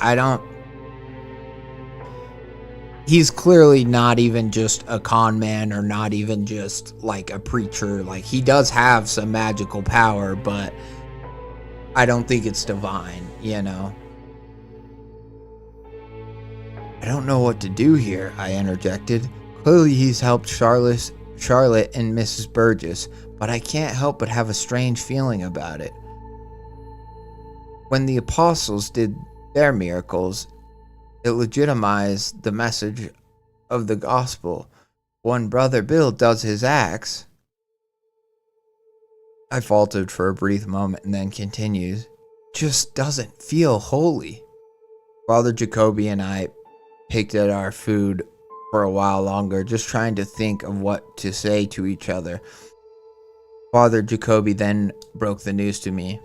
he's clearly not even just a con man, or not even just like a preacher. Like, he does have some magical power, but I don't think it's divine, you know. I don't know what to do here, I interjected. Clearly he's helped Charlotte and Mrs. Burgess, but I can't help but have a strange feeling about it. When the apostles did their miracles, it legitimized the message of the gospel. When Brother Bill does his acts... I faltered for a brief moment and then continues, just doesn't feel holy. Father Jacoby and I picked at our food for a while longer, just trying to think of what to say to each other. Father Jacoby then broke the news to me.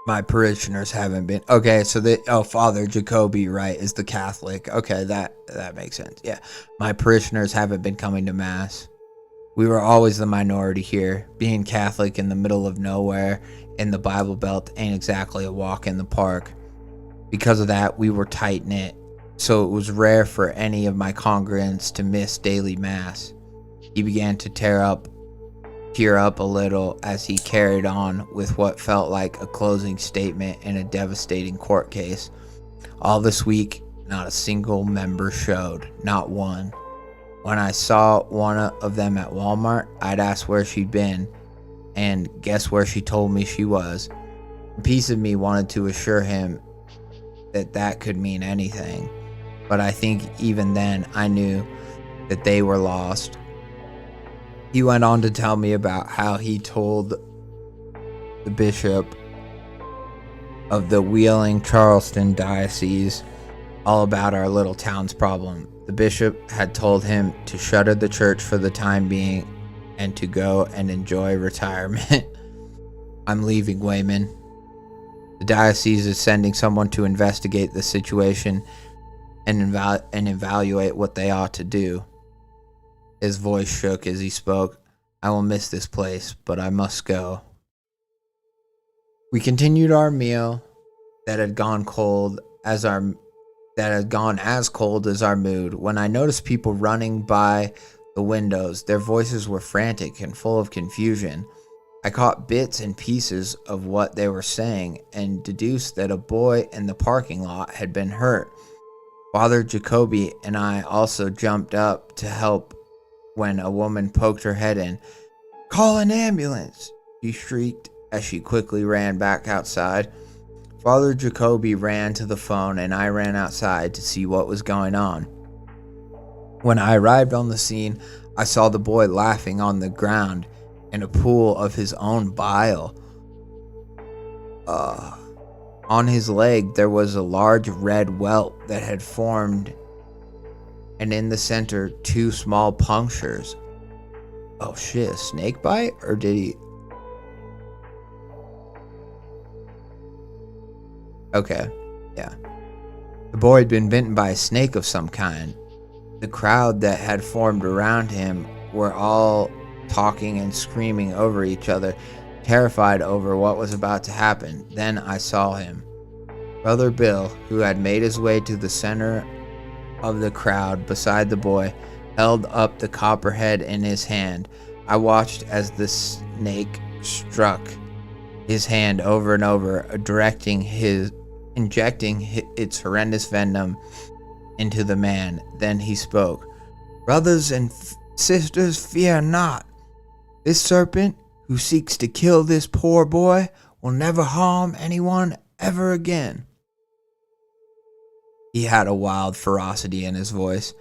My parishioners haven't been... Okay, so Father Jacoby, right, is the Catholic. Okay, that makes sense. Yeah. My parishioners haven't been coming to Mass. We were always the minority here. Being Catholic in the middle of nowhere in the Bible Belt ain't exactly a walk in the park. Because of that, we were tight-knit. So it was rare for any of my congregants to miss daily Mass. He began to tear up a little as he carried on with what felt like a closing statement in a devastating court case. All this week, not a single member showed, not one. When I saw one of them at Walmart, I'd ask where she'd been, and guess where she told me she was. A piece of me wanted to assure him that could mean anything, but I think even then I knew that they were lost. He went on to tell me about how he told the bishop of the Wheeling Charleston diocese all about our little town's problem. The bishop had told him to shutter the church for the time being and to go and enjoy retirement. I'm leaving, Wayman. The diocese is sending someone to investigate the situation and evaluate what they ought to do. His voice shook as he spoke. I will miss this place, but I must go. We continued our meal that had gone as cold as our mood when I noticed people running by the windows. Their voices were frantic and full of confusion. I caught bits and pieces of what they were saying and deduced that a boy in the parking lot had been hurt. Father Jacoby and I also jumped up to help when a woman poked her head in. "Call an ambulance!" she shrieked as she quickly ran back outside. Father Jacoby ran to the phone and I ran outside to see what was going on. When I arrived on the scene, I saw the boy laughing on the ground in a pool of his own bile. On his leg there was a large red welt that had formed, and in the center 2 small punctures. Oh shit, a snake bite? Or did he... Okay, yeah. The boy had been bitten by a snake of some kind. The crowd that had formed around him were all talking and screaming over each other, terrified over what was about to happen. Then I saw him. Brother Bill, who had made his way to the center of the crowd beside the boy, held up the copperhead in his hand. I watched as the snake struck his hand over and over, injecting its horrendous venom into the man. Then he spoke. "Brothers and sisters, fear not. This serpent who seeks to kill this poor boy will never harm anyone ever again." He had a wild ferocity in his voice.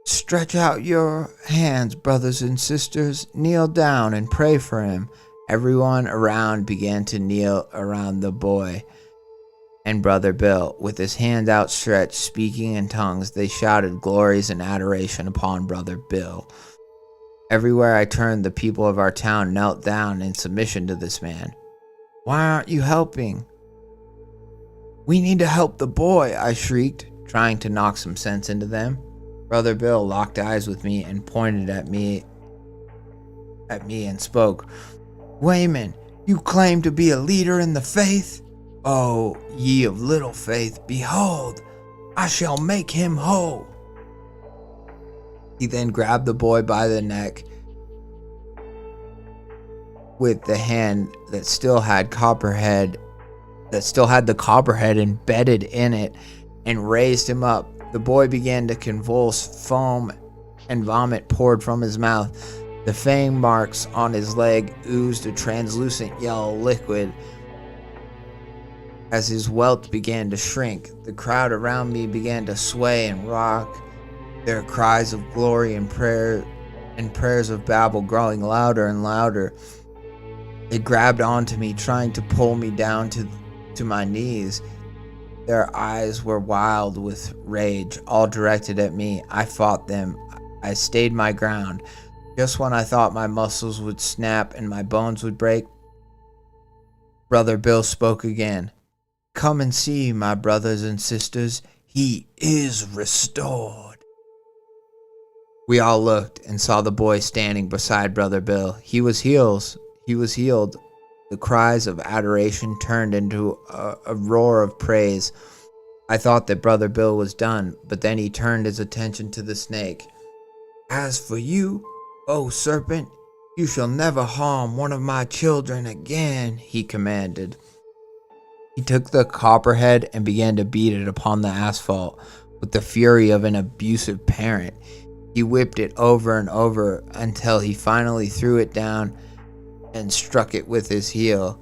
"Stretch out your hands, brothers and sisters. Kneel down and pray for him." Everyone around began to kneel around the boy and Brother Bill. With his hand outstretched, speaking in tongues, they shouted glories and adoration upon Brother Bill. Everywhere I turned, the people of our town knelt down in submission to this man. "Why aren't you helping?" "We need to help the boy," I shrieked, trying to knock some sense into them. Brother Bill locked eyes with me and pointed at me and spoke. "Wayman, you claim to be a leader in the faith? Oh, ye of little faith, behold, I shall make him whole." He then grabbed the boy by the neck with the hand that still had the copperhead embedded in it and raised him up. The boy began to convulse. Foam and vomit poured from his mouth. The fang marks on his leg oozed a translucent yellow liquid. As his welt began to shrink, the crowd around me began to sway and rock, their cries of glory and prayers of Babel growing louder and louder. They grabbed onto me, trying to pull me down to my knees. Their eyes were wild with rage, all directed at me. I fought them. I stayed my ground. Just when I thought my muscles would snap and my bones would break, Brother Bill spoke again. "Come and see, my brothers and sisters. He is restored." We all looked and saw the boy standing beside Brother Bill. He was healed. The cries of adoration turned into a roar of praise. I thought that Brother Bill was done, but then he turned his attention to the snake. "As for you, O serpent, you shall never harm one of my children again," he commanded. He took the copperhead and began to beat it upon the asphalt with the fury of an abusive parent. He whipped it over and over until he finally threw it down and struck it with his heel.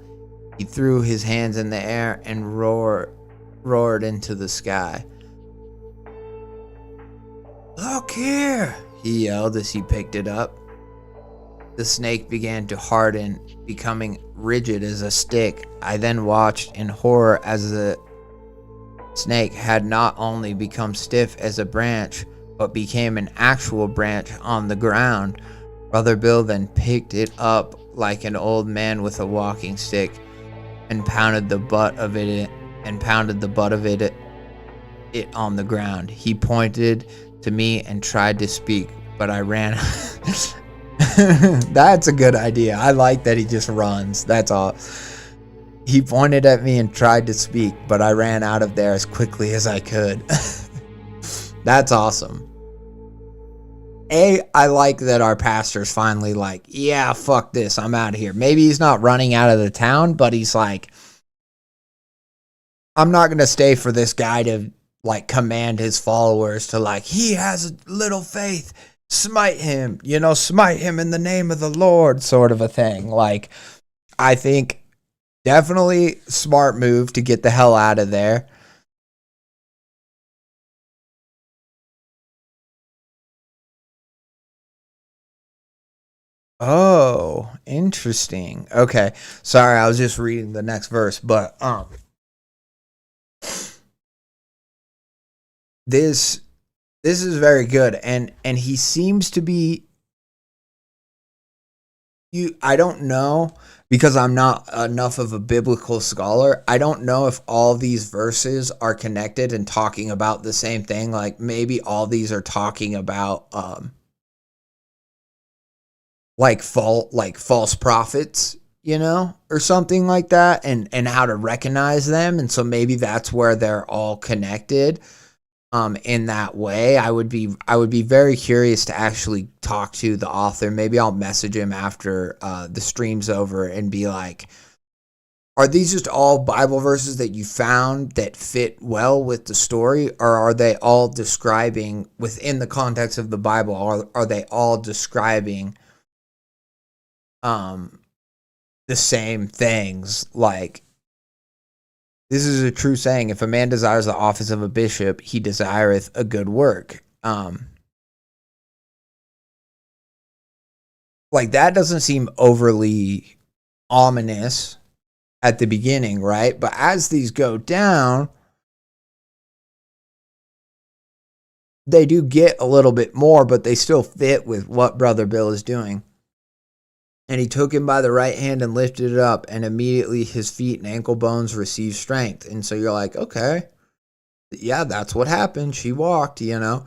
He threw his hands in the air and roared into the sky. "Look here," he yelled as he picked it up. The snake began to harden, becoming rigid as a stick. I then watched in horror as the snake had not only become stiff as a branch, but became an actual branch on the ground. Brother Bill then picked it up like an old man with a walking stick and pounded the butt of it on the ground. He pointed to me and tried to speak, but I ran. That's a good idea. I like that he just runs. That's all. He pointed at me and tried to speak, but I ran out of there as quickly as I could. That's awesome. I like that our pastor's finally like, yeah, fuck this, I'm out of here. Maybe he's not running out of the town, but he's like, I'm not going to stay for this guy to like command his followers to like, he has a little faith, smite him, smite him in the name of the Lord, sort of a thing. Like, I think definitely smart move to get the hell out of there. Oh, interesting. Okay. Sorry, I was just reading the next verse, but this is very good, and he seems to be, I don't know, because I'm not enough of a biblical scholar. I don't know if all these verses are connected and talking about the same thing. Like maybe all these are talking about like false prophets, or something like that, and how to recognize them. And so maybe that's where they're all connected. In that way, I would be very curious to actually talk to the author. Maybe I'll message him after the stream's over and be like, are these just all Bible verses that you found that fit well with the story, or are they all describing within the context of the Bible? Are they all describing the same things? Like, this is a true saying, if a man desires the office of a bishop, he desireth a good work. Like, that doesn't seem overly ominous at the beginning, right? But as these go down, they do get a little bit more, but they still fit with what Brother Bill is doing. And he took him by the right hand and lifted it up, and immediately his feet and ankle bones received strength. And so you're like, okay, yeah, that's what happened. She walked, And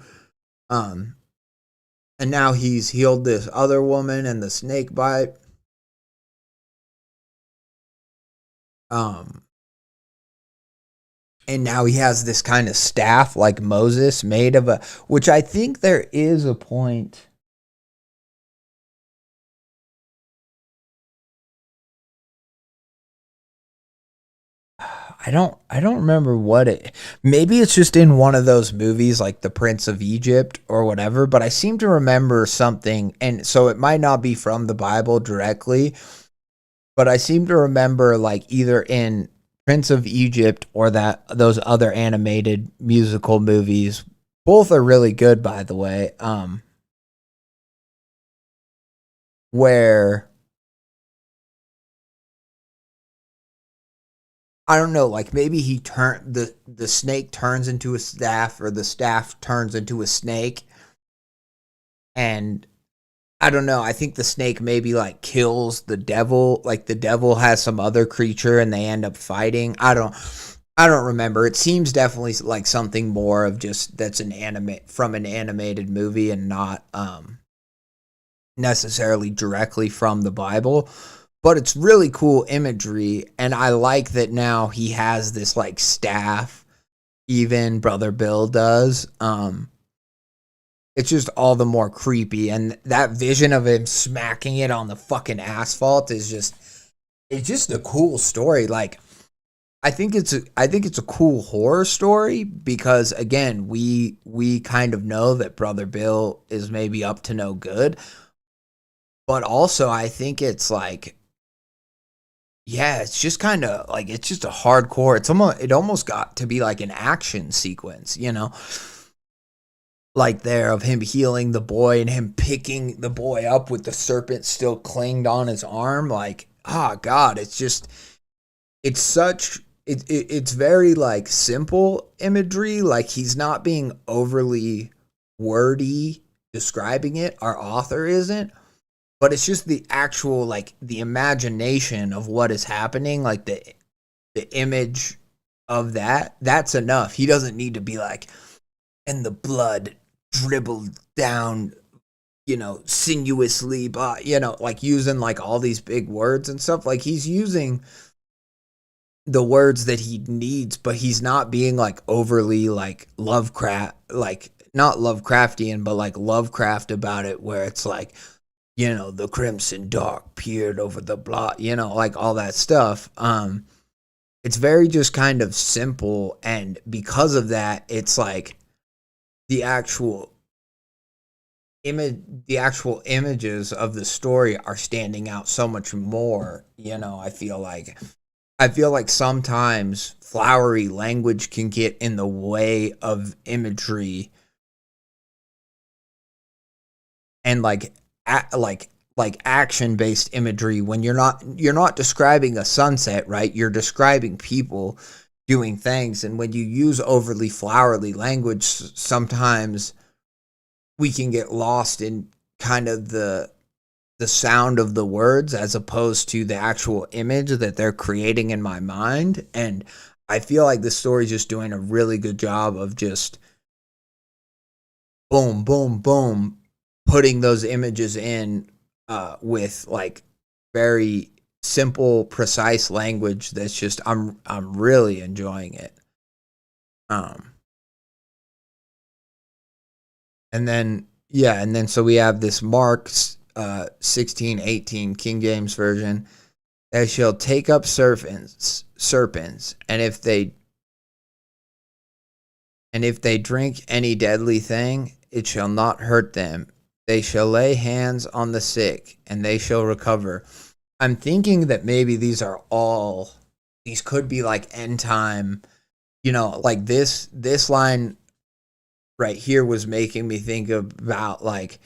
now he's healed this other woman and the snake bite. And now he has this kind of staff like Moses made of which I think there is a point. I don't remember maybe it's just in one of those movies like The Prince of Egypt or whatever, but I seem to remember something, and so it might not be from the Bible directly, but I seem to remember like either in Prince of Egypt or those other animated musical movies. Both are really good, by the way. Where I don't know, like maybe the snake turns into a staff, or the staff turns into a snake. And I don't know, I think the snake maybe like kills the devil, like the devil has some other creature and they end up fighting. I don't remember. It seems definitely like something more of just that's from an animated movie and not necessarily directly from the Bible. But it's really cool imagery, and I like that now he has this like staff, even Brother Bill does. It's just all the more creepy, and that vision of him smacking it on the fucking asphalt is just a cool story. Like, I think it's a cool horror story because again, we kind of know that Brother Bill is maybe up to no good, but also I think it's like, yeah, it's just kind of like, it's just a hardcore. It almost got to be like an action sequence, like there of him healing the boy and him picking the boy up with the serpent still clinged on his arm. Like, God, it's very like simple imagery. Like he's not being overly wordy describing it. Our author isn't, but it's just the actual, like the imagination of what is happening. Like the image of that's enough. He doesn't need to be like, and the blood dribbled down, sinuously, but, like using like all these big words and stuff. Like he's using the words that he needs, but he's not being like overly like Lovecraft, like not Lovecraftian, but like Lovecraft about it, where it's like, the crimson dark peered over the blot, like all that stuff. It's very just kind of simple, and because of that, it's like the actual images of the story are standing out so much more. I feel like sometimes flowery language can get in the way of imagery, and like action-based imagery, when you're not describing a sunset, right? You're describing people doing things, and when you use overly flowery language, sometimes we can get lost in kind of the sound of the words as opposed to the actual image that they're creating in my mind. And I feel like the story's just doing a really good job of just boom, boom, boom, putting those images in with like very simple, precise language that's just I'm really enjoying it. And then so we have this Mark 16:18 King James version. They shall take up serpents, and if they drink any deadly thing, it shall not hurt them. They shall lay hands on the sick, and they shall recover. I'm thinking that maybe these could be like end time, like this line right here was making me think about like,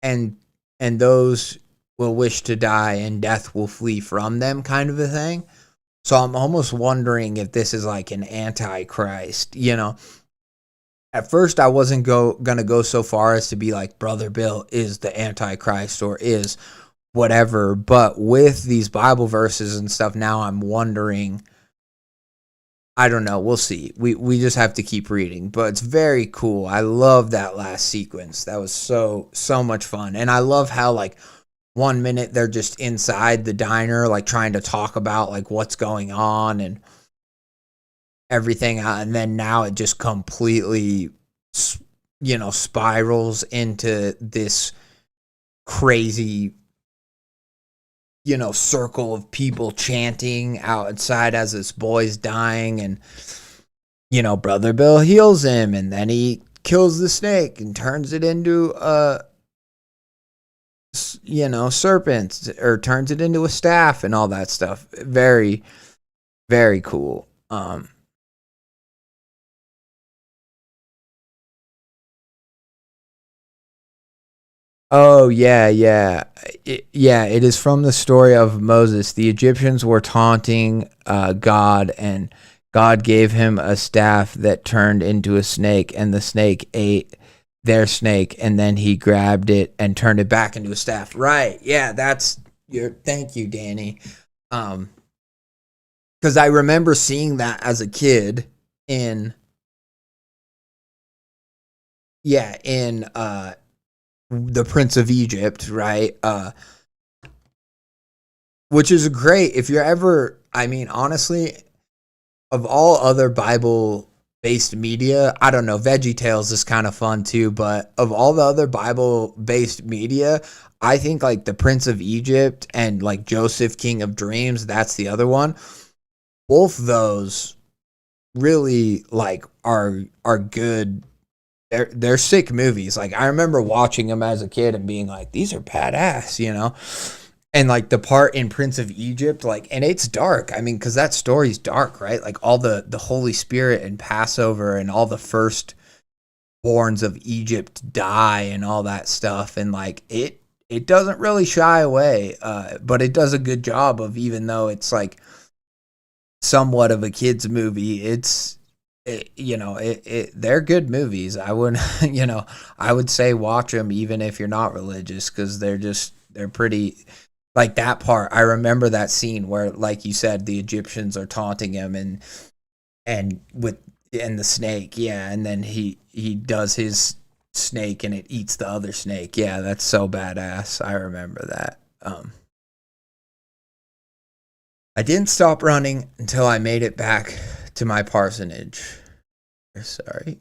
and those will wish to die, and death will flee from them, kind of a thing. So I'm almost wondering if this is like an antichrist, At first, I wasn't gonna go so far as to be like Brother Bill is the Antichrist or is whatever, but with these Bible verses and stuff, now I'm wondering. I don't know. We'll see. We just have to keep reading, but it's very cool. I love that last sequence. That was so much fun, and I love how like 1 minute they're just inside the diner, like trying to talk about like what's going on and everything, and then now it just completely spirals into this crazy circle of people chanting outside as this boy's dying, and Brother Bill heals him, and then he kills the snake and turns it into a serpent, or turns it into a staff and all that stuff. Very, very cool. Oh, yeah. It is from the story of Moses. The Egyptians were taunting God, and God gave him a staff that turned into a snake, and the snake ate their snake, and then he grabbed it and turned it back into a staff. Right. Yeah, thank you, Danny. Because I remember seeing that as a kid in the Prince of Egypt, right? Which is great if you're ever, honestly, of all other Bible-based media, I don't know, VeggieTales is kind of fun too, but of all the other Bible-based media, I think like the Prince of Egypt and like Joseph, King of Dreams, that's the other one. Both those really like are good. They're sick movies. Like I remember watching them as a kid and being like, these are badass, And like the part in Prince of Egypt, like, and it's dark. Because that story's dark, right? Like all the Holy Spirit and Passover and all the first horns of Egypt die and all that stuff. And like it doesn't really shy away, but it does a good job of, even though it's like somewhat of a kid's movie, they're good movies. I would, I would say watch them even if you're not religious, because they're pretty, like that part. I remember that scene where, like you said, the Egyptians are taunting him and the snake, yeah, and then he does his snake and it eats the other snake. Yeah, that's so badass. I remember that. I didn't stop running until I made it back to my parsonage. Sorry.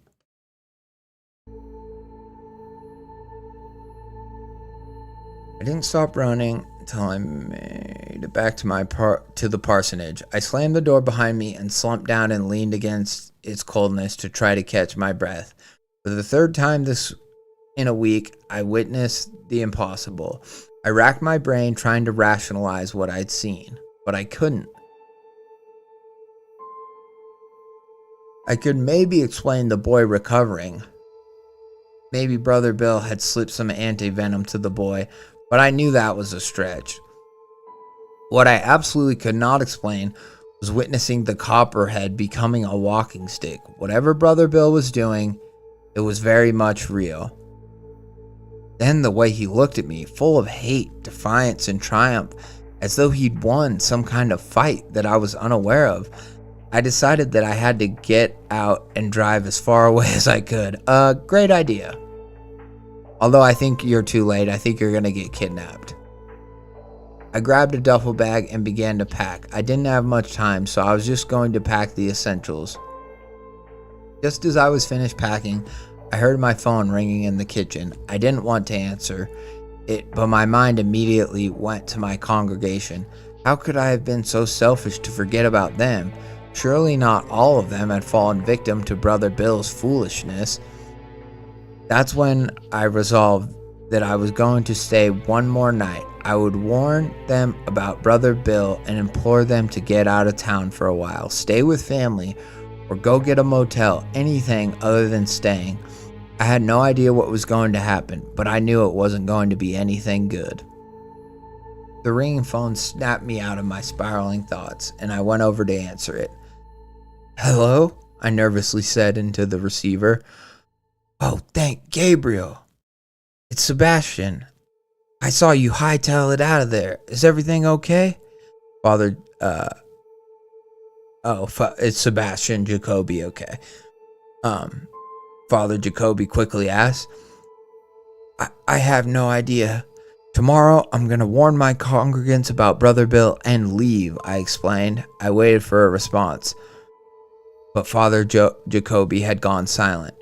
I didn't stop running until I made it back to the parsonage. I slammed the door behind me and slumped down and leaned against its coldness to try to catch my breath. For the third time in a week, I witnessed the impossible. I racked my brain trying to rationalize what I'd seen, but I couldn't. I could maybe explain the boy recovering. Maybe Brother Bill had slipped some anti-venom to the boy, but I knew that was a stretch. What I absolutely could not explain was witnessing the copperhead becoming a walking stick. Whatever Brother Bill was doing, it was very much real. Then the way he looked at me, full of hate, defiance, and triumph, as though he'd won some kind of fight that I was unaware of. I decided that I had to get out and drive as far away as I could. Great idea. Although I think you're too late. I think you're going to get kidnapped. I grabbed a duffel bag and began to pack. I didn't have much time, so I was just going to pack the essentials. Just as I was finished packing, I heard my phone ringing in the kitchen. I didn't want to answer it, but my mind immediately went to my congregation. How could I have been so selfish to forget about them? Surely not all of them had fallen victim to Brother Bill's foolishness. That's when I resolved that I was going to stay one more night. I would warn them about Brother Bill and implore them to get out of town for a while, stay with family, or go get a motel, anything other than staying. I had no idea what was going to happen, but I knew it wasn't going to be anything good. The ringing phone snapped me out of my spiraling thoughts, and I went over to answer it. "Hello?" I nervously said into the receiver. "Oh, thank Gabriel. It's Sebastian. I saw you hightail it out of there. Is everything okay?" It's Sebastian Jacoby, okay. Father Jacoby quickly asked. I have no idea. Tomorrow, I'm going to warn my congregants about Brother Bill and leave," I explained. I waited for a response, but Father Jacoby had gone silent.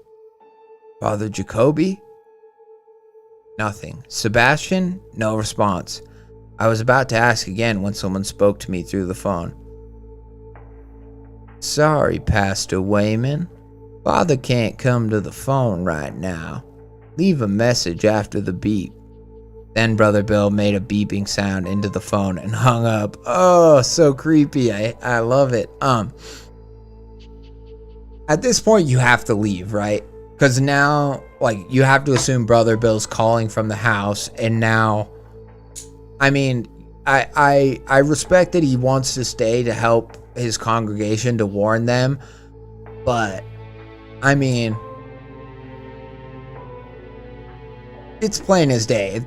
Father Jacoby? Nothing. Sebastian? No response. I was about to ask again when someone spoke to me through the phone. "Sorry, Pastor Wayman. Father can't come to the phone right now. Leave a message after the beep." Then Brother Bill made a beeping sound into the phone and hung up. Oh, so creepy. I love it. At this point, you have to leave, right? Because now, like, you have to assume Brother Bill's calling from the house, and now, I mean, I respect that he wants to stay to help his congregation, to warn them, but, I mean, it's plain as day.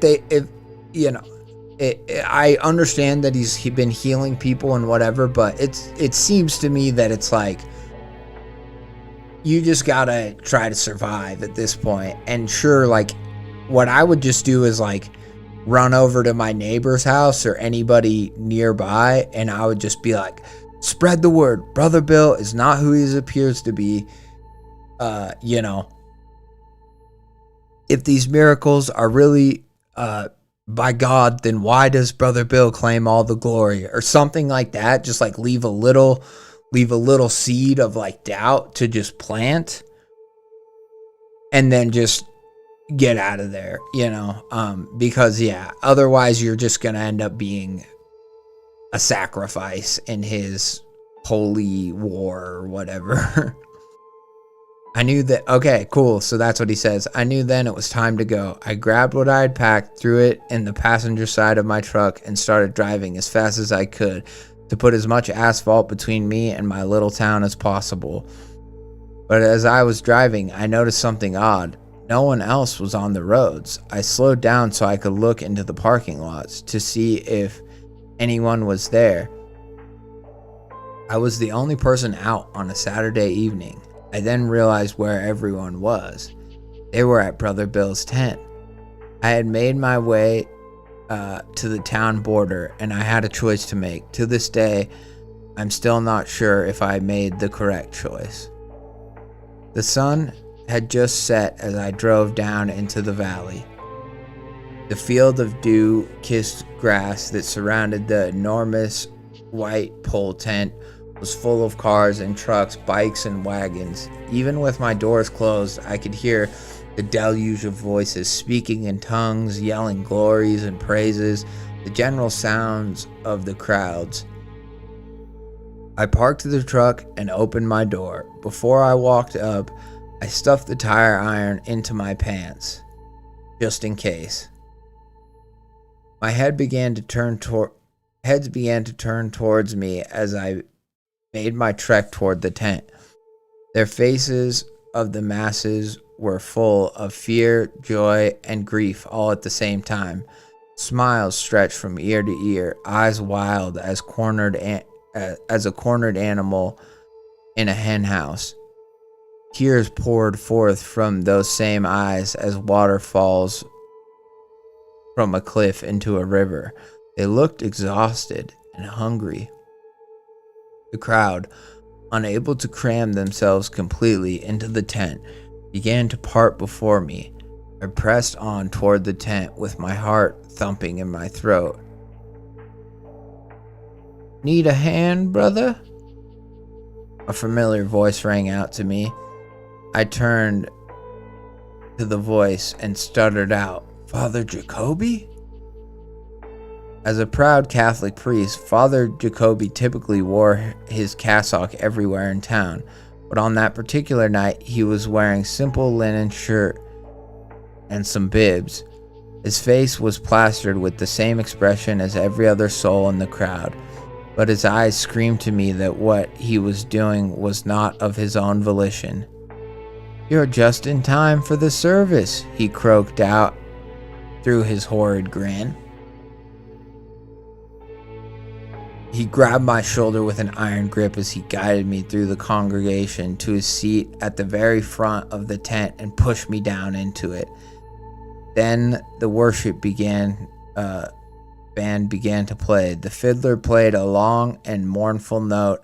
I understand that he's been healing people and whatever, but it seems to me that it's like, you just gotta try to survive at this point. And sure, like, what I would just do is like run over to my neighbor's house or anybody nearby, and I would just be like, spread the word. Brother Bill is not who he appears to be. If these miracles are really by God, then why does Brother Bill claim all the glory, or something like that? Just like leave a little seed of like doubt to just plant, and then just get out of there, because yeah, otherwise you're just gonna end up being a sacrifice in his holy war or whatever. I knew that. Okay, cool. So that's what he says. I knew then it was time to go. I grabbed what I had packed, threw it in the passenger side of my truck, and started driving as fast as I could to put as much asphalt between me and my little town as possible. But as I was driving, I noticed something odd. No one else was on the roads. I slowed down so I could look into the parking lots to see if anyone was there. I was the only person out on a Saturday evening. I then realized where everyone was. They were at Brother Bill's tent. I had made my way to the town border, and I had a choice to make. To this day, I'm still not sure if I made the correct choice. The sun had just set as I drove down into the valley. The field of dew-kissed grass that surrounded the enormous white pole tent was full of cars and trucks, bikes and wagons. Even with my doors closed, I could hear the deluge of voices speaking in tongues, yelling glories and praises, the general sounds of the crowds. I parked the truck and opened my door. Before I walked up, I stuffed the tire iron into my pants, just in case. My heads began to turn towards me as I made my trek toward the tent. Their faces of the masses were full of fear, joy, and grief all at the same time. Smiles stretched from ear to ear, eyes wild as a cornered animal in a hen house. Tears poured forth from those same eyes as water falls from a cliff into a river. They looked exhausted and hungry. The crowd, unable to cram themselves completely into the tent, began to part before me. I pressed on toward the tent with my heart thumping in my throat. "Need a hand, brother?" A familiar voice rang out to me. I turned to the voice and stuttered out, "Father Jacoby?" As a proud Catholic priest, Father Jacoby typically wore his cassock everywhere in town, but on that particular night he was wearing simple linen shirt and some bibs. His face was plastered with the same expression as every other soul in the crowd, but his eyes screamed to me that what he was doing was not of his own volition. "You're just in time for the service," he croaked out through his horrid grin. He grabbed my shoulder with an iron grip as he guided me through the congregation to his seat at the very front of the tent and pushed me down into it. Then the worship band began to play. The fiddler played a long and mournful note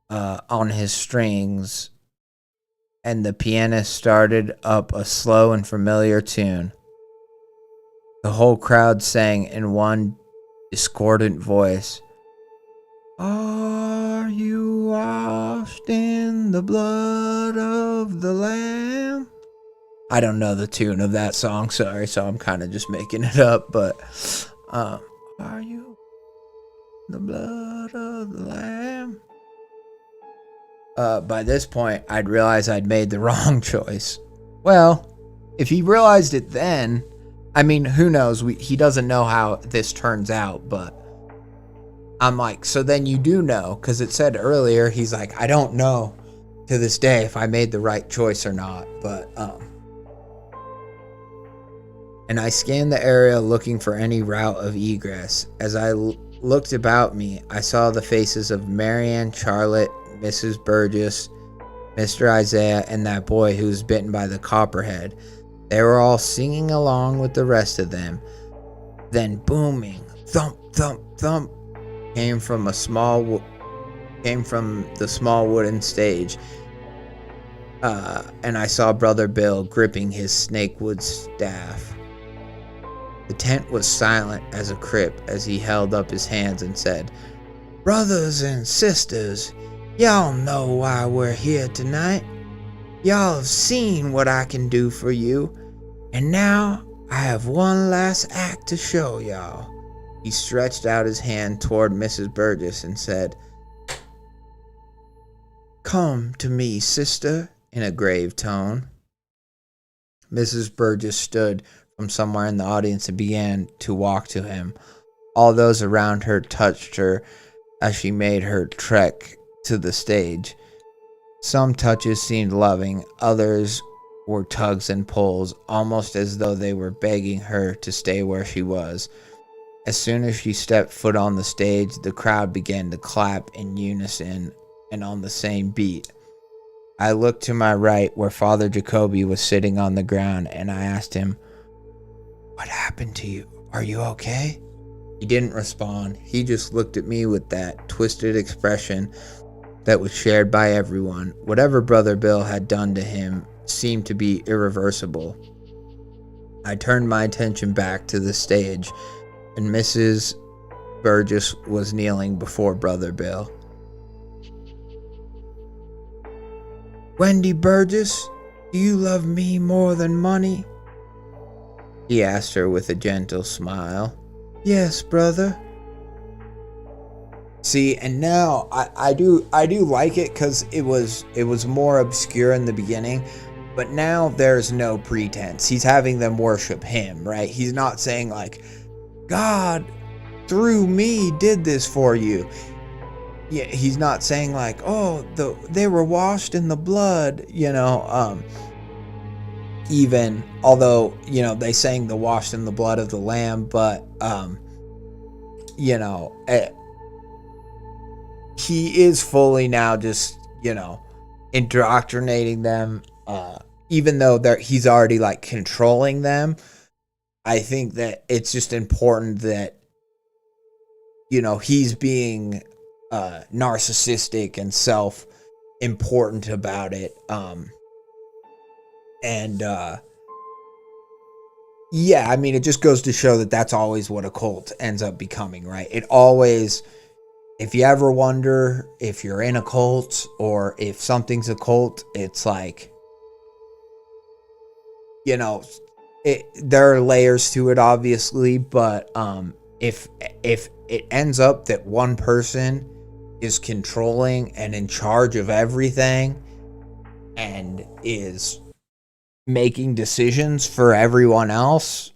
on his strings, and the pianist started up a slow and familiar tune. The whole crowd sang in one discordant voice, "Are you washed in the blood of the Lamb?" I don't know the tune of that song, sorry, so I'm kind of just making it up, but are you the blood of the Lamb? By this point, I'd realized I'd made the wrong choice. Well, if he realized it then, I mean, who knows? He doesn't know how this turns out, but I'm like, so then you do know, because it said earlier, he's like, I don't know to this day if I made the right choice or not, but, and I scanned the area looking for any route of egress. As I looked about me, I saw the faces of Marianne, Charlotte, Mrs. Burgess, Mr. Isaiah, and that boy who was bitten by the copperhead. They were all singing along with the rest of them. Then booming, thump, thump, thump, came from the small wooden stage, and I saw Brother Bill gripping his snakewood staff. The tent was silent as a crypt as he held up his hands and said, "Brothers and sisters, y'all know why we're here tonight. Y'all have seen what I can do for you, and now I have one last act to show y'all." He stretched out his hand toward Mrs. Burgess and said, "Come to me, sister, in a grave tone. Mrs. Burgess stood from somewhere in the audience and began to walk to him. All those around her touched her as she made her trek to the stage. Some touches seemed loving, others were tugs and pulls, almost as though they were begging her to stay where she was. As soon as she stepped foot on the stage, the crowd began to clap in unison and on the same beat. I looked to my right where Father Jacoby was sitting on the ground, and I asked him, "What happened to you? Are you okay?" He didn't respond. He just looked at me with that twisted expression that was shared by everyone. Whatever Brother Bill had done to him seemed to be irreversible. I turned my attention back to the stage, and Mrs. Burgess was kneeling before Brother Bill. "Wendy Burgess, do you love me more than money?" he asked her with a gentle smile. "Yes, brother." See, and now I do like it because it was more obscure in the beginning, but now there's no pretense. He's having them worship him, right? He's not saying like, "God through me did this for you." Yeah, he's not saying like, "Oh, they were washed in the blood," even although, they sang the washed in the blood of the lamb, but he is fully now just, indoctrinating them, even though he's already like controlling them. I think that it's just important that, he's being narcissistic and self-important about it. Yeah, I mean, it just goes to show that that's always what a cult ends up becoming, right? It always, if you ever wonder if you're in a cult or if something's a cult, it's like, there are layers to it, obviously, but if it ends up that one person is controlling and in charge of everything and is making decisions for everyone else,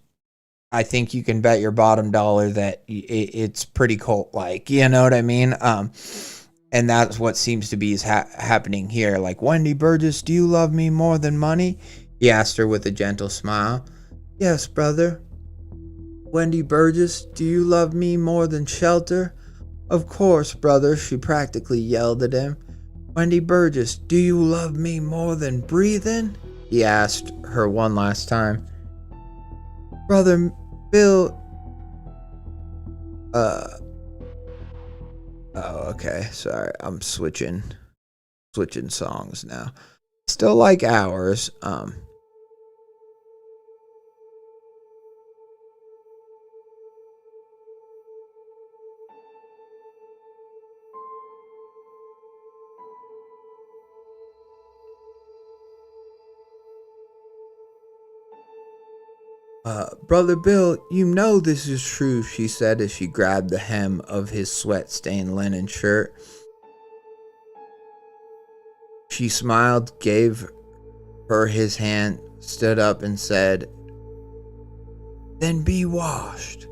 I think you can bet your bottom dollar that it's pretty cult-like. You know what I mean? And that's what seems to be happening here. Like, "Wendy Burgess, do you love me more than money?" He asked her with a gentle smile. "Yes, brother." "Wendy Burgess, do you love me more than shelter?" "Of course, brother," she practically yelled at him. "Wendy Burgess, do you love me more than breathing?" he asked her one last time. "Brother Bill..." Oh, okay. Sorry, I'm switching songs now. Still like ours. "Brother Bill, you know this is true," she said as she grabbed the hem of his sweat-stained linen shirt. She smiled, gave her his hand, stood up and said, "Then be washed."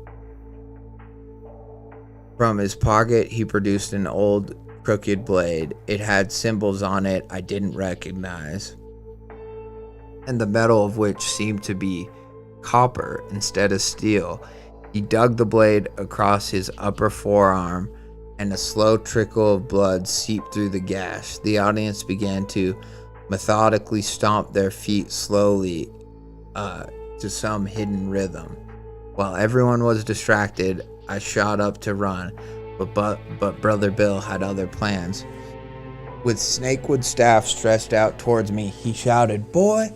From his pocket, he produced an old crooked blade. It had symbols on it I didn't recognize, and the metal of which seemed to be copper instead of steel. He dug the blade across his upper forearm, and a slow trickle of blood seeped through the gash. The audience began to methodically stomp their feet slowly to some hidden rhythm. While everyone was distracted, I shot up to run, but Brother Bill had other plans. With snakewood staff stretched out towards me, he shouted, "Boy,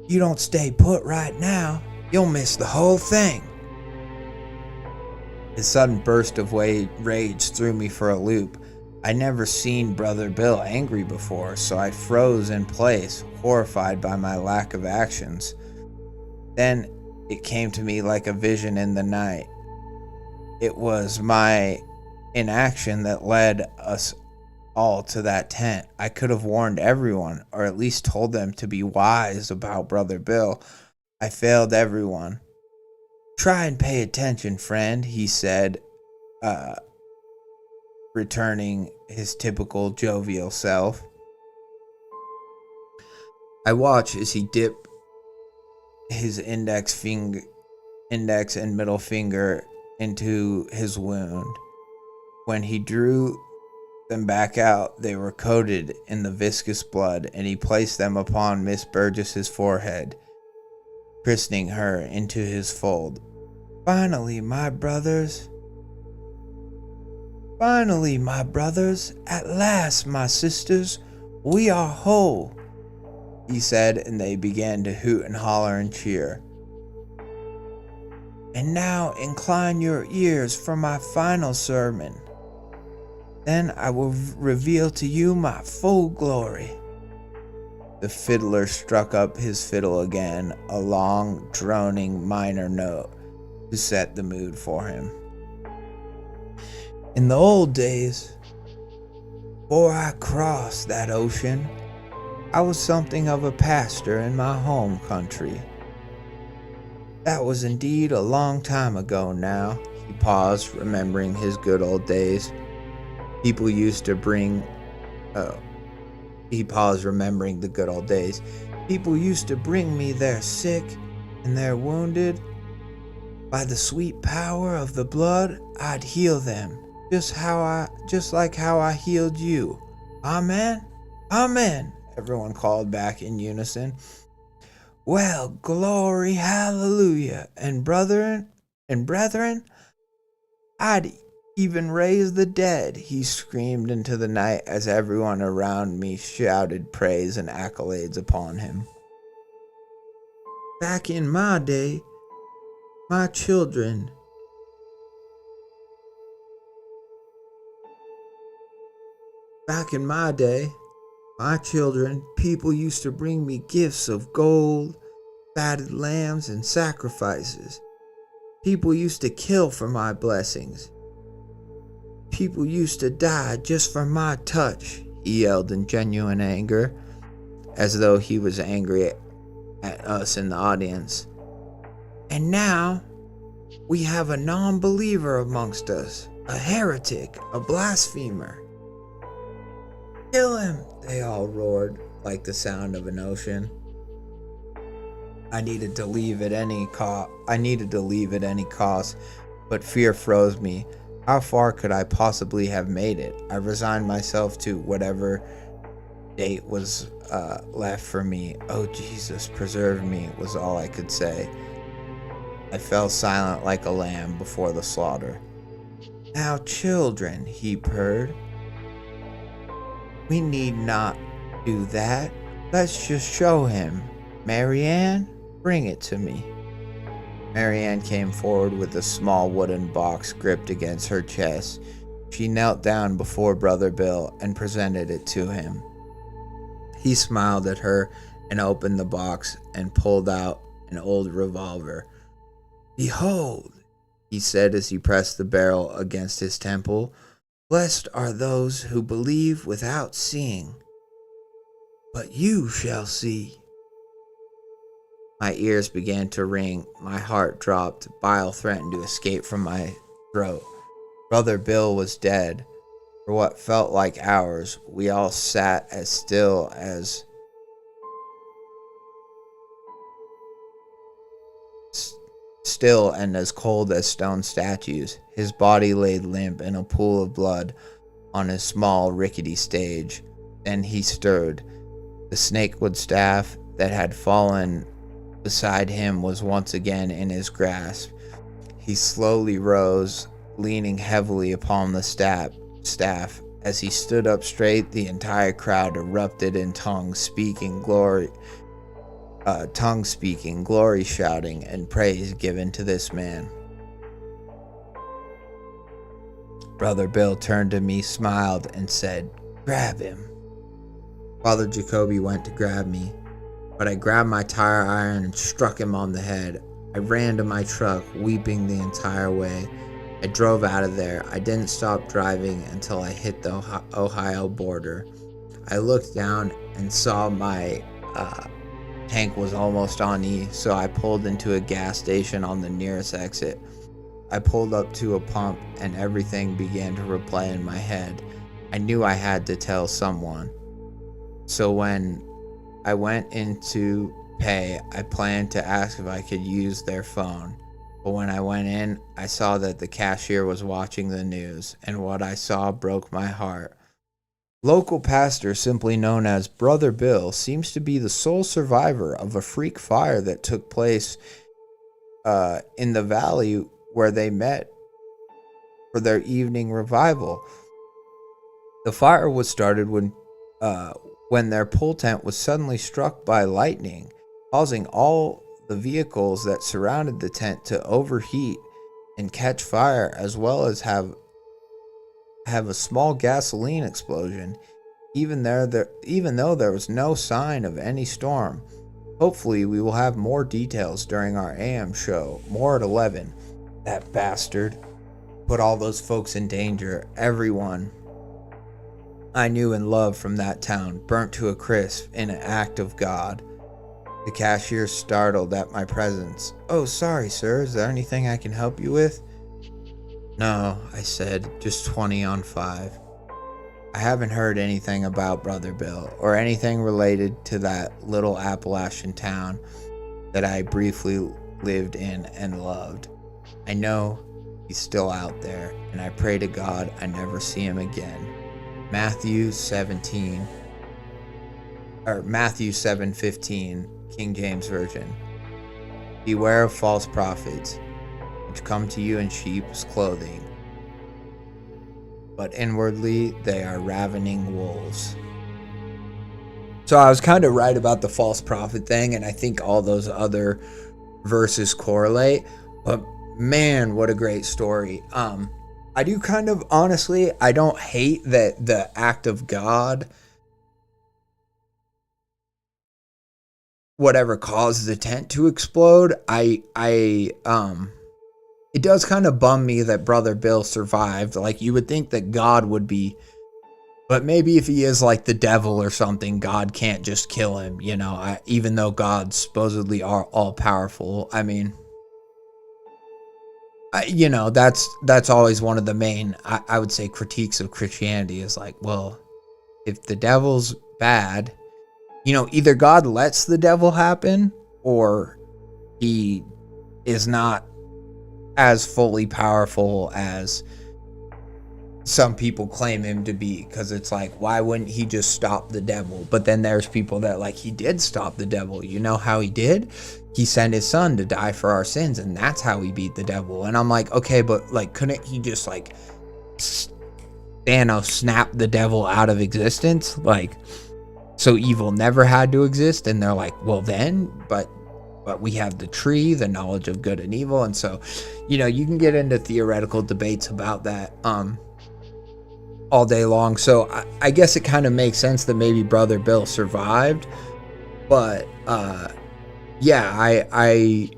you don't stay put right now, you'll miss the whole thing." His sudden burst of rage threw me for a loop. I'd never seen Brother Bill angry before, so I froze in place, horrified by my lack of actions. Then it came to me like a vision in the night. It was my inaction that led us all to that tent. I could have warned everyone, or at least told them to be wise about Brother Bill. I failed everyone. Try and pay attention, friend, he said, returning his typical jovial self. I watched as he dipped his index and middle finger into his wound. When he drew them back out, they were coated in the viscous blood, and he placed them upon Miss Burgess's forehead, christening her into his fold. Finally, my brothers, at last, my sisters, we are whole, he said, and they began to hoot and holler and cheer. And now incline your ears for my final sermon. Then I will reveal to you my full glory. The fiddler struck up his fiddle again, a long, droning minor note to set the mood for him. In the old days, before I crossed that ocean, I was something of a pastor in my home country. That was indeed a long time ago now. He paused, remembering his good old days. People used to bring... He paused, remembering the good old days. People used to bring me their sick and their wounded. By the sweet power of the blood, I'd heal them, just like how I healed you. Amen? Amen, everyone called back in unison. Well, glory, hallelujah, and brethren, I'd even raise the dead, he screamed into the night as everyone around me shouted praise and accolades upon him. Back in my day, my children, people used to bring me gifts of gold, fatted lambs, and sacrifices. People used to kill for my blessings. People used to die just for my touch, he yelled in genuine anger, as though he was angry at us in the audience. And now, we have a non-believer amongst us, a heretic, a blasphemer. Kill him, they all roared like the sound of an ocean. I needed to leave at any cost, but fear froze me. How far could I possibly have made it? I resigned myself to whatever date was left for me. Oh, Jesus, preserve me, was all I could say. I fell silent like a lamb before the slaughter. Now, children, he purred. We need not do that. Let's just show him. Marianne, bring it to me. Marianne came forward with a small wooden box gripped against her chest. She knelt down before Brother Bill and presented it to him. He smiled at her and opened the box and pulled out an old revolver. Behold, he said as he pressed the barrel against his temple, blessed are those who believe without seeing. But you shall see. My ears began to ring, my heart dropped, bile threatened to escape from my throat. Brother Bill was dead. For what felt like hours, we all sat as still and as cold as stone statues. His body lay limp in a pool of blood on his small, rickety stage. Then he stirred. The snakewood staff that had fallen beside him was once again in his grasp. He slowly rose, leaning heavily upon the staff. As he stood up straight, the entire crowd erupted in tongue speaking, glory shouting, and praise given to this man. Brother Bill turned to me, smiled, and said, "Grab him." Father Jacoby went to grab me, but I grabbed my tire iron and struck him on the head. I ran to my truck, weeping the entire way. I drove out of there. I didn't stop driving until I hit the Ohio border. I looked down and saw my tank was almost on E, so I pulled into a gas station on the nearest exit. I pulled up to a pump and everything began to replay in my head. I knew I had to tell someone. So when I went in to pay, I planned to ask if I could use their phone. But when I went in, I saw that the cashier was watching the news, and what I saw broke my heart. Local pastor, simply known as Brother Bill, seems to be the sole survivor of a freak fire that took place in the valley where they met for their evening revival. The fire was started when their pole tent was suddenly struck by lightning, causing all the vehicles that surrounded the tent to overheat and catch fire, as well as have a small gasoline explosion, even though there was no sign of any storm. Hopefully we will have more details during our AM show, more at 11. That bastard put all those folks in danger. Everyone I knew and loved from that town burnt to a crisp in an act of God. The cashier startled at my presence. "Oh, sorry, sir. Is there anything I can help you with?" "No," I said, "just 20 on 5. I haven't heard anything about Brother Bill or anything related to that little Appalachian town that I briefly lived in and loved. I know he's still out there, and I pray to God I never see him again." Matthew 7:15, King James Version. "Beware of false prophets, which come to you in sheep's clothing, but inwardly they are ravening wolves." So I was kind of right about the false prophet thing, and I think all those other verses correlate. But man, what a great story. I do kind of, honestly, I don't hate that the act of God, whatever caused the tent to explode. It does kind of bum me that Brother Bill survived. Like, you would think that God would be, but maybe if he is like the devil or something, God can't just kill him, you know, even though God's supposedly all powerful. I mean, you know, that's always one of the main, I would say, critiques of Christianity is like, well, if the devil's bad, you know, either God lets the devil happen or he is not as fully powerful as some people claim him to be, because it's like, why wouldn't he just stop the devil? But then there's people that like, he did stop the devil. You know how he did? He sent his son to die for our sins, and that's how he beat the devil. And I'm like, okay, but like, couldn't he just like Thanos snap the devil out of existence? Like, so evil never had to exist? And they're like, well then, but we have the tree, the knowledge of good and evil. And so, you know, you can get into theoretical debates about that all day long. So I guess it kind of makes sense that maybe Brother Bill survived. But yeah, I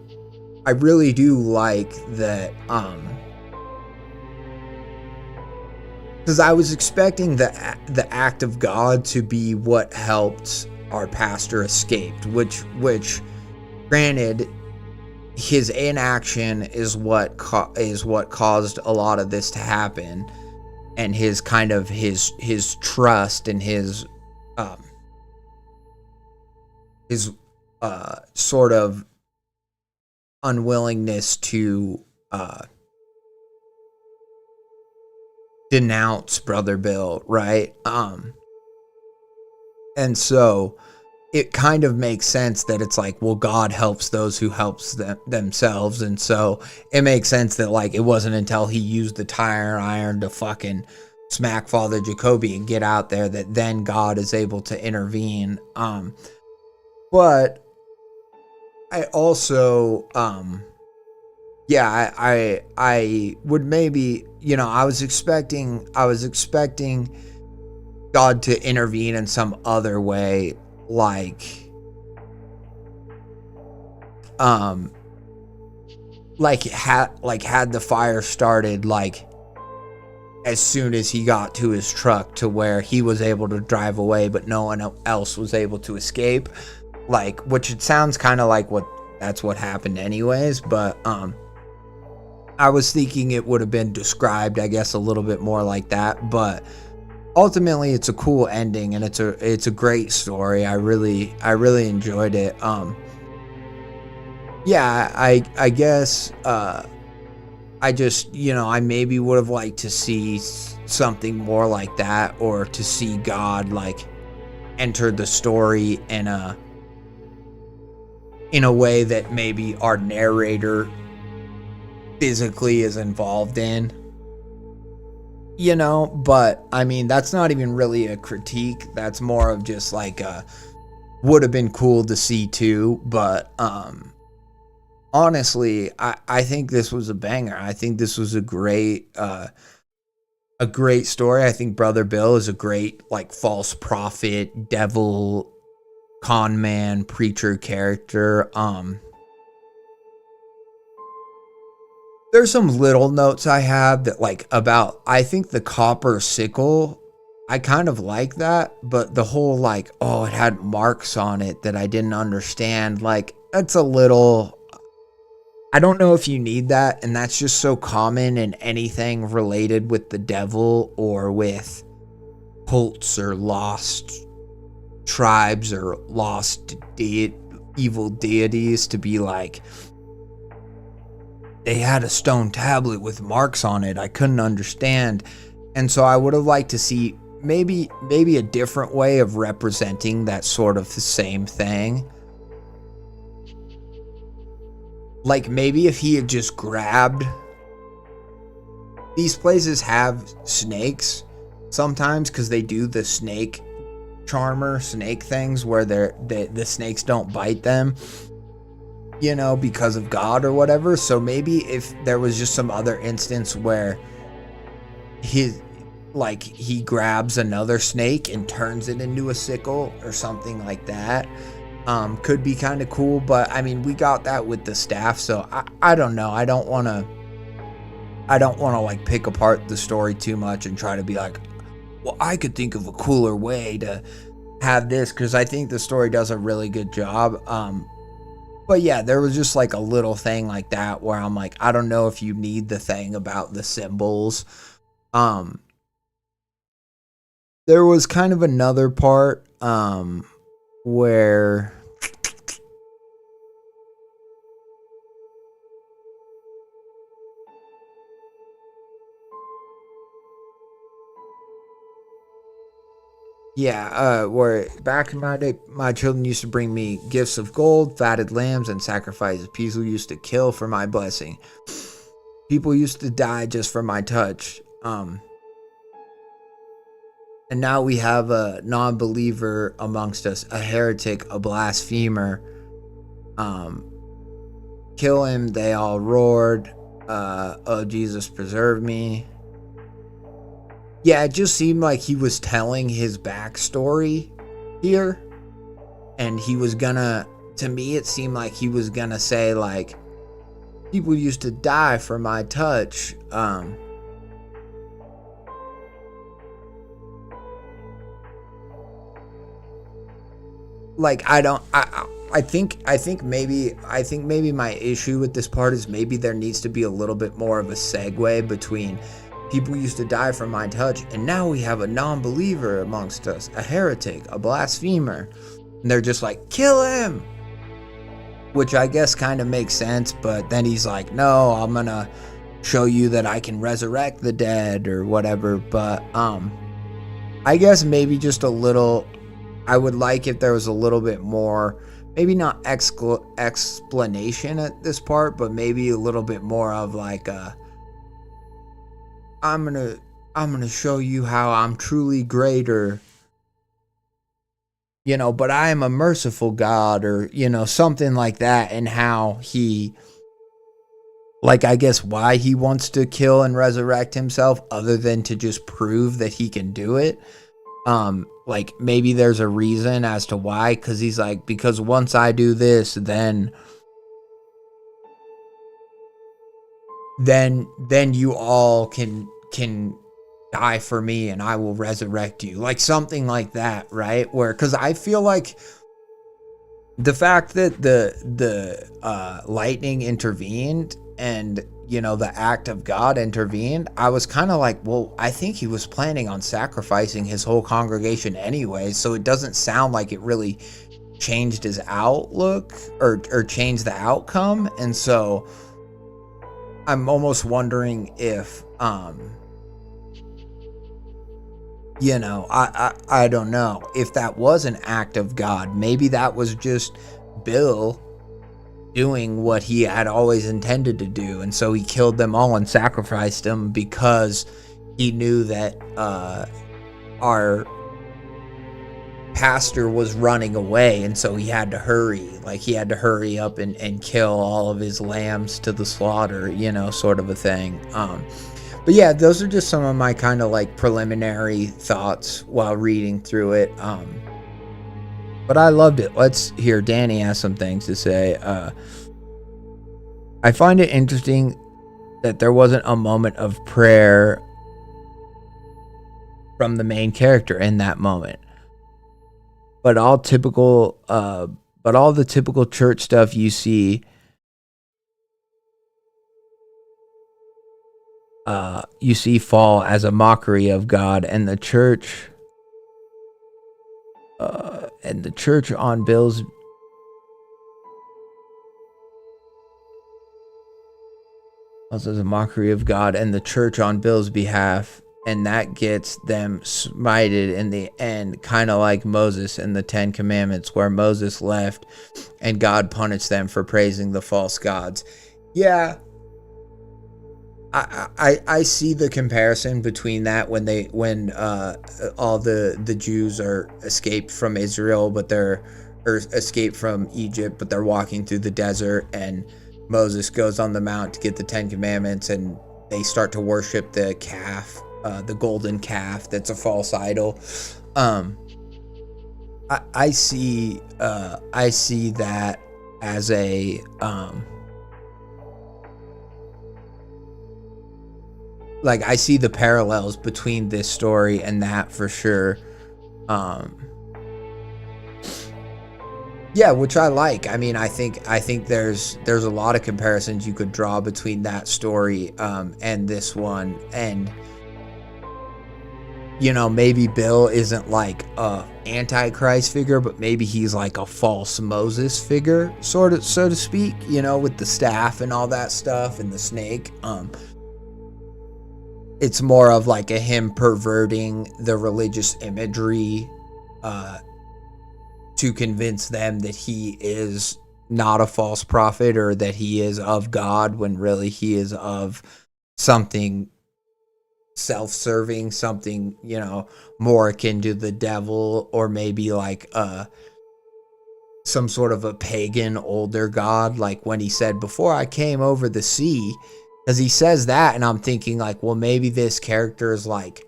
really do like that, because I was expecting the act of God to be what helped our pastor escape, which granted, his inaction is what caused a lot of this to happen, and his kind of his trust and his sort of unwillingness to denounce Brother Bill, right? And so it kind of makes sense that it's like, well, God helps those who helps themselves. And so it makes sense that like, it wasn't until he used the tire iron to fucking smack Father Jacoby and get out there that then God is able to intervene. But I also, yeah, I would maybe, you know, I was expecting God to intervene in some other way, like had the fire started like as soon as he got to his truck, to where he was able to drive away but no one else was able to escape, like, which it sounds kind of like that's what happened anyways, but I was thinking it would have been described, I guess, a little bit more like that. But ultimately it's a cool ending, and it's a great story. I really enjoyed it. Yeah, I guess I just, I maybe would have liked to see something more like that, or to see God like enter the story in a way that maybe our narrator physically is involved in, but I mean, that's not even really a critique. That's more of just like would have been cool to see too. But honestly, I think this was a banger. I think this was a great story. I think Brother Bill is a great like false prophet, devil, con man, preacher character. There's some little notes I have that like about, I think the copper sickle, I kind of like that, but the whole like, oh, it had marks on it that I didn't understand, like, that's a little, I don't know if you need that, and that's just so common in anything related with the devil or with cults or lost tribes or lost evil deities, to be like, they had a stone tablet with marks on it. I couldn't understand. And so I would have liked to see maybe a different way of representing that sort of the same thing. Like maybe if he had just grabbed, these places have snakes sometimes because they do the snake charmer snake things where the snakes don't bite them, because of God or whatever. So maybe if there was just some other instance where he grabs another snake and turns it into a sickle or something like that, could be kind of cool. But I mean, we got that with the staff, so I don't know. I don't want to like pick apart the story too much and try to be like, well, I could think of a cooler way to have this, because I think the story does a really good job. But yeah, there was just like a little thing like that where I'm like, I don't know if you need the thing about the symbols. There was kind of another part where where back in my day, my children used to bring me gifts of gold, fatted lambs, and sacrifices. People used to kill for my blessing. People used to die just for my touch. And now we have a non-believer amongst us, a heretic, a blasphemer. Kill him, they all roared. Oh, Jesus, preserve me. Yeah, it just seemed like he was telling his backstory here. And he was gonna, to me, it seemed like he was gonna say, like, people used to die for my touch. Like, I think maybe my issue with this part is maybe there needs to be a little bit more of a segue between people used to die for my touch, and now we have a non-believer amongst us, a heretic, a blasphemer. And they're just like, kill him! Which I guess kind of makes sense, but then he's like, no, I'm gonna show you that I can resurrect the dead or whatever. But I guess maybe just a little, I would like if there was a little bit more, maybe not explanation at this part, but maybe a little bit more of like I'm gonna show you how I'm truly greater, but I am a merciful God, or something like that, and how he, like, I guess why he wants to kill and resurrect himself, other than to just prove that he can do it. Like maybe there's a reason as to why, because he's like, because once I do this, then then you all can die for me and I will resurrect you. Like something like that, right? Where, because I feel like the fact that the lightning intervened and, you know, the act of God intervened, I was kind of like, well, I think he was planning on sacrificing his whole congregation anyway, so it doesn't sound like it really changed his outlook or changed the outcome. And so I'm almost wondering if you know, I don't know if that was an act of God. Maybe that was just Bill doing what he had always intended to do, and so he killed them all and sacrificed them because he knew that our pastor was running away, and so he had to hurry. Like, he had to hurry up and kill all of his lambs to the slaughter, you know, sort of a thing. But yeah, those are just some of my kind of like preliminary thoughts while reading through it. But I loved it. Let's hear. Danny has some things to say. I find it interesting that there wasn't a moment of prayer from the main character in that moment. But all the typical church stuff you see, fall as a mockery of God, and the church on Bill's as a mockery of God and the church on Bill's behalf, and that gets them smited in the end, kind of like Moses and the 10 Commandments, where Moses left and God punished them for praising the false gods. Yeah, I see the comparison between that when all the Jews are escaped from Israel, or escaped from Egypt, but they're walking through the desert, and Moses goes on the mount to get the 10 Commandments, and they start to worship the calf, the golden calf that's a false idol. I see that as a like, I see the parallels between this story and that for sure. Yeah, which I like. I mean, I think there's a lot of comparisons you could draw between that story and this one. And, you know, maybe Bill isn't like a antichrist figure, but maybe he's like a false Moses figure, sort of, so to speak, you know, with the staff and all that stuff and the snake. It's more of like a him perverting the religious imagery to convince them that he is not a false prophet, or that he is of God, when really he is of something self-serving, something, you know, more akin to the devil, or maybe like some sort of a pagan older god, like when he said, "Before I came over the sea," because he says that, and I'm thinking like, well, maybe this character is like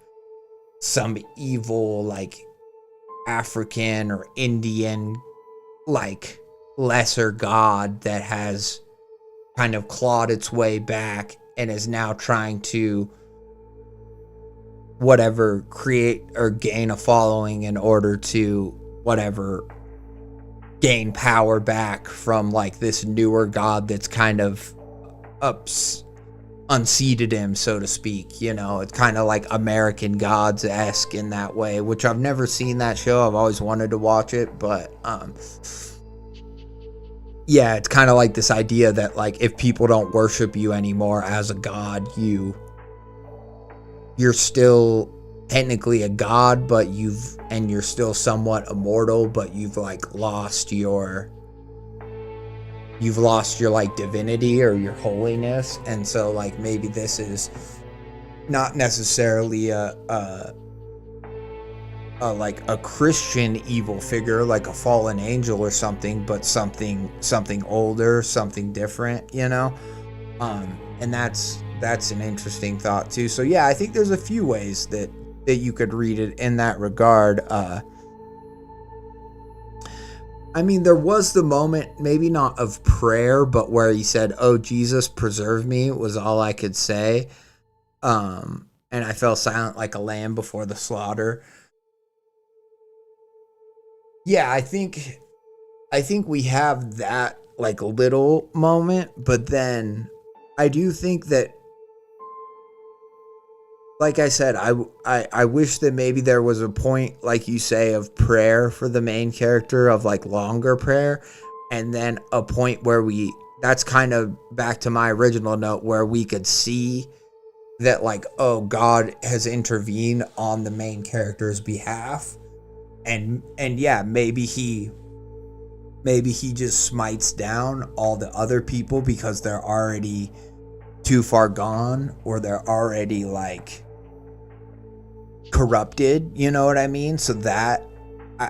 some evil, like African or Indian, like lesser god that has kind of clawed its way back and is now trying to whatever create or gain a following in order to whatever gain power back from like this newer god that's kind of unseated him, so to speak. You know, it's kind of like American Gods-esque in that way, which I've never seen that show. I've always wanted to watch it, but yeah, it's kind of like this idea that like if people don't worship you anymore as a god, you're still technically a god, but you're still somewhat immortal, but you've like lost your like divinity or your holiness. And so like maybe this is not necessarily a like a Christian evil figure, like a fallen angel or something, but something older, something different, you know. And that's an interesting thought too. So yeah, I think there's a few ways that you could read it in that regard. I mean, there was the moment, maybe not of prayer, but where he said, "Oh, Jesus, preserve me," was all I could say. And I fell silent like a lamb before the slaughter. Yeah, I think we have that like little moment, but then I do think that, like I said, I wish that maybe there was a point, like you say, of prayer for the main character, of like longer prayer, and then a point where that's kind of back to my original note, where we could see that, like, oh, God has intervened on the main character's behalf. And yeah, maybe he just smites down all the other people because they're already too far gone, or they're already like corrupted, you know what I mean? So that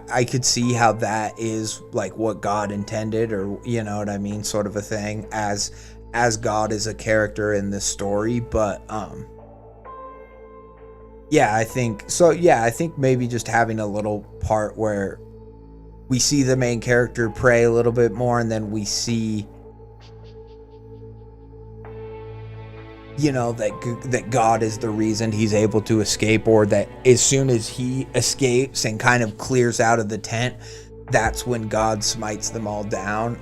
I could see how that is like what God intended, or you know what I mean, sort of a thing, as God is a character in this story. But yeah, I think so. Yeah, I think maybe just having a little part where we see the main character pray a little bit more, and then we see, you know, that God is the reason he's able to escape, or that as soon as he escapes and kind of clears out of the tent, that's when God smites them all down.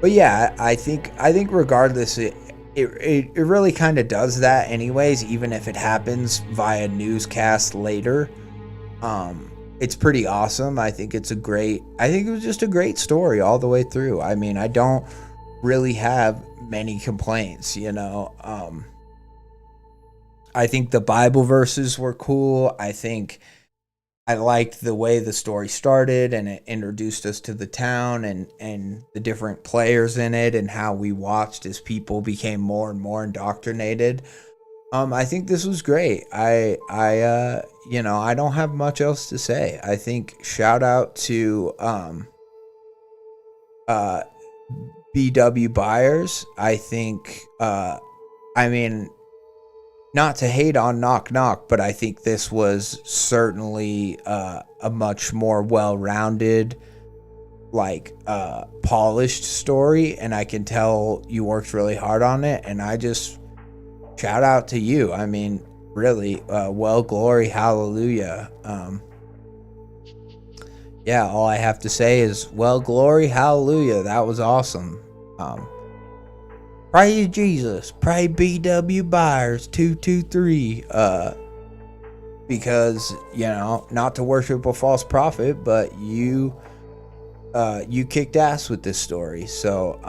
But yeah, I think regardless, it really kind of does that anyways, even if it happens via newscast later. It's pretty awesome. I think it was just a great story all the way through. I mean, I don't really have many complaints, you know. I think the Bible verses were cool. I think I liked the way the story started, and it introduced us to the town and the different players in it, and how we watched as people became more and more indoctrinated. I think this was great. I you know, I don't have much else to say. I think shout out to BW Byers. I think I mean, not to hate on Knock Knock, but I think this was certainly a much more well-rounded, like polished story, and I can tell you worked really hard on it, and I just shout out to you. I mean, really, well, glory, hallelujah. Yeah, all I have to say is, well, glory, hallelujah. That was awesome. Praise Jesus. Pray BW Byers 223. Because, you know, not to worship a false prophet, but you kicked ass with this story. So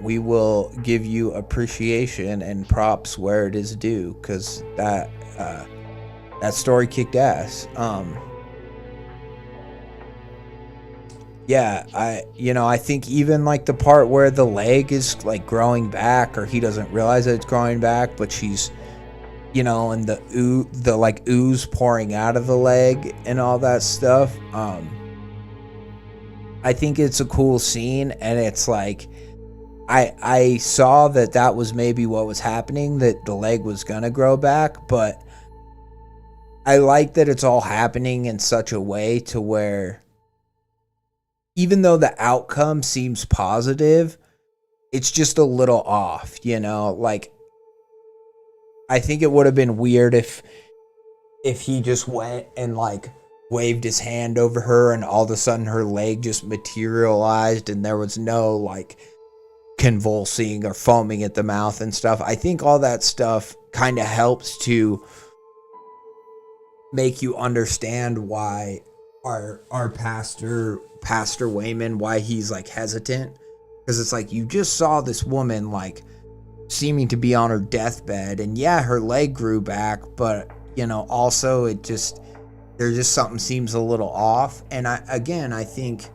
we will give you appreciation and props where it is due, because that story kicked ass. Yeah, I think even like the part where the leg is like growing back, or he doesn't realize that it's growing back, but she's, you know, and the like ooze pouring out of the leg and all that stuff. I think it's a cool scene, and it's like I saw that was maybe what was happening, that the leg was gonna grow back, but I like that it's all happening in such a way to where, even though the outcome seems positive, it's just a little off, you know? Like, I think it would have been weird if he just went and like waved his hand over her, and all of a sudden her leg just materialized and there was no like convulsing or foaming at the mouth and stuff. I think all that stuff kind of helps to make you understand why our pastor Wayman, why he's like hesitant, because it's like, you just saw this woman like seeming to be on her deathbed, and yeah, her leg grew back, but you know, also there's just something seems a little off. And I think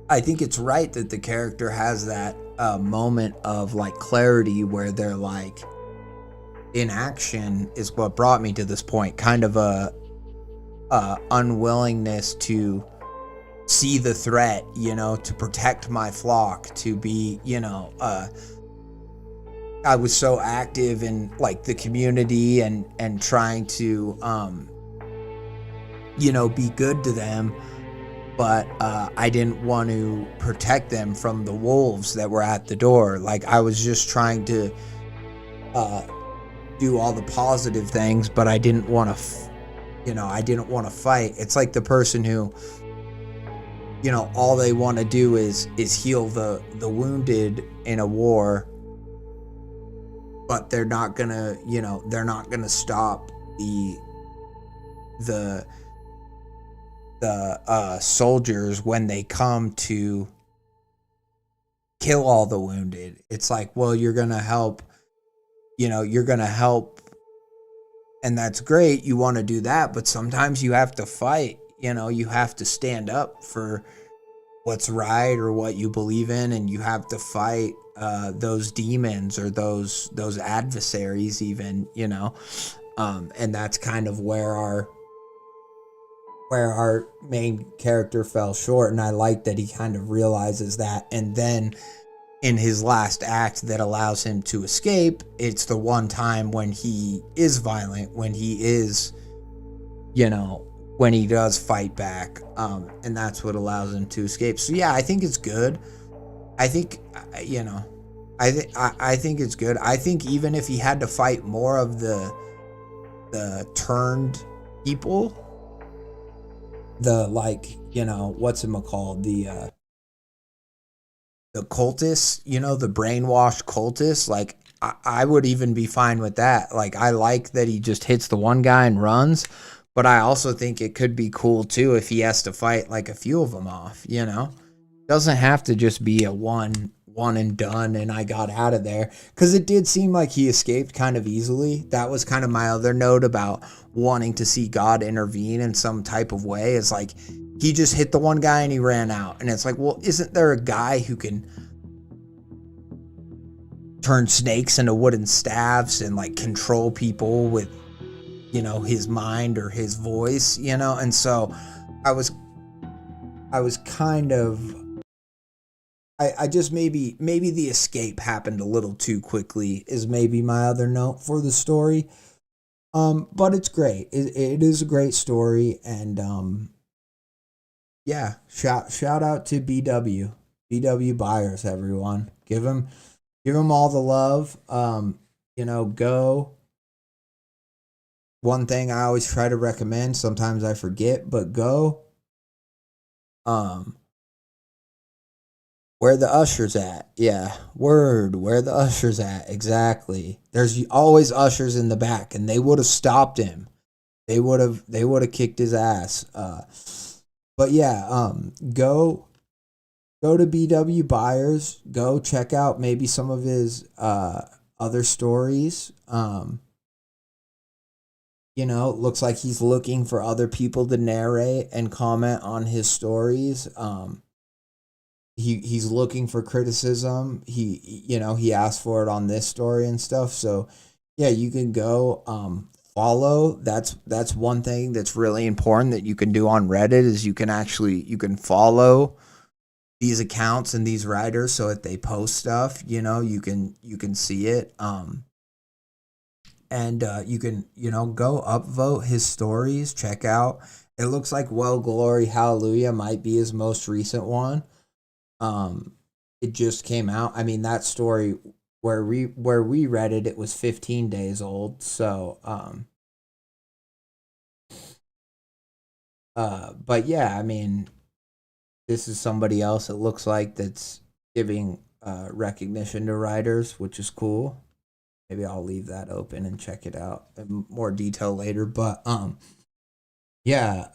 it's right that the character has that moment of like clarity where they're like, inaction is what brought me to this point, kind of a unwillingness to see the threat, you know, to protect my flock, to be, you know, I was so active in like the community and trying to you know, be good to them, but I didn't want to protect them from the wolves that were at the door. Like, I was just trying to do all the positive things, but I didn't want to, I didn't want to fight. It's like the person who, all they want to do is heal the wounded in a war, but they're not gonna, they're not gonna stop the soldiers when they come to kill all the wounded. It's like, well, you're gonna help, and that's great. You want to do that, but sometimes you have to fight. You have to stand up for what's right or what you believe in, and you have to fight those demons or those adversaries, even. And that's kind of where our main character fell short, and I like that he kind of realizes that, and then in his last act that allows him to escape, it's the one time when he is violent, when he is, when he does fight back, and that's what allows him to escape. So yeah, I think it's good. I think, I think it's good. I think even if he had to fight more of the turned people, the, what's it called, the cultists, the brainwashed cultists, like, I would even be fine with that. Like, I like that he just hits the one guy and runs, but I also think it could be cool too if he has to fight like a few of them off. Doesn't have to just be a one and done and I got out of there, because it did seem like he escaped kind of easily. That was kind of my other note about wanting to see God intervene in some type of way. It's like, he just hit the one guy and he ran out, and it's like, well, isn't there a guy who can turn snakes into wooden staffs and like control people with his mind or his voice, and so I was kind of, I just maybe the escape happened a little too quickly is maybe my other note for the story. But it's great. It is a great story, and yeah, shout out to BW Buyers, everyone. Give him all the love. Go. One thing I always try to recommend, sometimes I forget, but go where the ushers at. Yeah, where the ushers at. Exactly. There's always ushers in the back, and they would have stopped him. They would have kicked his ass. But yeah, go to BW Buyers. Go check out maybe some of his other stories. Looks like he's looking for other people to narrate and comment on his stories. He's looking for criticism. He asked for it on this story and stuff. So yeah, you can go follow. That's one thing that's really important that you can do on Reddit is you can follow these accounts and these writers, so if they post stuff, you can see it. And you can, go upvote his stories, check out. It looks like Well Glory Hallelujah might be his most recent one. It just came out. I mean, that story where we read it, it was 15 days old. So, but yeah, I mean, this is somebody else, it looks like, that's giving recognition to writers, which is cool. Maybe I'll leave that open and check it out in more detail later. But yeah,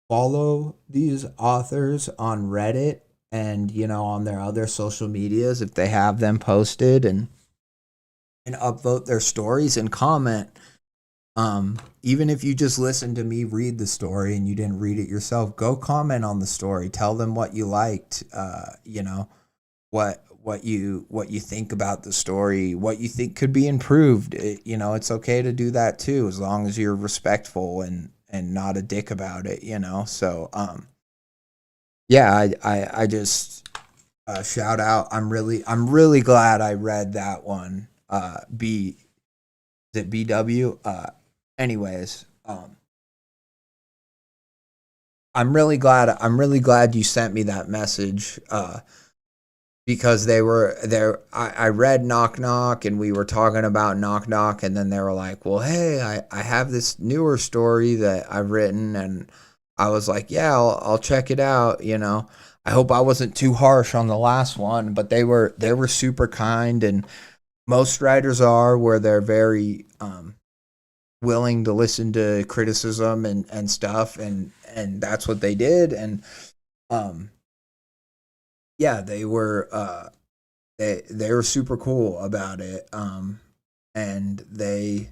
follow these authors on Reddit and on their other social medias if they have them posted, and upvote their stories and comment. Even if you just listen to me read the story and you didn't read it yourself, go comment on the story. Tell them what you liked. What you think about the story, what you think could be improved. It's okay to do that too, as long as you're respectful and not a dick about it. So yeah, I just shout out. I'm really glad I read that one. Is it BW? Anyways, I'm really glad you sent me that message, because they were there. I read Knock Knock, and we were talking about Knock Knock, and then they were like, well, hey, I have this newer story that I've written, and I was like, yeah, I'll check it out, you know. I hope I wasn't too harsh on the last one, but they were super kind, and most writers are, where they're very willing to listen to criticism and stuff, and that's what they did. And um yeah, they were super cool about it. And they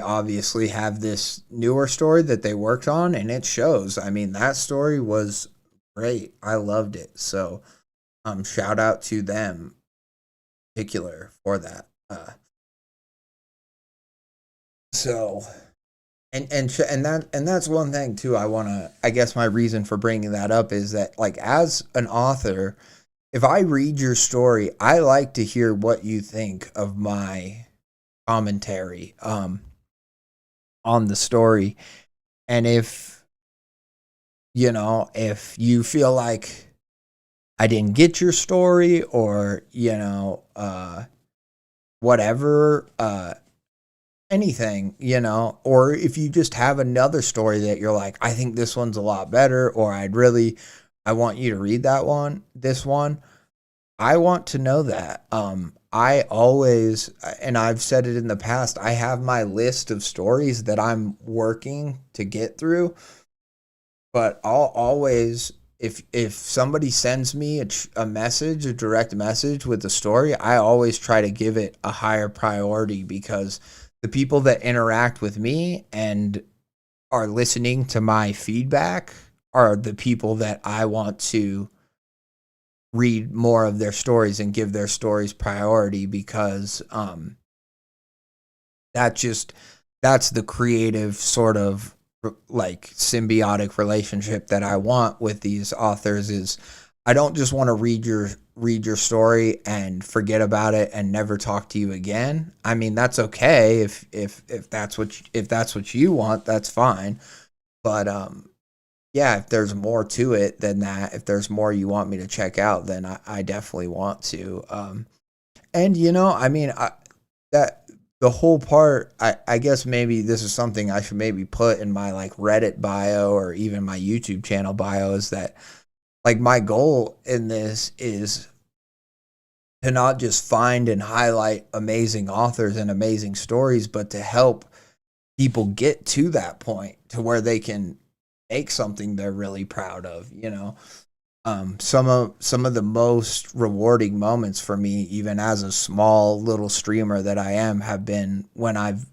obviously have this newer story that they worked on, and it shows. I mean, that story was great. I loved it. So shout out to them in particular for that. So and that's one thing too. I guess my reason for bringing that up is that, like, as an author, if I read your story, I like to hear what you think of my commentary on the story. And if you feel like I didn't get your story, or whatever, anything, or if you just have another story that you're like, I think this one's a lot better, or I want you to read this one. I want to know that. I always, and I've said it in the past, I have my list of stories that I'm working to get through, but I'll always, if somebody sends me a message, a direct message with a story, I always try to give it a higher priority, because the people that interact with me and are listening to my feedback are the people that I want to read more of their stories and give their stories priority, because that's the creative sort of like symbiotic relationship that I want with these authors. Is I don't just want to read your story and forget about it and never talk to you again. I mean, that's okay if that's what you want, that's fine. But yeah, if there's more to it than that, if there's more you want me to check out, then I definitely want to. And I mean, that the whole part, I guess maybe this is something I should maybe put in my like Reddit bio or even my YouTube channel bio, is that, like, my goal in this is to not just find and highlight amazing authors and amazing stories, but to help people get to that point to where they can make something they're really proud of. Some of the most rewarding moments for me, even as a small little streamer that I am, have been when I've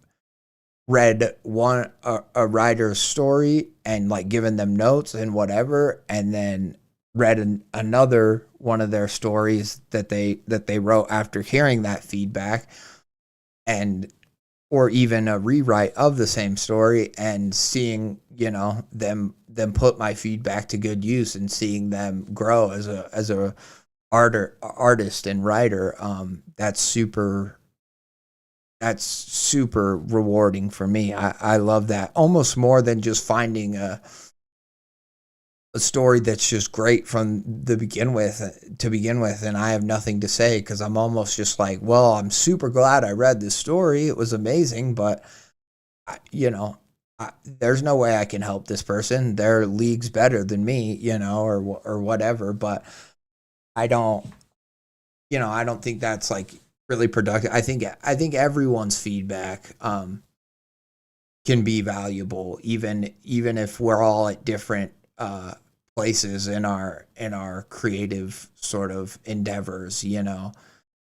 read a writer's story and like given them notes and whatever, and then read another one of their stories that they wrote after hearing that feedback, and or even a rewrite of the same story, and seeing them put my feedback to good use, and seeing them grow as a artist and writer. That's super rewarding for me. I love that almost more than just finding a story that's just great from to begin with, and I have nothing to say, because I'm almost just like, well, I'm super glad I read this story, it was amazing, but there's no way I can help this person, they're leagues better than me, or whatever. But I don't think that's like really productive. I think everyone's feedback can be valuable, even if we're all at different places in our creative sort of endeavors.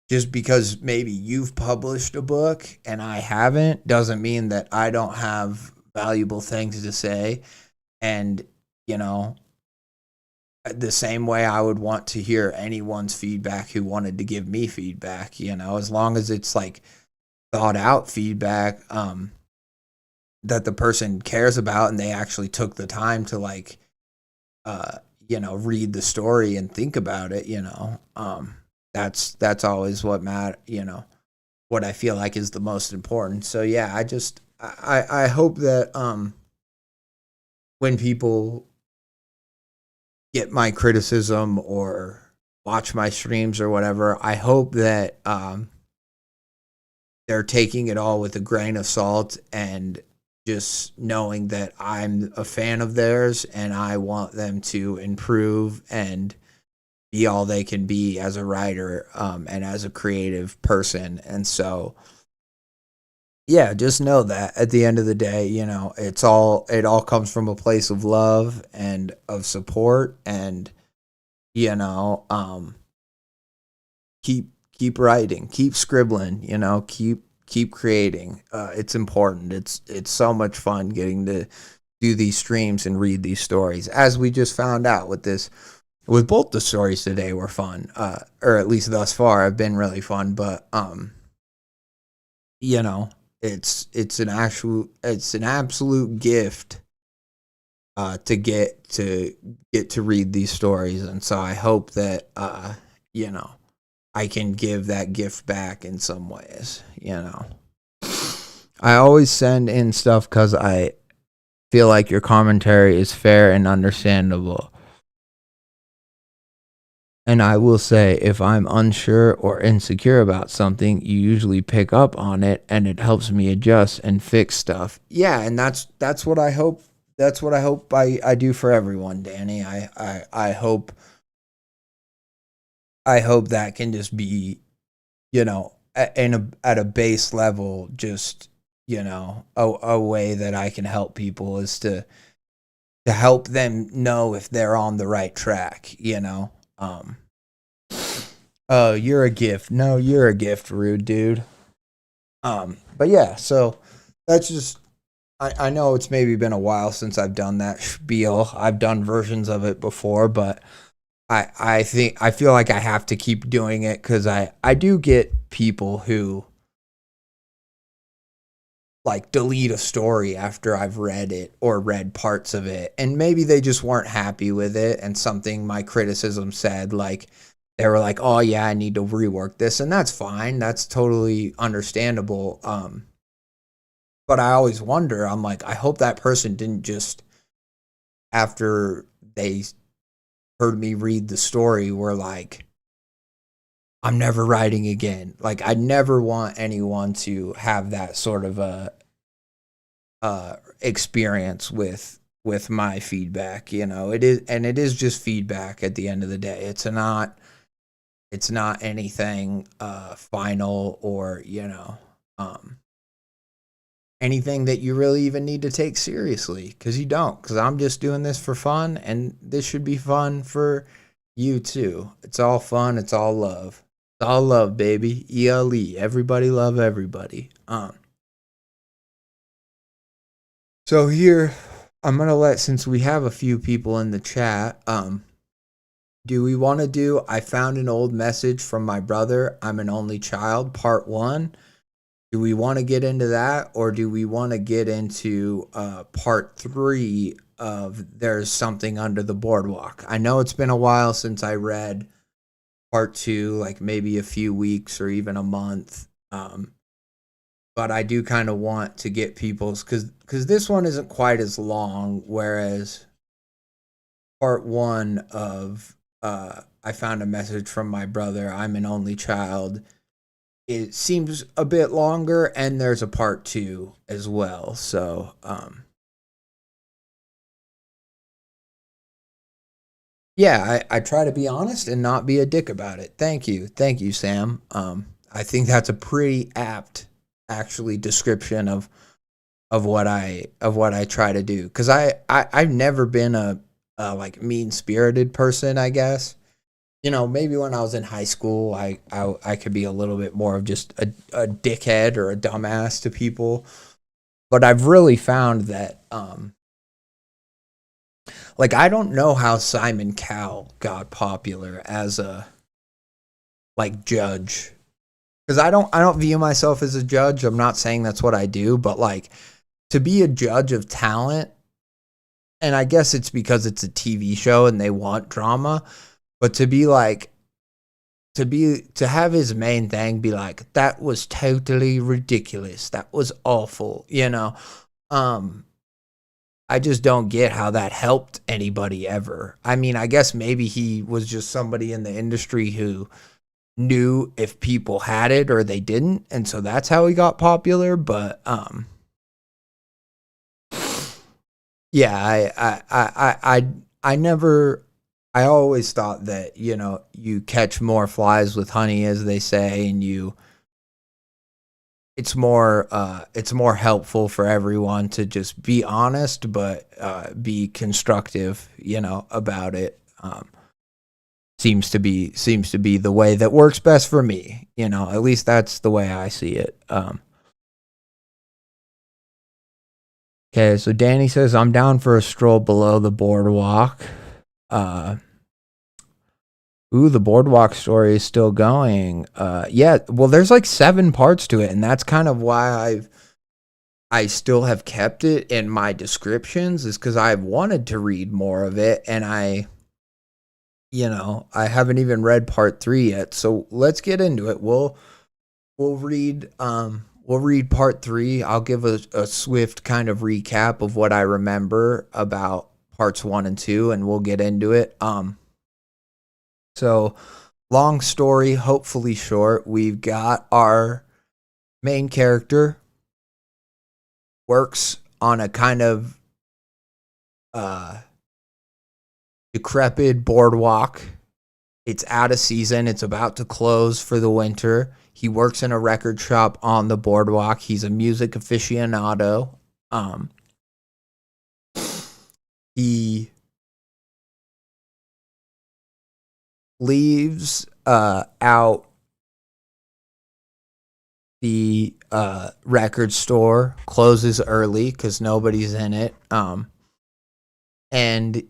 Just because maybe you've published a book and I haven't doesn't mean that I don't have valuable things to say. And the same way I would want to hear anyone's feedback who wanted to give me feedback, as long as it's like thought out feedback that the person cares about, and they actually took the time to like read the story and think about it. That's always what what I feel like is the most important. So yeah, I hope that when people get my criticism or watch my streams or whatever, I hope that they're taking it all with a grain of salt and just knowing that I'm a fan of theirs and I want them to improve and be all they can be as a writer and as a creative person. And so, yeah, just know that at the end of the day, it all comes from a place of love and of support, and keep writing, keep scribbling, keep creating. It's important. It's so much fun getting to do these streams and read these stories, as we just found out with both the stories today were fun, or at least thus far have been really fun. But it's an absolute gift to get to read these stories, and so I hope that I can give that gift back in some ways. I always send in stuff because I feel like your commentary is fair and understandable. And I will say, if I'm unsure or insecure about something, you usually pick up on it, and it helps me adjust and fix stuff. Yeah, and that's what I hope. That's what I hope I do for everyone, Danny. I hope that can just be, at a base level, just a way that I can help people is to help them know if they're on the right track. Oh, you're a gift. No, you're a gift, rude dude. But yeah, so that's just, I know it's maybe been a while since I've done that spiel. I've done versions of it before, but I feel like I have to keep doing it because I do get people who like delete a story after I've read it or read parts of it, and maybe they just weren't happy with it, and something my criticism said, like, they were like, oh yeah, I need to rework this, and that's fine. That's totally understandable. But I always wonder, I'm like, I hope that person didn't just, after they heard me read the story, were like, I'm never writing again. Like, I never want anyone to have that sort of a experience with my feedback. It is just feedback at the end of the day. It's not anything final or anything that you really even need to take seriously, because you don't. Because I'm just doing this for fun, and this should be fun for you too. It's all fun. It's all love. It's all love, baby. ELE. Everybody love everybody. So here, I'm gonna since we have a few people in the chat, do we want to do I found an old message from my brother, I'm an only child, part 1? Do we want to get into that, or do we want to get into part 3 of There's Something Under the Boardwalk? I know it's been a while since I read part 2, like maybe a few weeks or even a month. But I do kind of want to get people's, because this one isn't quite as long, whereas part 1 of I found a message from my brother, I'm an only child, it seems a bit longer, and there's a part 2 as well. So yeah, I try to be honest and not be a dick about it. Thank you, Sam. I think that's a pretty apt, actually, description of what I try to do, because I've never been a like mean-spirited person, I guess. Maybe when I was in high school, I could be a little bit more of just a dickhead or a dumbass to people. But I've really found that, like, I don't know how Simon Cowell got popular as a, like, judge. Because I don't view myself as a judge. I'm not saying that's what I do, but, like, to be a judge of talent, and I guess it's because it's a TV show and they want drama, but to be like, to have his main thing be like, that was totally ridiculous, that was awful, I just don't get how that helped anybody ever. I mean, I guess maybe he was just somebody in the industry who knew if people had it or they didn't, and so that's how he got popular. But yeah, I never. I always thought that, you know, you catch more flies with honey, as they say, and it's more helpful for everyone to just be honest, but be constructive, you know, about it. Seems to be the way that works best for me, you know. At least that's the way I see it. Okay, so Danny says, I'm down for a stroll below the boardwalk. The boardwalk story is still going. Yeah, well, there's like 7 parts to it, and that's kind of why I still have kept it in my descriptions, is because I've wanted to read more of it, and I haven't even read part 3 yet. So let's get into it. We'll read part 3. I'll give a swift kind of recap of what I remember about parts 1 and 2, and we'll get into it. So, long story, hopefully short. We've got our main character works on a kind of decrepit boardwalk. It's out of season. It's about to close for the winter. He works in a record shop on the boardwalk. He's a music aficionado. He leaves out the record store, closes early because nobody's in it, and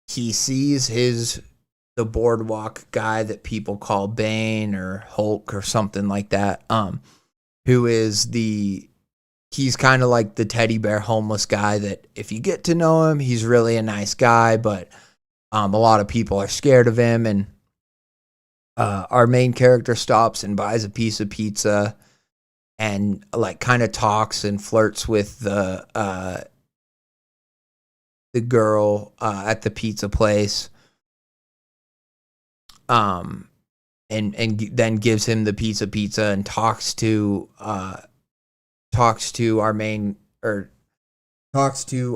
he sees the boardwalk guy that people call Bane or Hulk or something like that, who is he's kind of like the teddy bear homeless guy that if you get to know him, he's really a nice guy, but a lot of people are scared of him. And our main character stops and buys a piece of pizza and like kind of talks and flirts with the girl at the pizza place, and then gives him the pizza and talks to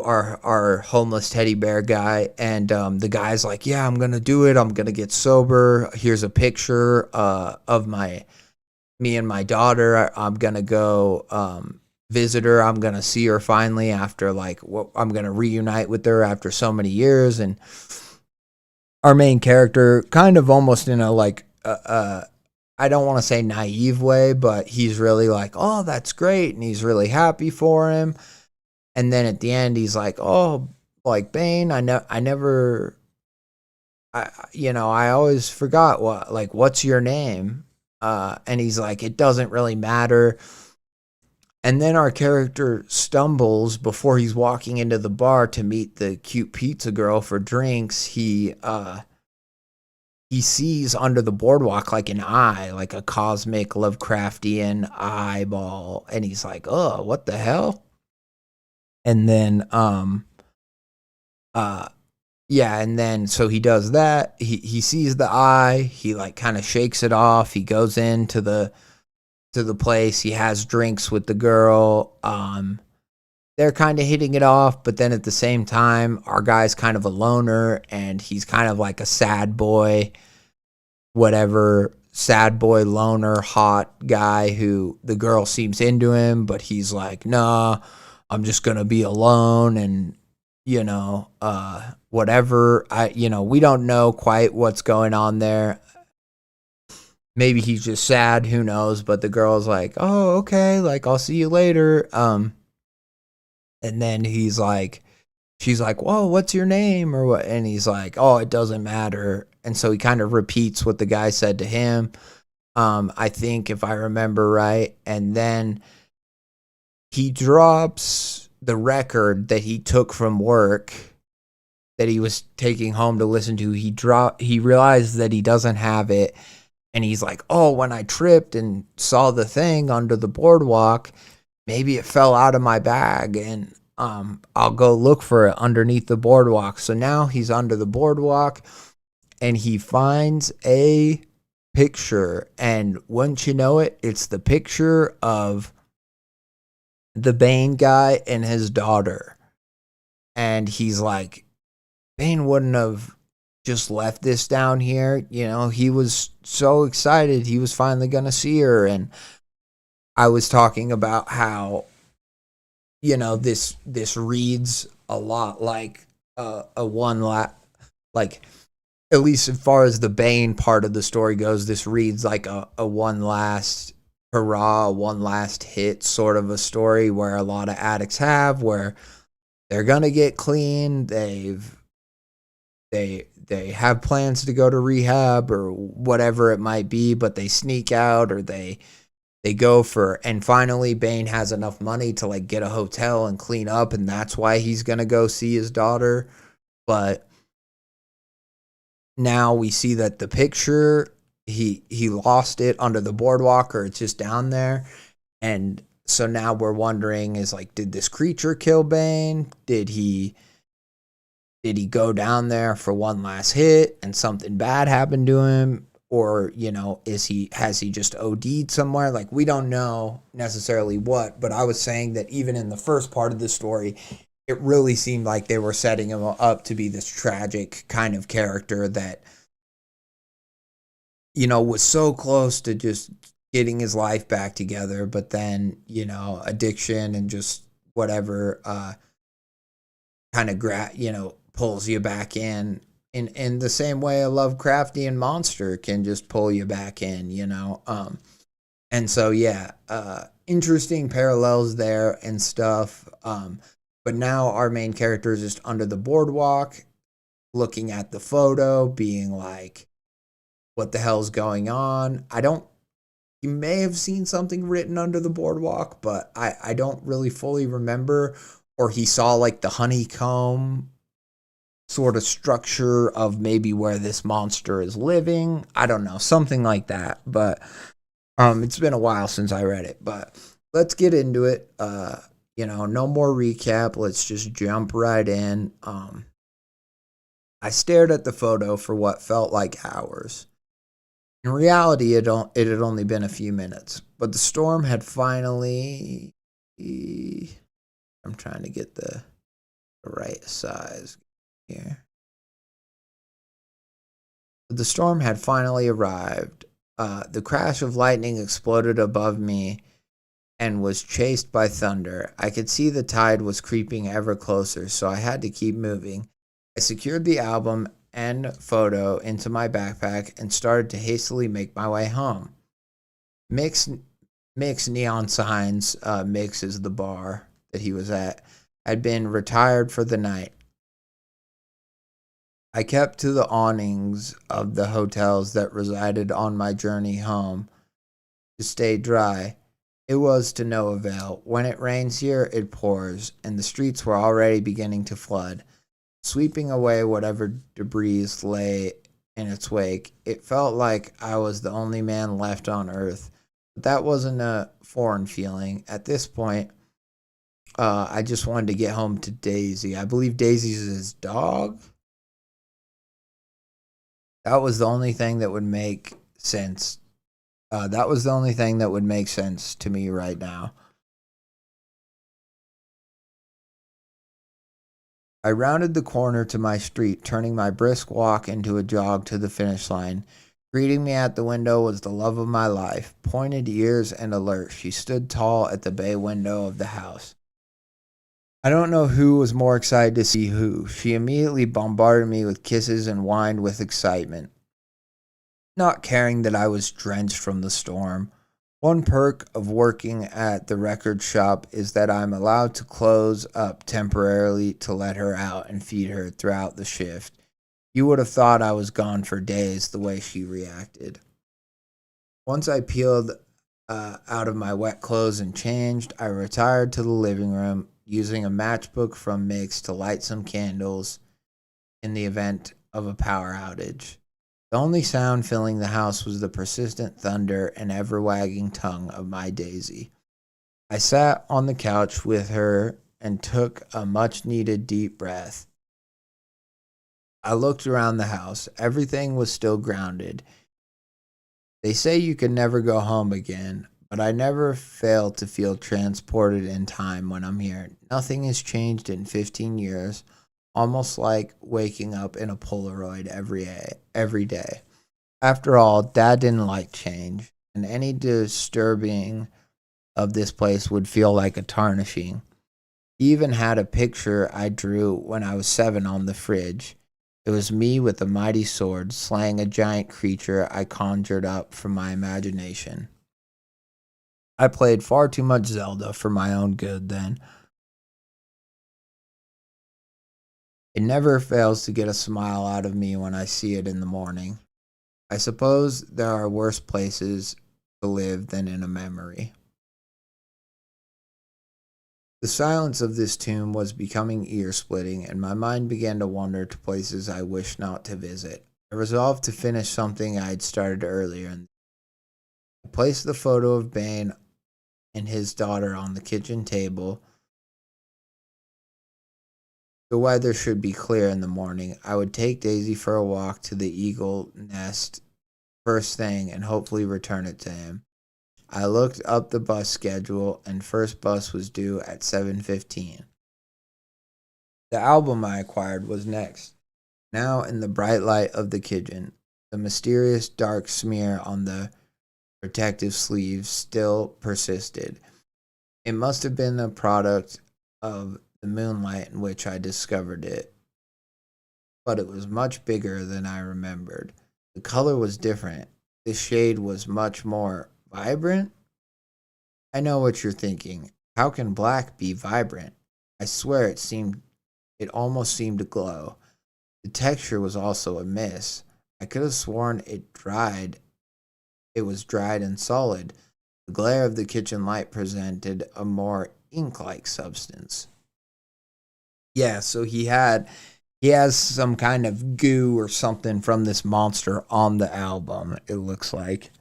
our homeless teddy bear guy, and the guy's like, yeah, I'm gonna do it, I'm gonna get sober, here's a picture of me and my daughter, I'm gonna go visit her, I'm gonna see her finally after I'm gonna reunite with her after so many years. And our main character, kind of almost in a I don't want to say naive way, but he's really like, oh, that's great, and he's really happy for him. And then at the end, he's like, oh, like, Bane, I always forgot what's your name? And he's like, it doesn't really matter. And then our character stumbles before he's walking into the bar to meet the cute pizza girl for drinks. He sees under the boardwalk like an eye, like a cosmic Lovecraftian eyeball. And he's like, oh, what the hell? And then, and then so he does that. He sees the eye. He like kind of shakes it off. He goes into the place. He has drinks with the girl. They're kind of hitting it off, but then at the same time, our guy's kind of a loner, and he's kind of like a sad boy, loner, hot guy who the girl seems into him, but he's like, nah, I'm just going to be alone. And, whatever, we don't know quite what's going on there. Maybe he's just sad, who knows, but the girl's like, oh, okay, like, I'll see you later. And then she's like, whoa, what's your name? Or what? And he's like, oh, it doesn't matter. And so he kind of repeats what the guy said to him, I think, if I remember right. And then he drops the record that he took from work that he was taking home to listen to. He realized that he doesn't have it. And he's like, oh, when I tripped and saw the thing under the boardwalk, maybe it fell out of my bag. And I'll go look for it underneath the boardwalk. So now he's under the boardwalk and he finds a picture. And wouldn't you know it, it's the picture of the Bane guy and his daughter. And he's like, Bane wouldn't have just left this down here. You know, he was so excited he was finally going to see her. And I was talking about how, you know, this reads a lot like like, at least as far as the Bane part of the story goes, this reads like a one last hurrah, one last hit sort of a story where a lot of addicts have, where they're gonna get clean, they have plans to go to rehab or whatever it might be, but they sneak out or they go for, and finally Bane has enough money to like get a hotel and clean up, and that's why he's gonna go see his daughter. But now we see that the picture, he lost it under the boardwalk, or it's just down there. And so now we're wondering, is like, did this creature kill Bane? Did he go down there for one last hit and something bad happened to him? Or, you know, has he just OD'd somewhere? Like, we don't know necessarily what, but I was saying that even in the first part of the story, it really seemed like they were setting him up to be this tragic kind of character that, you know, was so close to just getting his life back together, but then, you know, addiction and just whatever kind of pulls you back in the same way a Lovecraftian monster can just pull you back in, you know. And so yeah, interesting parallels there and stuff. But now our main character is just under the boardwalk, looking at the photo, being like, what the hell's going on? You may have seen something written under the boardwalk, but I don't really fully remember. Or he saw like the honeycomb sort of structure of maybe where this monster is living. I don't know, something like that. But it's been a while since I read it. But let's get into it. You know, no more recap. Let's just jump right in. I stared at the photo for what felt like hours. In reality, it had only been a few minutes, but the storm had finally... I'm trying to get the right size here. The storm had finally arrived. The crash of lightning exploded above me and was chased by thunder. I could see the tide was creeping ever closer, so I had to keep moving. I secured the album and photo into my backpack and started to hastily make my way home. Mix neon signs, Mix is the bar that he was at, had been retired for the night. I kept to the awnings of the hotels that resided on my journey home to stay dry. It was to no avail. When it rains here, it pours, and the streets were already beginning to flood, sweeping away whatever debris lay in its wake. It felt like I was the only man left on earth, but that wasn't a foreign feeling. At this point, I just wanted to get home to Daisy. I believe Daisy's his dog. That was the only thing that would make sense. That was the only thing that would make sense to me right now. I rounded the corner to my street, turning my brisk walk into a jog to the finish line. Greeting me at the window was the love of my life, pointed ears and alert. She stood tall at the bay window of the house. I don't know who was more excited to see who. She immediately bombarded me with kisses and whined with excitement, not caring that I was drenched from the storm. One perk of working at the record shop is that I'm allowed to close up temporarily to let her out and feed her throughout the shift. You would have thought I was gone for days the way she reacted. Once I peeled out of my wet clothes and changed, I retired to the living room, using a matchbook from Mix to light some candles in the event of a power outage. The only sound filling the house was the persistent thunder and ever-wagging tongue of my Daisy. I sat on the couch with her and took a much needed deep breath. I looked around the house. Everything was still grounded. They say you can never go home again, but I never fail to feel transported in time when I'm here. Nothing has changed in 15 years, almost like waking up in a Polaroid every day. After all, Dad didn't like change, and any disturbing of this place would feel like a tarnishing. He even had a picture I drew when I was 7 on the fridge. It was me with a mighty sword slaying a giant creature I conjured up from my imagination. I played far too much Zelda for my own good then. It never fails to get a smile out of me when I see it in the morning. I suppose there are worse places to live than in a memory. The silence of this tomb was becoming ear-splitting, and my mind began to wander to places I wished not to visit. I resolved to finish something I had started earlier. I placed the photo of Bane and his daughter on the kitchen table. The weather should be clear in the morning. I would take Daisy for a walk to the eagle nest first thing and hopefully return it to him. I looked up the bus schedule, and first bus was due at 7:15. The album I acquired was next. Now in the bright light of the kitchen, the mysterious dark smear on the protective sleeve still persisted. It must have been a product of the moonlight in which I discovered it, but it was much bigger than I remembered. The color was different. The shade was much more vibrant? I know what you're thinking. How can black be vibrant? I swear it almost seemed to glow. The texture was also amiss. I could have sworn it was dried and solid. The glare of the kitchen light presented a more ink-like substance. Yeah, so he has some kind of goo or something from this monster on the album, it looks like.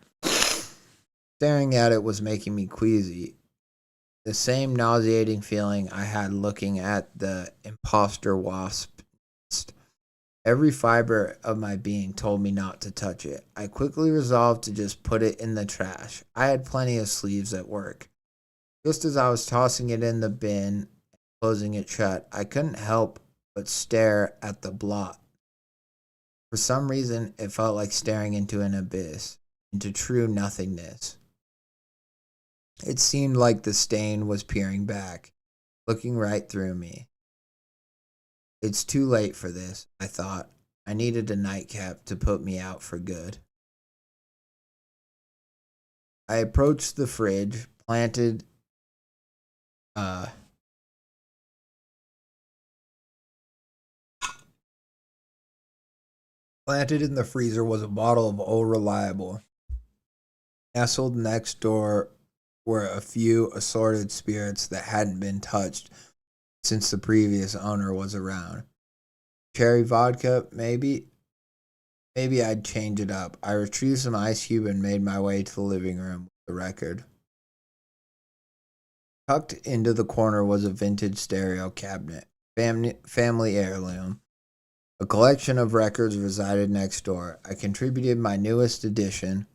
Staring at it was making me queasy. The same nauseating feeling I had looking at the imposter wasp nest. Every fiber of my being told me not to touch it. I quickly resolved to just put it in the trash. I had plenty of sleeves at work. Just as I was tossing it in the bin and closing it shut, I couldn't help but stare at the blot. For some reason, it felt like staring into an abyss, into true nothingness. It seemed like the stain was peering back, looking right through me. It's too late for this, I thought. I needed a nightcap to put me out for good. I approached the fridge, planted in the freezer was a bottle of Old Reliable. Nestled next door were a few assorted spirits that hadn't been touched since the previous owner was around. Cherry vodka, maybe? Maybe I'd change it up. I retrieved some ice cube and made my way to the living room with the record. Tucked into the corner was a vintage stereo cabinet, family heirloom. A collection of records resided next door. I contributed my newest addition.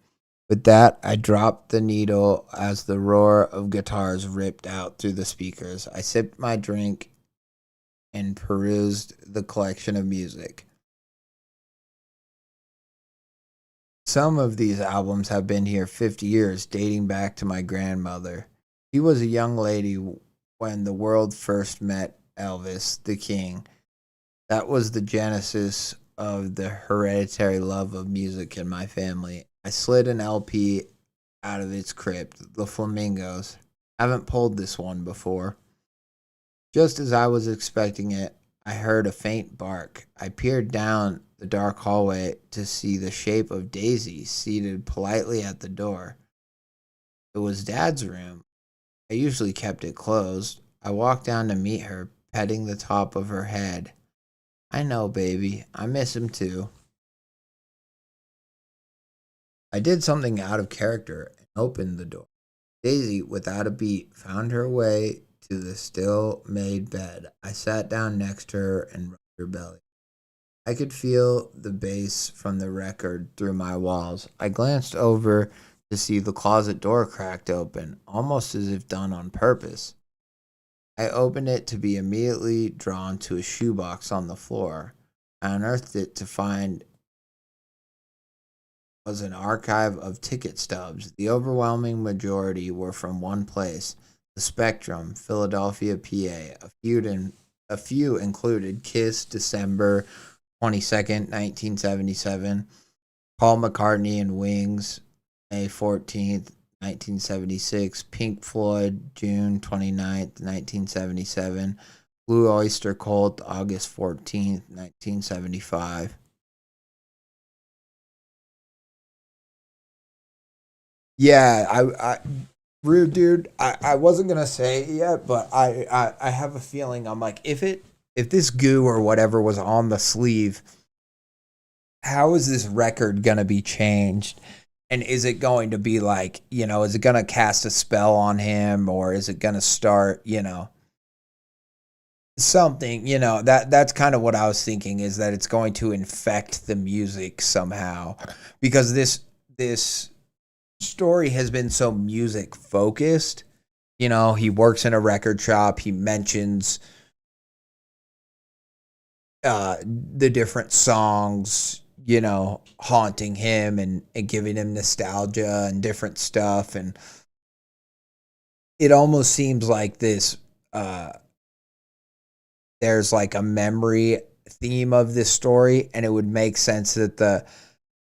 With that, I dropped the needle as the roar of guitars ripped out through the speakers. I sipped my drink and perused the collection of music. Some of these albums have been here 50 years, dating back to my grandmother. She was a young lady when the world first met Elvis, the King. That was the genesis of the hereditary love of music in my family. I slid an LP out of its crypt, The Flamingos. Haven't pulled this one before. Just as I was expecting it, I heard a faint bark. I peered down the dark hallway to see the shape of Daisy seated politely at the door. It was Dad's room. I usually kept it closed. I walked down to meet her, petting the top of her head. I know, baby. I miss him too. I did something out of character and opened the door. Daisy, without a beat, found her way to the still-made bed. I sat down next to her and rubbed her belly. I could feel the bass from the record through my walls. I glanced over to see the closet door cracked open, almost as if done on purpose. I opened it to be immediately drawn to a shoebox on the floor. I unearthed it to find was an archive of ticket stubs. The overwhelming majority were from one place, the Spectrum, Philadelphia, PA. A few included Kiss, December 22nd, 1977, Paul McCartney and Wings, May 14th, 1976, Pink Floyd, June 29th, 1977, Blue Oyster Cult, August 14th, 1975. Yeah, rude dude. I wasn't gonna say it yet, but I have a feeling. I'm like, if this goo or whatever was on the sleeve, how is this record gonna be changed? And is it going to be like, is it gonna cast a spell on him, or is it gonna start, something, that's kind of what I was thinking, is that it's going to infect the music somehow, because this story has been so music focused. He works in a record shop. He mentions the different songs, haunting him and giving him nostalgia and different stuff. And it almost seems like this, there's like a memory theme of this story, and it would make sense that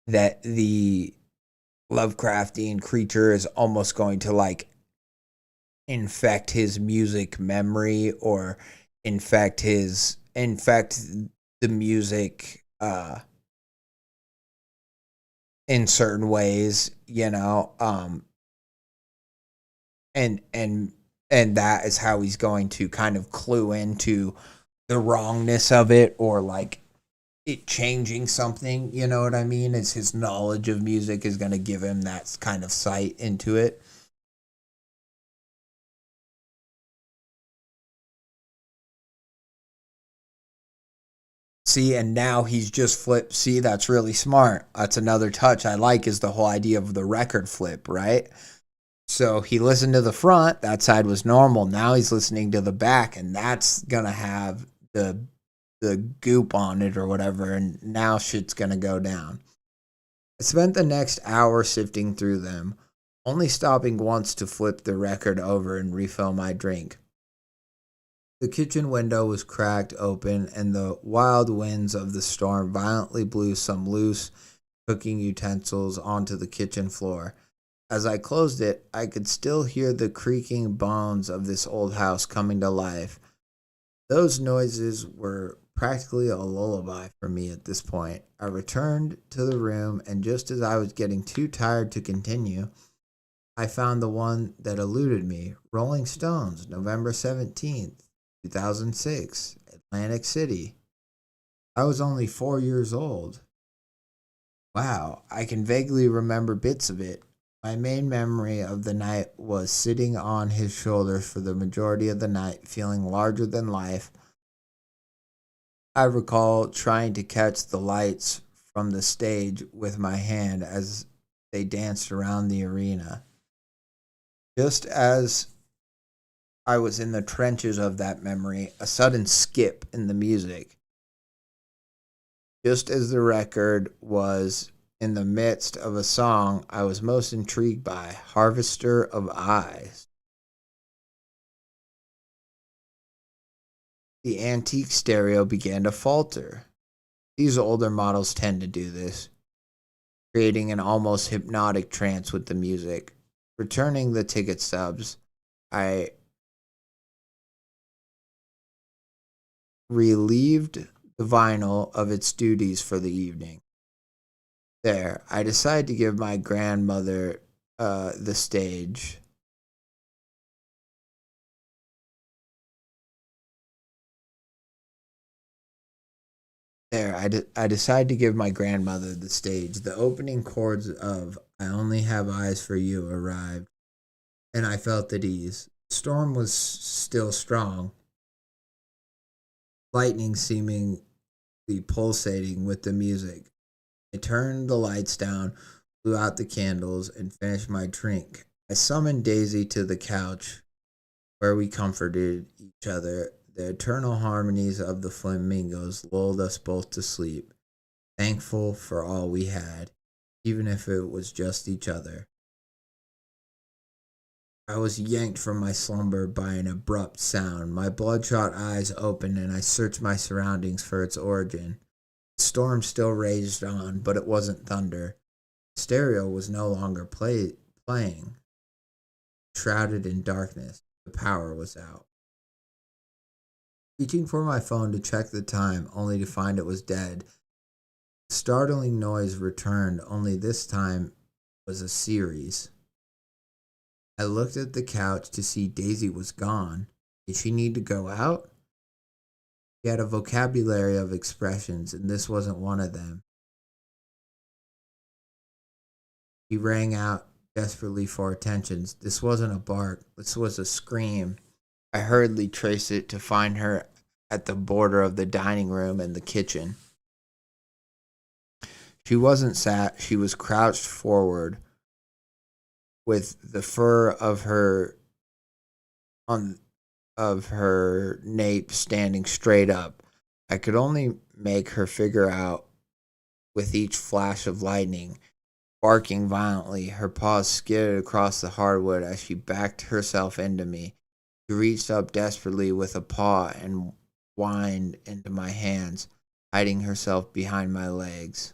the Lovecraftian creature is almost going to like infect his music memory, or infect the music in certain ways, and that is how he's going to kind of clue into the wrongness of it, or like it changing something, you know what I mean? Is his knowledge of music is going to give him that kind of sight into it. See, and now he's just flipped. See, that's really smart. That's another touch I like, is the whole idea of the record flip, right? So he listened to the front, that side was normal. Now he's listening to the back, and that's going to have the goop on it or whatever, and now shit's gonna go down. I spent the next hour sifting through them, only stopping once to flip the record over and refill my drink. The kitchen window was cracked open, and the wild winds of the storm violently blew some loose cooking utensils onto the kitchen floor. As I closed it, I could still hear the creaking bones of this old house coming to life. Those noises were practically a lullaby for me at this point. I returned to the room, and just as I was getting too tired to continue, I found the one that eluded me. Rolling Stones, November 17th, 2006, Atlantic City. I was only 4 years old. Wow, I can vaguely remember bits of it. My main memory of the night was sitting on his shoulders for the majority of the night, feeling larger than life. I recall trying to catch the lights from the stage with my hand as they danced around the arena. Just as I was in the trenches of that memory, a sudden skip in the music. Just as the record was in the midst of a song I was most intrigued by, Harvester of Eyes. The antique stereo began to falter. These older models tend to do this, creating an almost hypnotic trance with the music. Returning the ticket stubs, I relieved the vinyl of its duties for the evening. There, I decided to give my grandmother the stage. I decided to give my grandmother the stage. The opening chords of I Only Have Eyes for You arrived, and I felt at ease. The storm was still strong, lightning seemingly pulsating with the music. I turned the lights down, blew out the candles, and finished my drink. I summoned Daisy to the couch where we comforted each other. The eternal harmonies of the flamingos lulled us both to sleep, thankful for all we had, even if it was just each other. I was yanked from my slumber by an abrupt sound. My bloodshot eyes opened and I searched my surroundings for its origin. The storm still raged on, but it wasn't thunder. Stereo was no longer playing. Shrouded in darkness, the power was out. Reaching for my phone to check the time, only to find it was dead. The startling noise returned, only this time was a series. I looked at the couch to see Daisy was gone. Did she need to go out? She had a vocabulary of expressions, and this wasn't one of them. He rang out desperately for attention. This wasn't a bark, this was a scream. I hurriedly traced it to find her at the border of the dining room and the kitchen. She wasn't sat, she was crouched forward, with the fur of her nape standing straight up. I could only make her figure out with each flash of lightning. Barking violently, her paws skidded across the hardwood as she backed herself into me. She reached up desperately with a paw and whined into my hands, hiding herself behind my legs.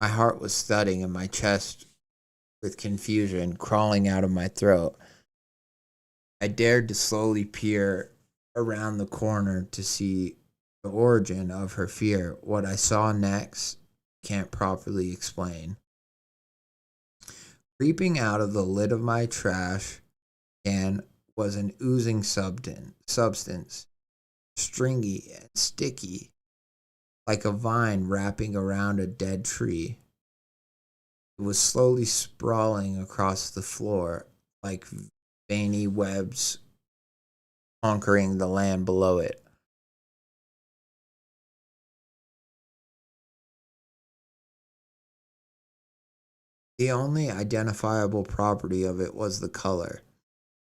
My heart was thudding in my chest with confusion crawling out of my throat. I dared to slowly peer around the corner to see the origin of her fear. What I saw next can't properly explain. Creeping out of the lid of my trash can was an oozing substance, stringy and sticky, like a vine wrapping around a dead tree. It was slowly sprawling across the floor, like veiny webs conquering the land below it. The only identifiable property of it was the color.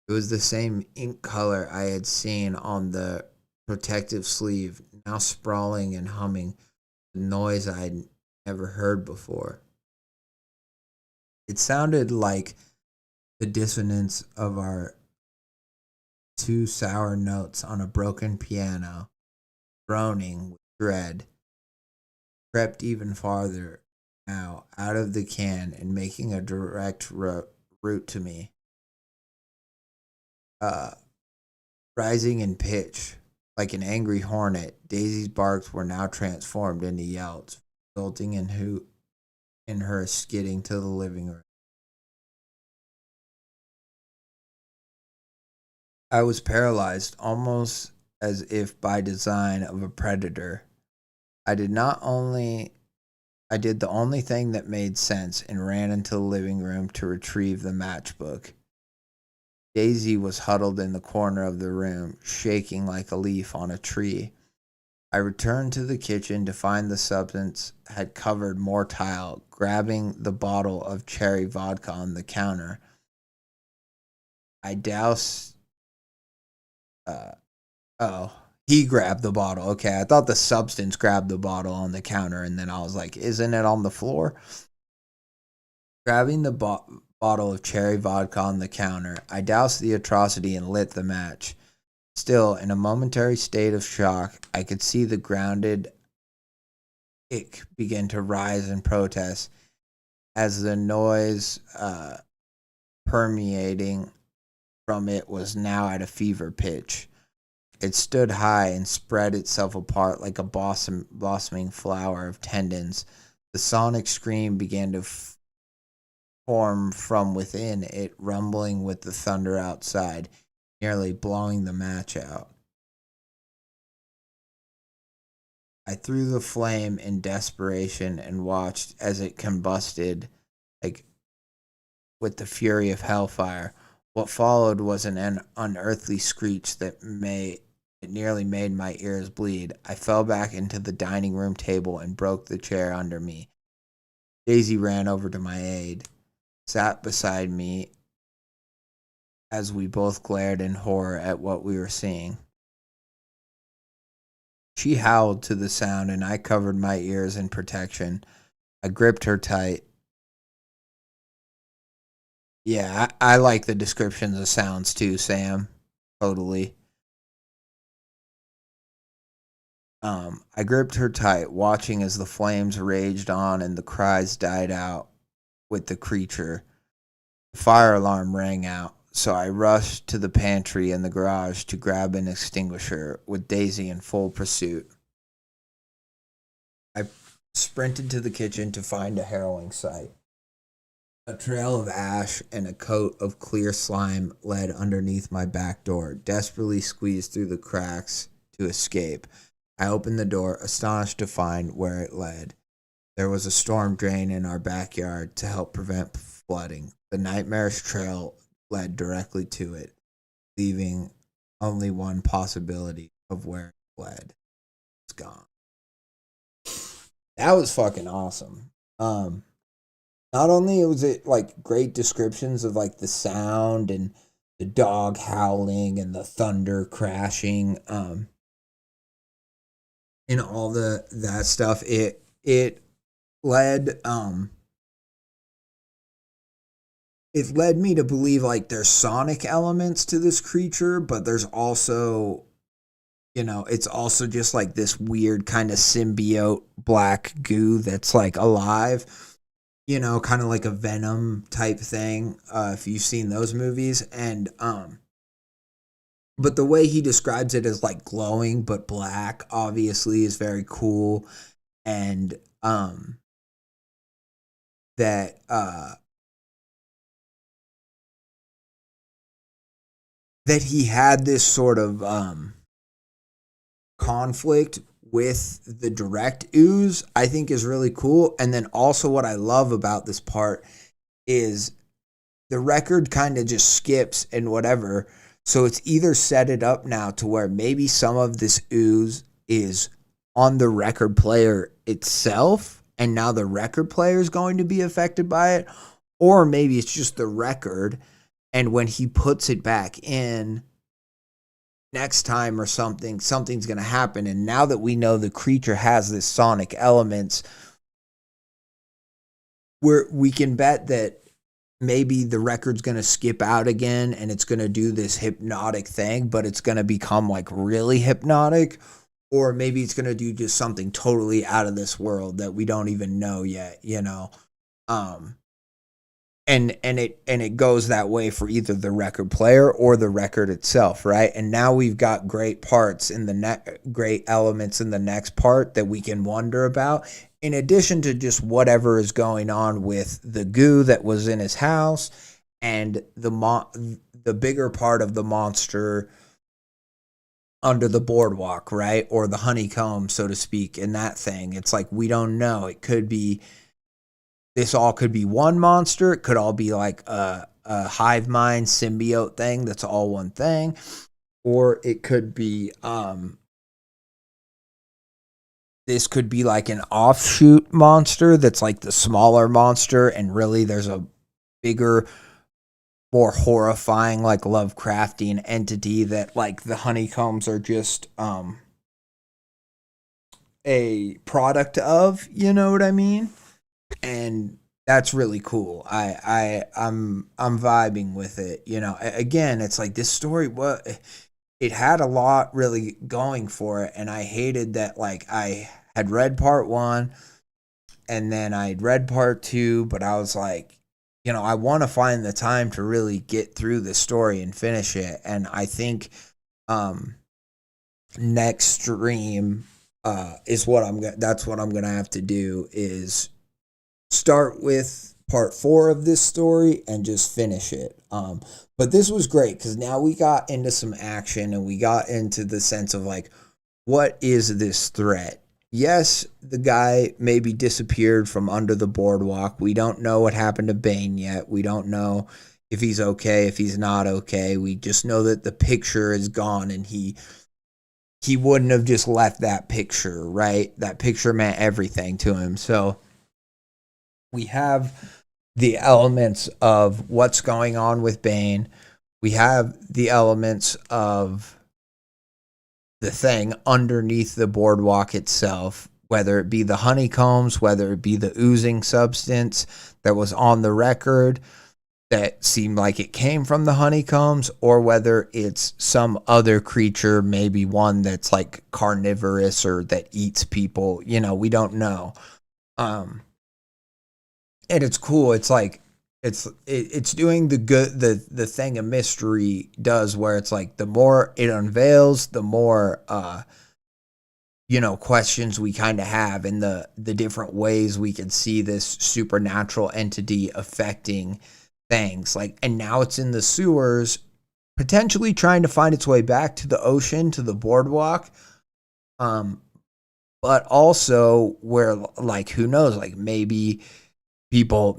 It was the same ink color I had seen on the protective sleeve, now sprawling and humming, a noise I'd never heard before. It sounded like the dissonance of our two sour notes on a broken piano, groaning with dread, crept even farther now out of the can and making a direct route to me. Rising in pitch, like an angry hornet, Daisy's barks were now transformed into yells, resulting in her skidding to the living room. I was paralyzed, almost as if by design of a predator. I did the only thing that made sense and ran into the living room to retrieve the matchbook. Daisy was huddled in the corner of the room, shaking like a leaf on a tree. I returned to the kitchen to find the substance had covered more tile, grabbing the bottle of cherry vodka on the counter. I doused. He grabbed the bottle. Okay, I thought the substance grabbed the bottle on the counter, and then I was like, isn't it on the floor? Grabbing the bottle of cherry vodka on the counter, I doused the atrocity and lit the match. Still, in a momentary state of shock, I could see the grounded ick begin to rise in protest as the noise permeating from it was now at a fever pitch. It stood high and spread itself apart like a blossoming flower of tendons. The sonic scream began to form from within it, rumbling with the thunder outside, nearly blowing the match out. I threw the flame in desperation and watched as it combusted like with the fury of hellfire. What followed was an unearthly screech that nearly made my ears bleed. I fell back into the dining room table and broke the chair under me. Daisy ran over to my aid, sat beside me as we both glared in horror at what we were seeing. She howled to the sound, and I covered my ears in protection. I gripped her tight. Yeah, I like the descriptions of sounds too, Sam. Totally. I gripped her tight, watching as the flames raged on and the cries died out with the creature. The fire alarm rang out, so I rushed to the pantry and the garage to grab an extinguisher, with Daisy in full pursuit. I sprinted to the kitchen to find a harrowing sight. A trail of ash and a coat of clear slime led underneath my back door, desperately squeezed through the cracks to escape. I opened the door, astonished to find where it led. There was a storm drain in our backyard to help prevent flooding. The nightmarish trail led directly to it, leaving only one possibility of where it led. It's gone. That was fucking awesome. Not only was it like great descriptions of like the sound and the dog howling and the thunder crashing, and all that stuff, it led it led me to believe like there's sonic elements to this creature, but there's also, it's also just like this weird kind of symbiote black goo that's like alive, kind of like a Venom type thing, if you've seen those movies. And but the way he describes it as like glowing but black, obviously, is very cool. And that that he had this sort of conflict with the direct ooze, I think is really cool. And then also what I love about this part is the record kind of just skips and whatever. So it's either set it up now to where maybe some of this ooze is on the record player itself, and now the record player is going to be affected by it, or maybe it's just the record, and when he puts it back in next time or something's going to happen. And now that we know the creature has this sonic elements, we can bet that maybe the record's going to skip out again and it's going to do this hypnotic thing, but it's going to become like really hypnotic, or maybe it's going to do just something totally out of this world that we don't even know yet, and it goes that way for either the record player or the record itself, right? And now we've got great parts in the great elements in the next part that we can wonder about, in addition to just whatever is going on with the goo that was in his house and the bigger part of the monster under the boardwalk, right? Or the honeycomb, so to speak, in that thing. It's like, we don't know. It could be, this all could be one monster. It could all be like a hive mind symbiote thing that's all one thing. Or it could be, this could be like an offshoot monster that's like the smaller monster, and really there's a bigger, more horrifying, like Lovecraftian entity that like the honeycombs are just a product of, you know what I mean? And that's really cool. I'm vibing with it. Again, it's like this story, it had a lot really going for it, and I hated that like I had read part 1 and then I'd read part 2, but I was like, I want to find the time to really get through the story and finish it. And I think next stream is that's what I'm going to have to do, is start with part 4 of this story and just finish it. But this was great because now we got into some action and we got into the sense of like, what is this threat? Yes, the guy maybe disappeared from under the boardwalk. We don't know what happened to Bane yet. We don't know if he's okay, if he's not okay. We just know that the picture is gone, and he wouldn't have just left that picture, right? That picture meant everything to him. So we have the elements of what's going on with Bane. We have the elements of the thing underneath the boardwalk itself, whether it be the honeycombs, whether it be the oozing substance that was on the record that seemed like it came from the honeycombs, or whether it's some other creature, maybe one that's like carnivorous or that eats people. You know, we don't know. And it's cool. It's like it's doing the good the thing a mystery does, where it's like the more it unveils, the more questions we kind of have, and the different ways we can see this supernatural entity affecting things. Like, and now it's in the sewers, potentially trying to find its way back to the ocean, to the boardwalk. But also where, like, who knows, like maybe people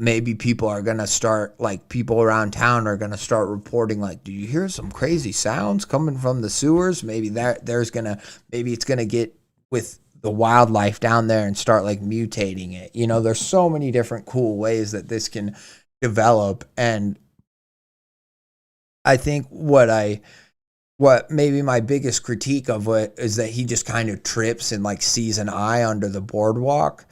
are gonna start, like, people around town are gonna start reporting, like, do you hear some crazy sounds coming from the sewers? Maybe it's gonna get with the wildlife down there and start like mutating it. There's so many different cool ways that this can develop. And I think what maybe my biggest critique of it is that he just kind of trips and like sees an eye under the boardwalk.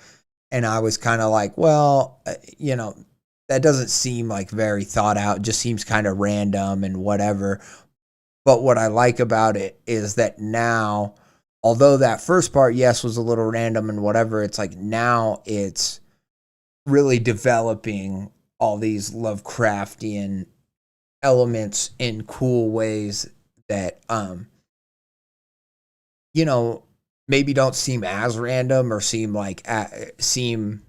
And I was kind of like, well, that doesn't seem like very thought out. It just seems kind of random and whatever. But what I like about it is that now, although that first part, yes, was a little random and whatever, it's like now it's really developing all these Lovecraftian elements in cool ways that, maybe don't seem as random or seem like they seem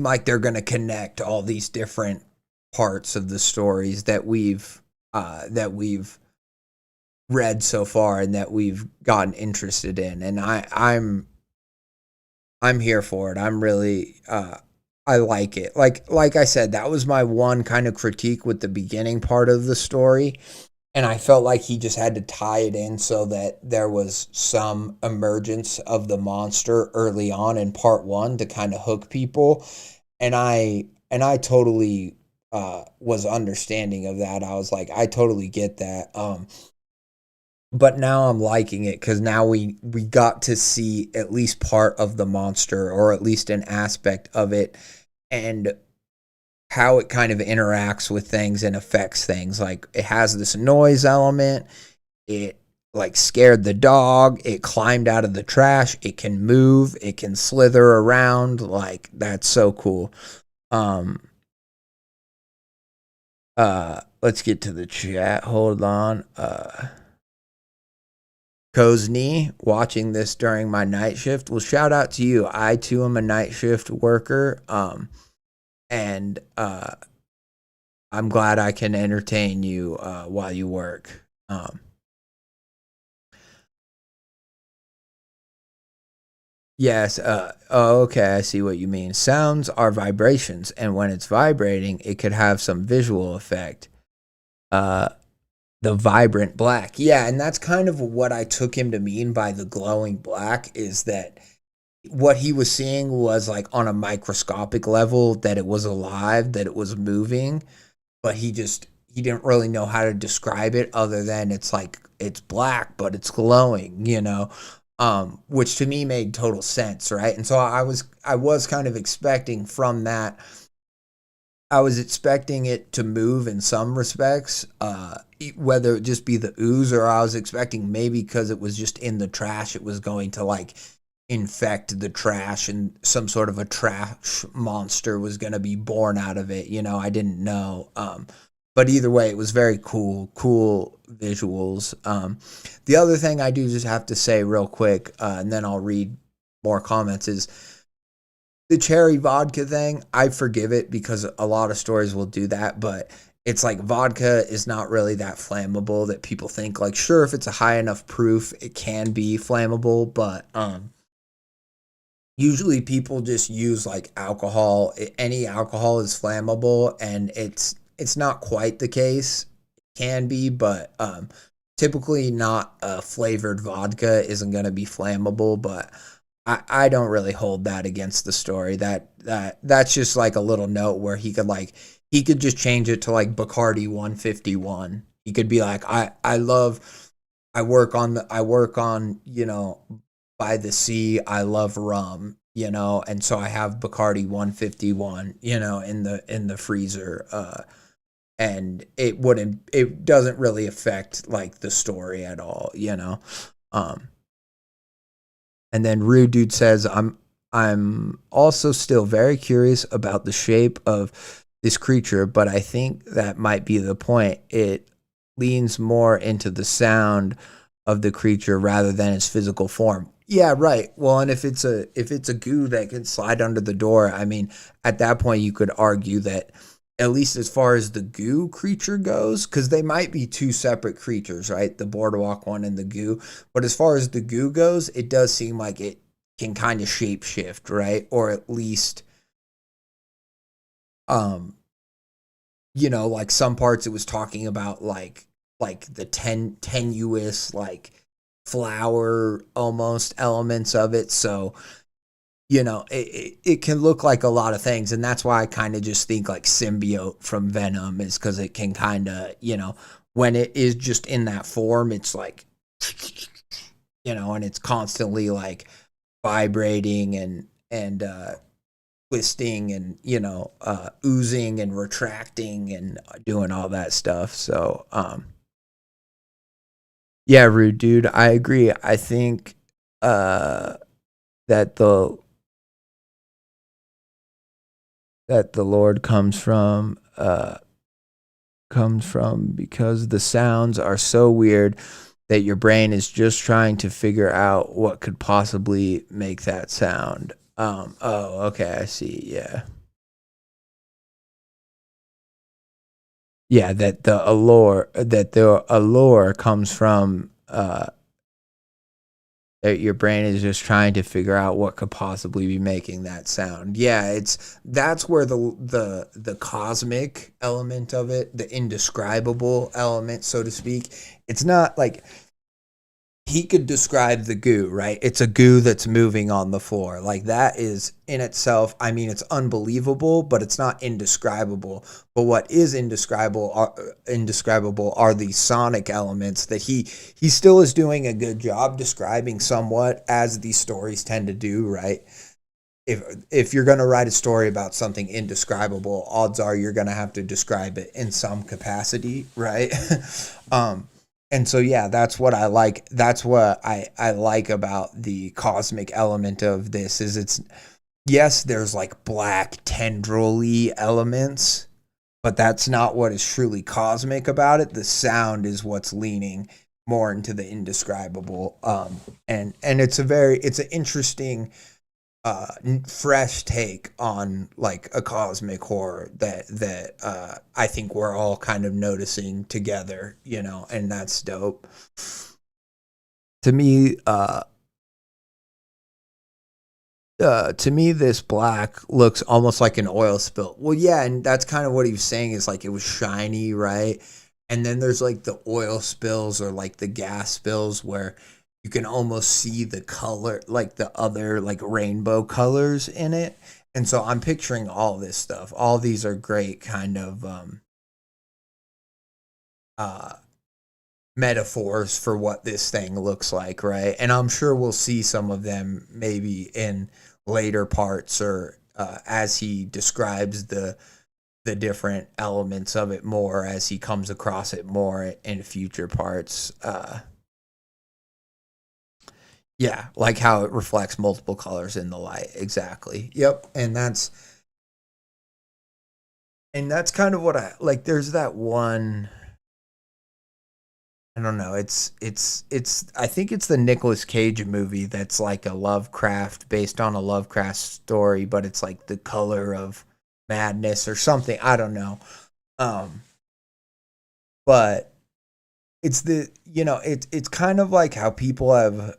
like they're going to connect all these different parts of the stories that we've read so far and that we've gotten interested in. And I'm here for it. I'm really I like it. Like I said, that was my one kind of critique with the beginning part of the story. And I felt like he just had to tie it in so that there was some emergence of the monster early on in part one to kind of hook people. And I totally was understanding of that. I was like, I totally get that. But now I'm liking it because now we got to see at least part of the monster, or at least an aspect of it, and how it kind of interacts with things and affects things. Like, it has this noise element. It like scared the dog. It climbed out of the trash. It can move. It can slither around. Like, that's so cool. Let's get to the chat. Hold on. Kozni, watching this during my night shift. Well, shout out to you. I too am a night shift worker. And I'm glad I can entertain you while you work. Yes. Okay. I see what you mean. Sounds are vibrations, and when it's vibrating, it could have some visual effect. The vibrant black. Yeah, and that's kind of what I took him to mean by the glowing black, is that what he was seeing was like on a microscopic level, that it was alive, that it was moving, but he didn't really know how to describe it other than it's like it's black, but it's glowing, which to me made total sense, right? And so I was kind of expecting from that. I was expecting it to move in some respects, whether it just be the ooze, or I was expecting maybe because it was just in the trash, it was going to like infect the trash and some sort of a trash monster was going to be born out of it. I didn't know. But either way, it was very cool visuals. The other thing I do just have to say real quick, and then I'll read more comments, is the cherry vodka thing. I forgive it because a lot of stories will do that, but it's like vodka is not really that flammable that people think. Like, sure, if it's a high enough proof, it can be flammable, but usually people just use like alcohol. Any alcohol is flammable, and it's not quite the case. It can be, but typically not flavored vodka isn't going to be flammable. But I don't really hold that against the story. That's just like a little note where he could just change it to like Bacardi 151. He could be like, I work on, by the sea. I love rum, and so I have Bacardi 151, in the freezer. And it doesn't really affect like the story at all. And then Rude Dude says, I'm also still very curious about the shape of this creature, but I think that might be the point. It leans more into the sound of the creature rather than its physical form. Yeah, right. Well, and if it's a goo that can slide under the door, I mean, at that point you could argue that at least as far as the goo creature goes, because they might be two separate creatures, right? The boardwalk one and the goo. But as far as the goo goes, it does seem like it can kind of shapeshift, right? Or at least, like some parts it was talking about like the tenuous, like flower almost elements of it. So it can look like a lot of things, and that's why I kind of just think like symbiote from Venom is because it can kind of, when it is just in that form, it's like, and it's constantly like vibrating and twisting and, oozing and retracting and doing all that stuff. So, yeah, Rude Dude, I agree. I think that the Lord comes from because the sounds are so weird that your brain is just trying to figure out what could possibly make that sound. Okay, I see. Yeah. Yeah, that the allure comes from that your brain is just trying to figure out what could possibly be making that sound. Yeah, that's where the cosmic element of it, the indescribable element, so to speak. It's not like he could describe the goo, right? It's a goo that's moving on the floor. Like that is in itself, I mean, it's unbelievable, but it's not indescribable. But what is indescribable are the sonic elements that he still is doing a good job describing somewhat, as these stories tend to do, right? If you're going to write a story about something indescribable, odds are you're going to have to describe it in some capacity, right? And so, yeah, that's what I like. That's what I like about the cosmic element of this is yes, there's like black tendril-y elements, but that's not what is truly cosmic about it. The sound is what's leaning more into the indescribable. And it's an interesting, fresh take on like a cosmic horror that I think we're all kind of noticing together, and that's dope. To me, this black looks almost like an oil spill. Well, yeah, and that's kind of what he was saying is like it was shiny, right? And then there's like the oil spills or like the gas spills where you can almost see the color, like the other like rainbow colors in it. And so I'm picturing all this stuff. All these are great kind of metaphors for what this thing looks like, right? And I'm sure we'll see some of them maybe in later parts or as he describes the different elements of it more, as he comes across it more in future parts. Yeah, like how it reflects multiple colors in the light. Exactly. Yep. And that's kind of what I like. There's that one. I don't know. It's. I think it's the Nicolas Cage movie that's like a Lovecraft, based on a Lovecraft story, but it's like The Color of Madness or something. I don't know. But it's it's kind of like how people have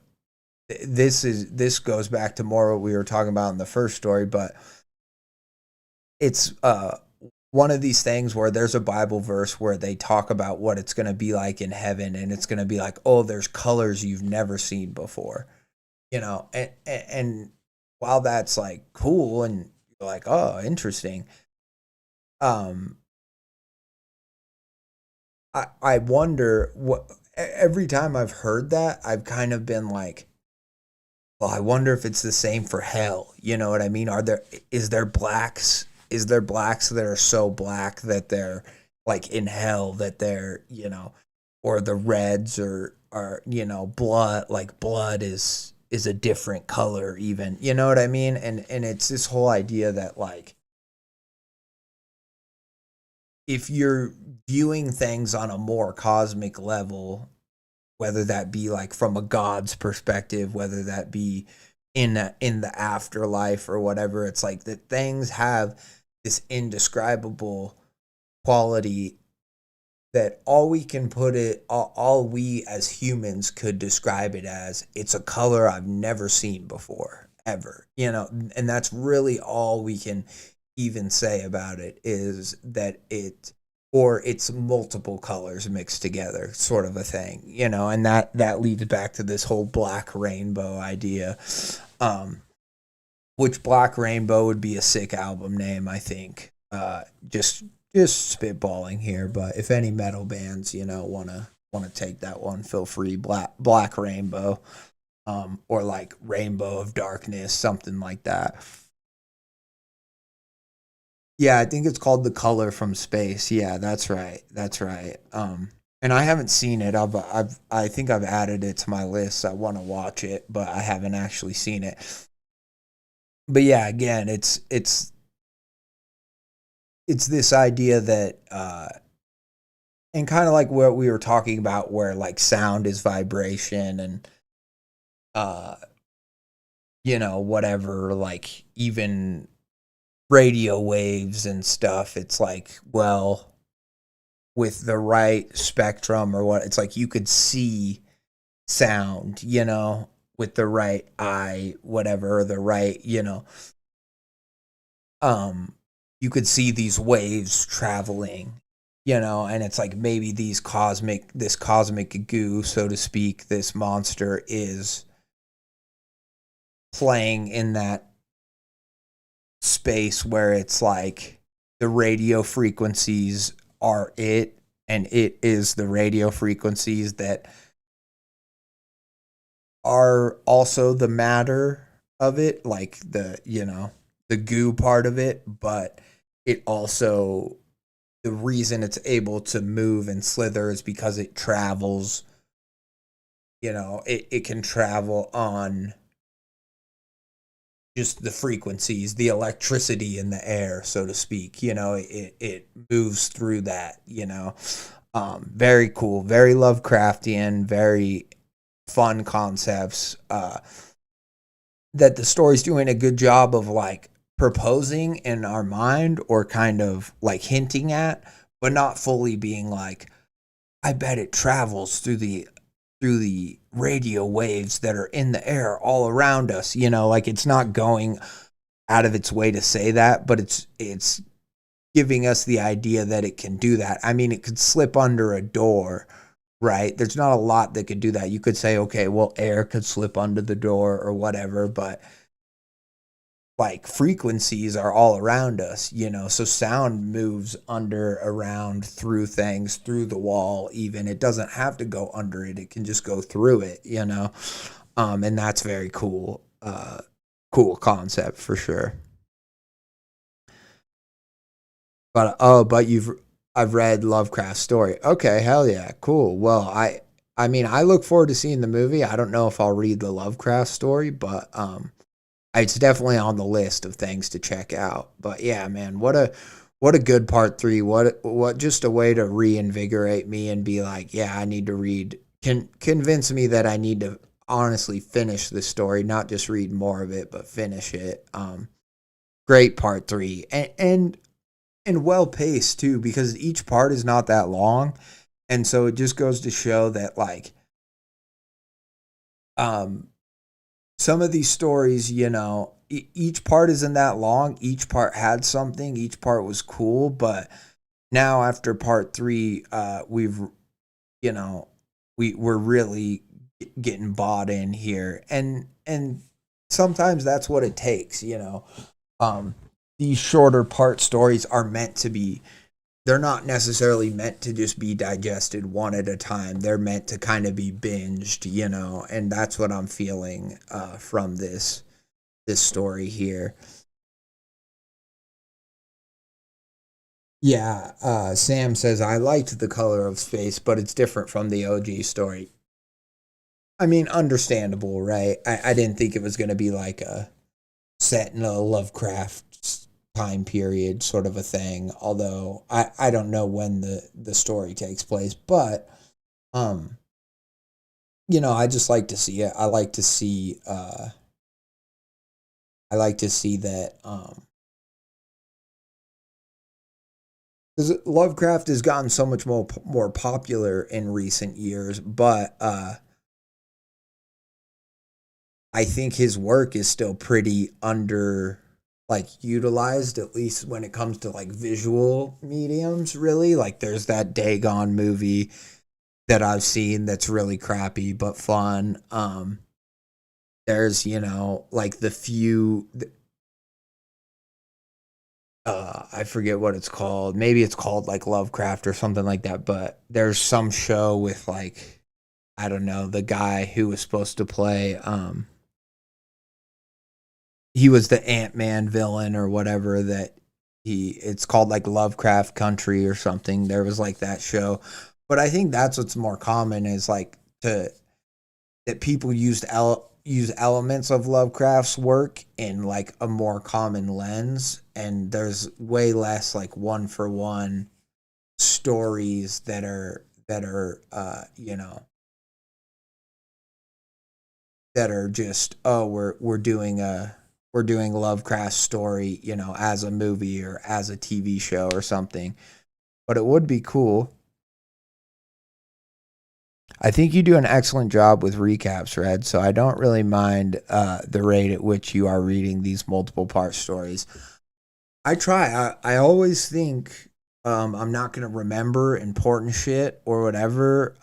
this goes back to more what we were talking about in the first story, but it's one of these things where there's a Bible verse where they talk about what it's going to be like in heaven, and it's going to be like, oh, there's colors you've never seen before, and while that's like cool and you're like, oh, interesting, um I wonder what, every time I've heard that, I've kind of been like, well, I wonder if it's the same for hell. You know what I mean? Is there blacks? Is there blacks that are so black that they're like in hell, that they're, or the reds are, blood, like blood is a different color even. You know what I mean? And it's this whole idea that like if you're viewing things on a more cosmic level, whether that be like from a god's perspective, whether that be in the afterlife or whatever, it's like that things have this indescribable quality that all we can put it, all we as humans could describe it as, it's a color I've never seen before, ever, and that's really all we can even say about it, is that it's multiple colors mixed together, sort of a thing, and that leads back to this whole black rainbow idea, which Black Rainbow would be a sick album name, I think. Just spitballing here, but if any metal bands, wanna take that one, feel free. Black Rainbow, or like Rainbow of Darkness, something like that. Yeah, I think it's called The Color from Space. Yeah, that's right. That's right. And I haven't seen it. I think I've added it to my list. I want to watch it, but I haven't actually seen it. But yeah, again, it's this idea that and kind of like what we were talking about, where like sound is vibration, and uh whatever, like even radio waves and stuff, it's like, well, with the right spectrum or what, it's like you could see sound, with the right eye, whatever, or the right, you could see these waves traveling, and it's like maybe this cosmic goo, so to speak, this monster is playing in that space where it's like the radio frequencies are it, and it is the radio frequencies that are also the matter of it, like the goo part of it, but it also, the reason it's able to move and slither is because it travels, it can travel on just the frequencies, the electricity in the air, so to speak. It moves through that. Very cool, very Lovecraftian, very fun concepts. That the story's doing a good job of like proposing in our mind, or kind of like hinting at, but not fully being like, I bet it travels through the radio waves that are in the air all around us, like it's not going out of its way to say that, but it's giving us the idea that it can do that. I mean, it could slip under a door, right? There's not a lot that could do that. You could say, okay, well, air could slip under the door or whatever, but like frequencies are all around us, so sound moves under, around, through things, through the wall, even. It doesn't have to go under it. It can just go through it, and that's very cool. Cool concept for sure. But I've read Lovecraft's story. Okay, hell yeah, cool. Well, I mean, I look forward to seeing the movie. I don't know if I'll read the Lovecraft story, but it's definitely on the list of things to check out. But yeah, man, what a good part 3. What just a way to reinvigorate me and be like, yeah, I need to read. Convince me that I need to honestly finish this story, not just read more of it, but finish it. Great part 3, and well paced too, because each part is not that long, and so it just goes to show that like some of these stories, each part isn't that long. Each part had something. Each part was cool. But now after part 3, we're really getting bought in here, and sometimes that's what it takes. These shorter part stories are meant to be. They're not necessarily meant to just be digested one at a time. They're meant to kind of be binged, and that's what I'm feeling from this story here. Yeah, Sam says, I liked The Color of Space, but it's different from the OG story. I mean, understandable, right? I didn't think it was going to be like a set in a Lovecraft time period sort of a thing, although I don't know when the story takes place, but I just like to see it. I like to see that because Lovecraft has gotten so much more popular in recent years, but I think his work is still pretty utilized, at least when it comes to like visual mediums, really. Like there's that Dagon movie that I've seen that's really crappy but fun. There's, like the few I forget what it's called. Maybe it's called like Lovecraft or something like that, but there's some show with like, I don't know, the guy who was supposed to play he was the Ant-Man villain or whatever it's called like Lovecraft Country or something. There was like that show. But I think that's what's more common is like that people use elements of Lovecraft's work in like a more common lens, and there's way less like one for one stories that are that are just, oh, we're doing Lovecraft's story, as a movie or as a TV show or something. But it would be cool. I think you do an excellent job with recaps, Red, so I don't really mind the rate at which you are reading these multiple part stories. I try. I always think I'm not going to remember important shit or whatever.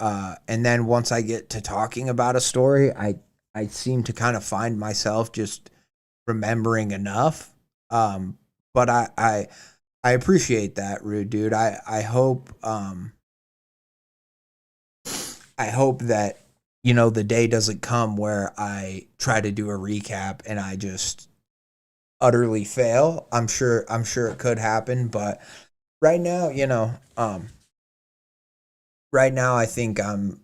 And then once I get to talking about a story, I seem to kind of find myself just remembering enough. But I appreciate that, Rude Dude. I hope that the day doesn't come where I try to do a recap and I just utterly fail. I'm sure it could happen, but right now, right now I think I'm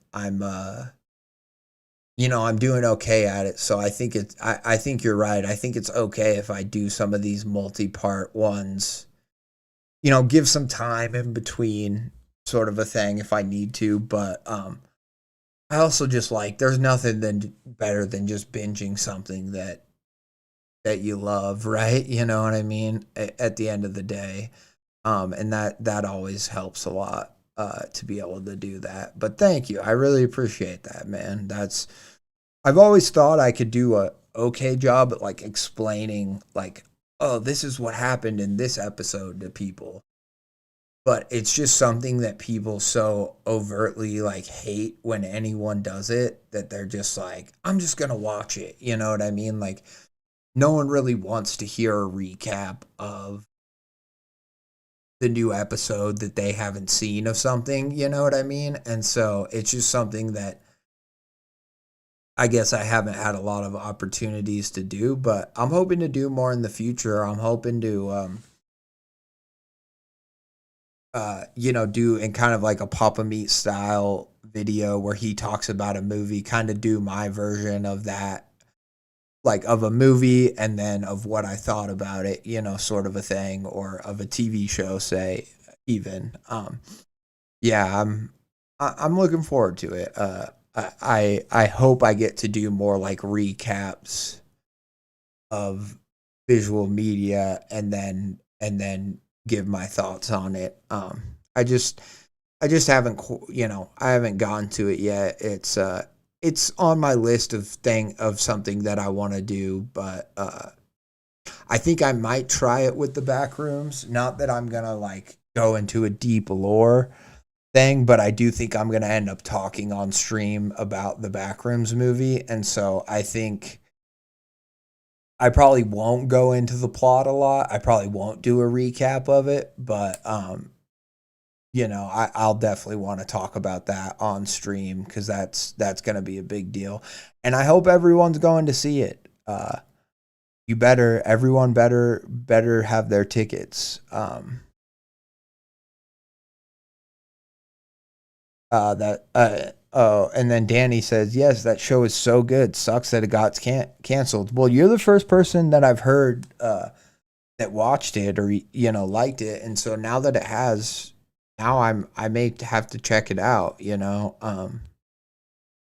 doing okay at it. So I think I think you're right. I think it's okay if I do some of these multi-part ones. Give some time in between, sort of a thing, if I need to. But I also just like, there's nothing better than just binging something that you love, right? You know what I mean? At the end of the day, and that always helps a lot. To be able to do that. But thank you. I really appreciate that, man. I've always thought I could do a okay job at like explaining like, oh, this is what happened in this episode to people. But it's just something that people so overtly like hate when anyone does it, that they're just like, I'm just going to watch it. You know what I mean? Like no one really wants to hear a recap of the new episode that they haven't seen of something, you know what I mean? And so it's just something that I guess I haven't had a lot of opportunities to do, but I'm hoping to do more in the future. I'm hoping to, do in kind of like a Papa Meat style video where he talks about a movie, kind of do my version of that, like of a movie and then of what I thought about it, sort of a thing, or of a TV show, say, even. Yeah, I'm looking forward to it. I hope I get to do more like recaps of visual media and then give my thoughts on it. I just haven't I haven't gotten to it yet. it's on my list of something that I want to do, but I think I might try it with the back rooms. Not that I'm gonna like go into a deep lore thing, but I do think I'm gonna end up talking on stream about the Backrooms movie, and so I think I probably won't go into the plot a lot. I probably won't do a recap of it, but I'll definitely want to talk about that on stream because that's gonna be a big deal, and I hope everyone's going to see it. Everyone better have their tickets. And then Danny says, yes, that show is so good. Sucks that it got canceled. Well, you're the first person that I've heard that watched it or liked it, and so now that it has, now I may have to check it out.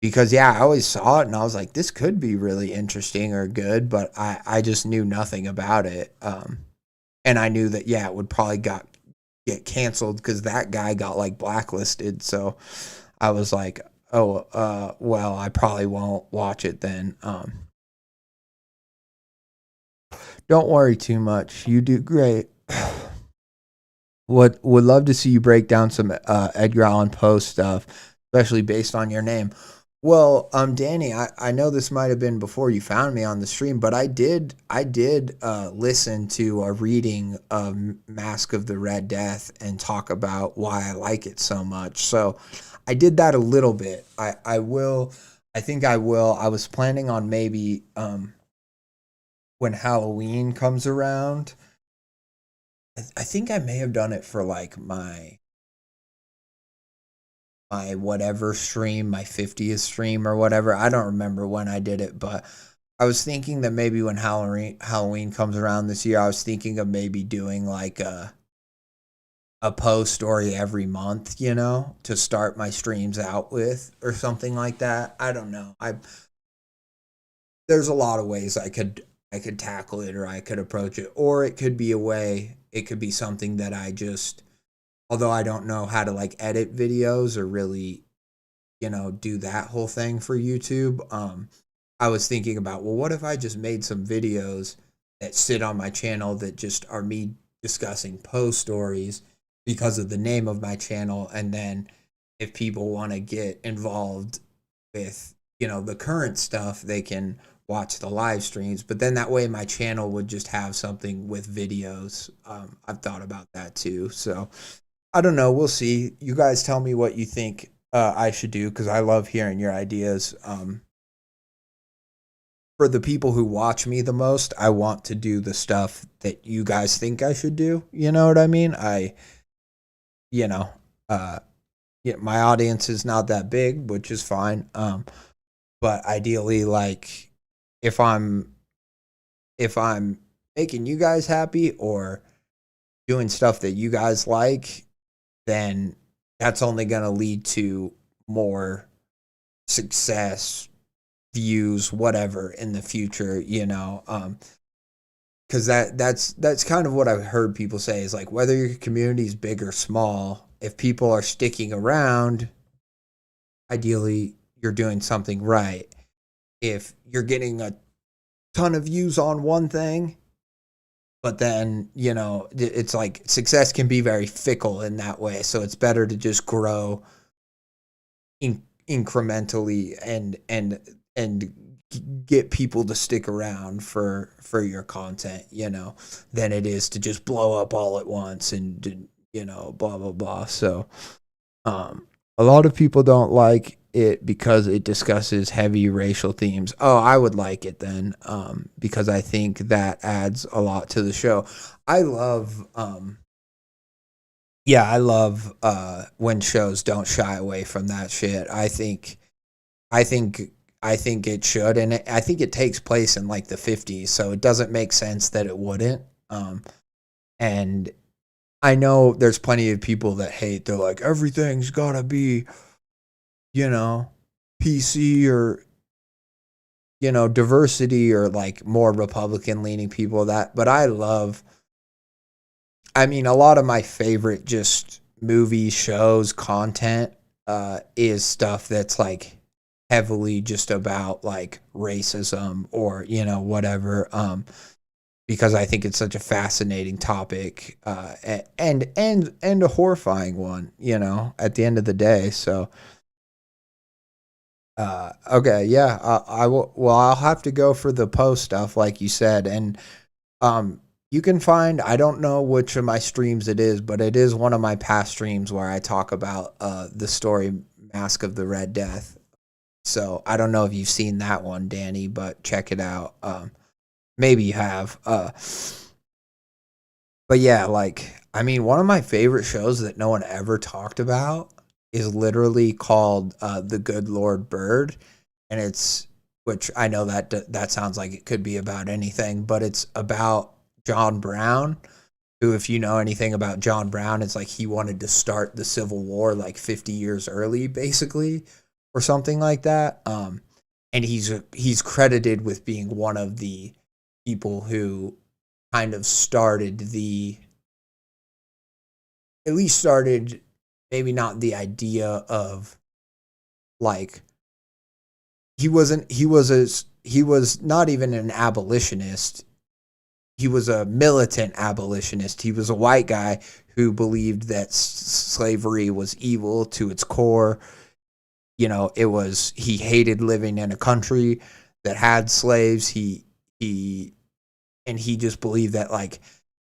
Because yeah, I always saw it and I was like, this could be really interesting or good, but I just knew nothing about it. And I knew that yeah, it would probably get canceled because that guy got like blacklisted. So I was like, oh, well, I probably won't watch it then. Don't worry too much. You do great. Would love to see you break down some Edgar Allan Poe stuff, especially based on your name. Well, Danny, I know this might have been before you found me on the stream, but I did listen to a reading of Mask of the Red Death and talk about why I like it so much. So I did that a little bit. I will. I think I will. I was planning on maybe when Halloween comes around. I think I may have done it for like my whatever stream, my 50th stream or whatever. I don't remember when I did it, but I was thinking that maybe when Halloween comes around this year, I was thinking of maybe doing like a Poe story every month, to start my streams out with or something like that. I don't know. There's a lot of ways I could tackle it or I could approach it, or it could be something that I just, although I don't know how to like edit videos or really, do that whole thing for YouTube. I was thinking about, well, what if I just made some videos that sit on my channel that just are me discussing Poe stories because of the name of my channel. And then if people want to get involved with, the current stuff, they can watch the live streams, but then that way my channel would just have something with videos. I've thought about that too. So I don't know. We'll see. You guys tell me what you think I should do because I love hearing your ideas. For the people who watch me the most, I want to do the stuff that you guys think I should do. You know what I mean? Yeah, my audience is not that big, which is fine. But ideally, like if I'm making you guys happy or doing stuff that you guys like, then that's only going to lead to more success, views, whatever in the future, because that's kind of what I've heard people say is like whether your community is big or small, if people are sticking around, ideally you're doing something right. If you're getting a ton of views on one thing, but then, it's like success can be very fickle in that way. So it's better to just grow incrementally and get people to stick around for your content, than it is to just blow up all at once and, blah, blah, blah. So a lot of people don't like it because it discusses heavy racial themes. Oh, I would like it then, because I think that adds a lot to the show. I love when shows don't shy away from that shit. I think it should, and I think it takes place in like the 50s, so it doesn't make sense that it wouldn't. And I know there's plenty of people that hate. They're like, everything's gotta be, PC or, diversity or like more Republican leaning people but I mean, a lot of my favorite just movies, shows, content, is stuff that's like heavily just about like racism or, whatever. Because I think it's such a fascinating topic, and a horrifying one, at the end of the day. So, okay, yeah, I will. Well, I'll have to go for the post stuff, like you said, and you can find. I don't know which of my streams it is, but it is one of my past streams where I talk about the story Mask of the Red Death. So I don't know if you've seen that one, Danny, but check it out. Maybe you have. But yeah, like, I mean, one of my favorite shows that no one ever talked about is literally called The Good Lord Bird, and it's, which I know that sounds like it could be about anything, but it's about John Brown, who, if you know anything about John Brown, it's like he wanted to start the Civil War like 50 years early, basically, or something like that. And he's credited with being one of the people who kind of at least started, maybe not the idea of, like, he was not even an abolitionist. He was a militant abolitionist. He was a white guy who believed that slavery was evil to its core. He hated living in a country that had slaves. He just believed that, like,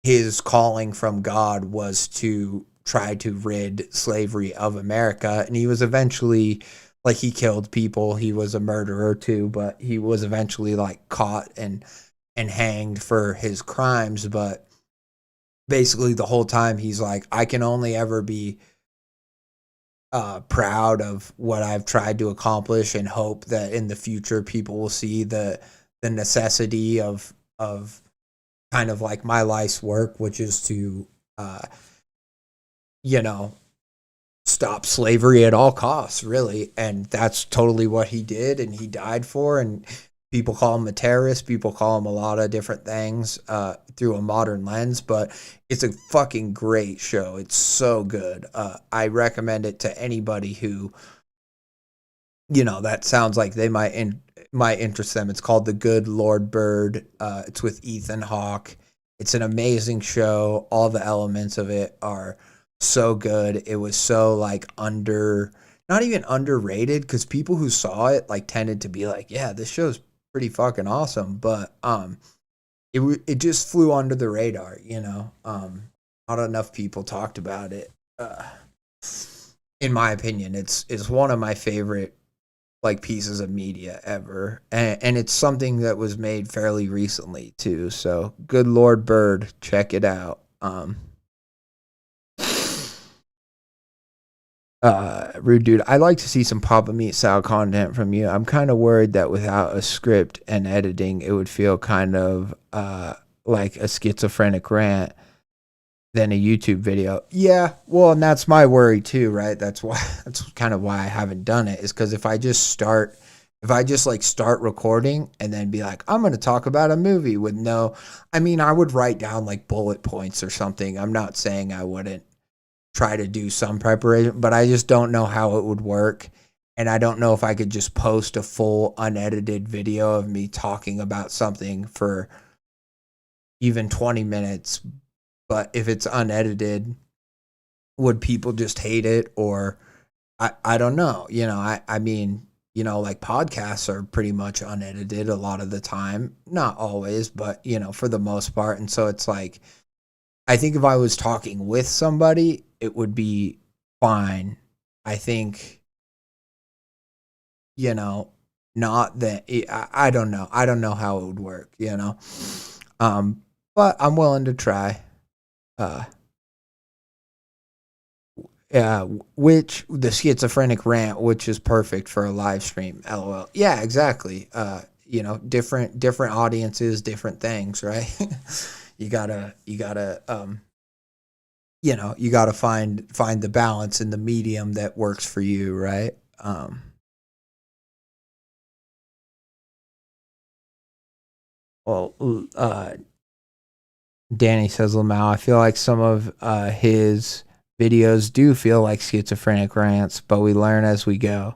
his calling from God was to try to rid slavery of America. And he was eventually, like, he killed people. He was a murderer too, but he was eventually, like, caught and hanged for his crimes. But basically the whole time he's like, I can only ever be proud of what I've tried to accomplish, and hope that in the future people will see the necessity of kind of like my life's work, which is to stop slavery at all costs, really. And that's totally what he did, and he died for. And people call him a terrorist, people call him a lot of different things through a modern lens, but it's a fucking great show. It's so good. I recommend it to anybody who, that sounds like they might interest them. It's called The Good Lord Bird. It's with Ethan Hawke. It's an amazing show. All the elements of it are so good. It was so, like, not even underrated, because people who saw it, like, tended to be like, yeah, this show's pretty fucking awesome. But it just flew under the radar. Not enough people talked about it. In my opinion, it's one of my favorite, like, pieces of media ever, and it's something that was made fairly recently too. So, Good Lord Bird, check it out. Rude dude, I'd like to see some Papa Meat style content from you. I'm kind of worried that without a script and editing, it would feel kind of like a schizophrenic rant than a YouTube video. Yeah, well, and that's my worry too, right? That's kind of why I haven't done it, is because if I just start recording and then be like, I'm going to talk about a movie with I would write down, like, bullet points or something. I'm not saying I wouldn't try to do some preparation, but I just don't know how it would work. And I don't know if I could just post a full unedited video of me talking about something for even 20 minutes. But if it's unedited, would people just hate it? Or I don't know. Like, podcasts are pretty much unedited a lot of the time. Not always, but, for the most part. And so it's like, I think if I was talking with somebody, it would be fine. I think, not that, I don't know. I don't know how it would work, but I'm willing to try. Which the schizophrenic rant, which is perfect for a live stream. LOL. Yeah, exactly. Different audiences, different things, right? you gotta find the balance in the medium that works for you, right? Danny says, Lamau, I feel like some of his videos do feel like schizophrenic rants, but we learn as we go.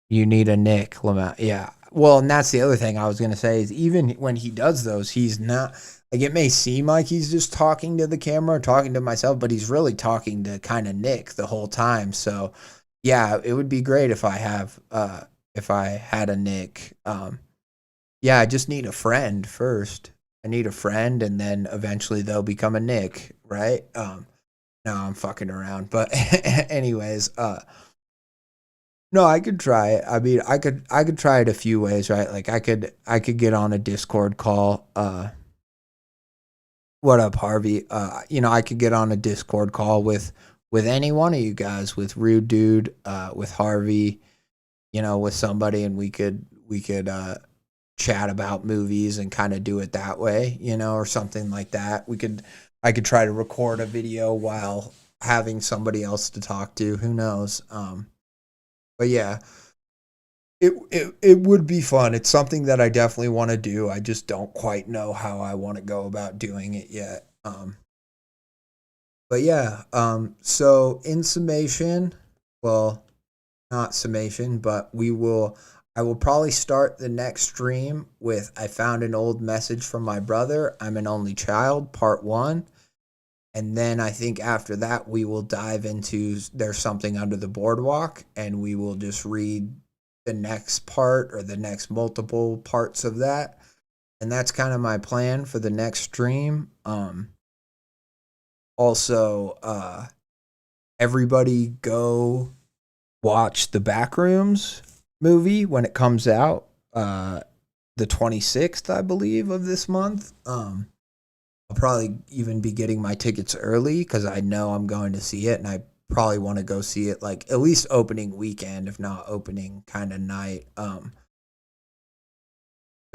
You need a Nick Lamau. Yeah. Well, and that's the other thing I was gonna say is even when he does those, he's not like it may seem like he's just talking to the camera, or talking to myself, but he's really talking to kind of Nick the whole time. So yeah, it would be great if I had a Nick. Yeah, I just need a friend first. I need a friend, and then eventually they'll become a Nick, right? No, I'm fucking around, but anyways, no, I could try it. I mean, I could try it a few ways, right? Like I could get on a Discord call. What up, Harvey? I could get on a Discord call with any one of you guys, with Rude Dude, with Harvey, with somebody, and we could chat about movies and kind of do it that way, or something like that. I could try to record a video while having somebody else to talk to. Who knows? But yeah, it would be fun. It's something that I definitely want to do. I just don't quite know how I want to go about doing it yet. But yeah, so in summation, well, not summation, but I will probably start the next stream with I found an old message from my brother. I'm an only child, part 1. And then I think after that, we will dive into There's Something Under the Boardwalk, and we will just read the next part or the next multiple parts of that. And that's kind of my plan for the next stream. Also, everybody go watch the Backrooms movie when it comes out, the 26th, I believe, of this month. I'll probably even be getting my tickets early because I know I'm going to see it, and I probably want to go see it like at least opening weekend, if not opening kind of night. But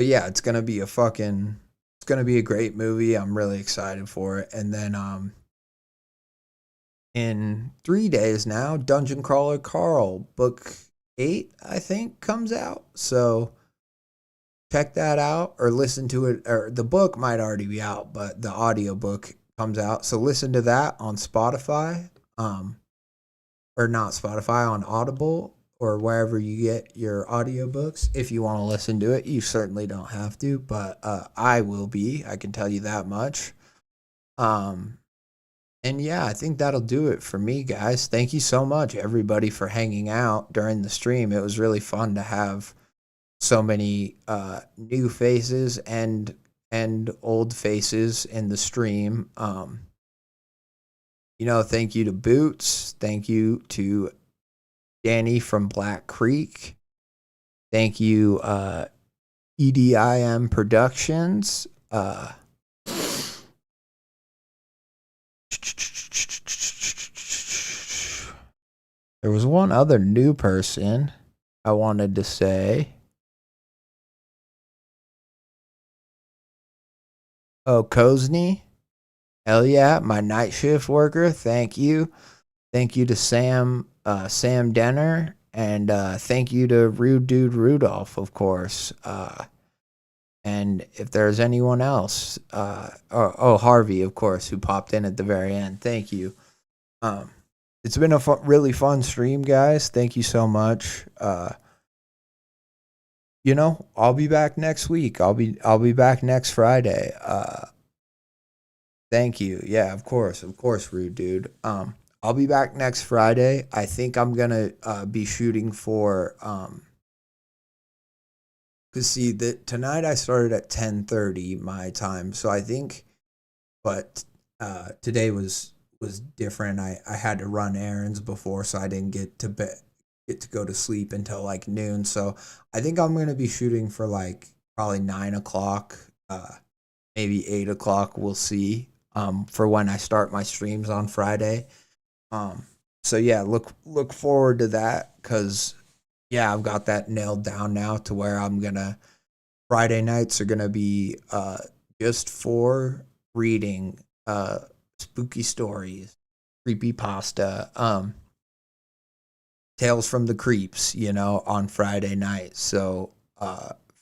yeah, it's gonna be a great movie. I'm really excited for it. And then in 3 days now, Dungeon Crawler Carl book 8, I think, comes out. So check that out or listen to it. Or the book might already be out, but the audiobook comes out. So listen to that on Spotify, or not Spotify, on Audible or wherever you get your audiobooks. If you want to listen to it, you certainly don't have to, but I will be. I can tell you that much. And yeah, I think that'll do it for me, guys. Thank you so much, everybody, for hanging out during the stream. It was really fun to have so many new faces and old faces in the stream. Thank you to Boots. Thank you to Danny from Black Creek. Thank you, EDIM Productions. There was one other new person I wanted to say. Oh, Kozni. Hell yeah, my night shift worker. Thank you. Thank you to Sam Denner. And thank you to Rude Dude Rudolph, of course. And if there's anyone else, Harvey, of course, who popped in at the very end. Thank you. It's been a really fun stream, guys. Thank you so much. I'll be back next week. I'll be back next Friday. Thank you. Yeah, of course, Rude Dude. I'll be back next Friday. I think I'm gonna be shooting for because see that tonight I started at 10:30 my time, so I think, but today was different. I had to run errands before, so I didn't get to go to sleep until like noon. So I think I'm gonna be shooting for like probably 9 o'clock, maybe 8 o'clock. We'll see. For when I start my streams on Friday. So yeah, look forward to that because yeah, I've got that nailed down now to where Friday nights are gonna be just for reading spooky stories, creepypasta, Tales from the Creeps, on Friday night. So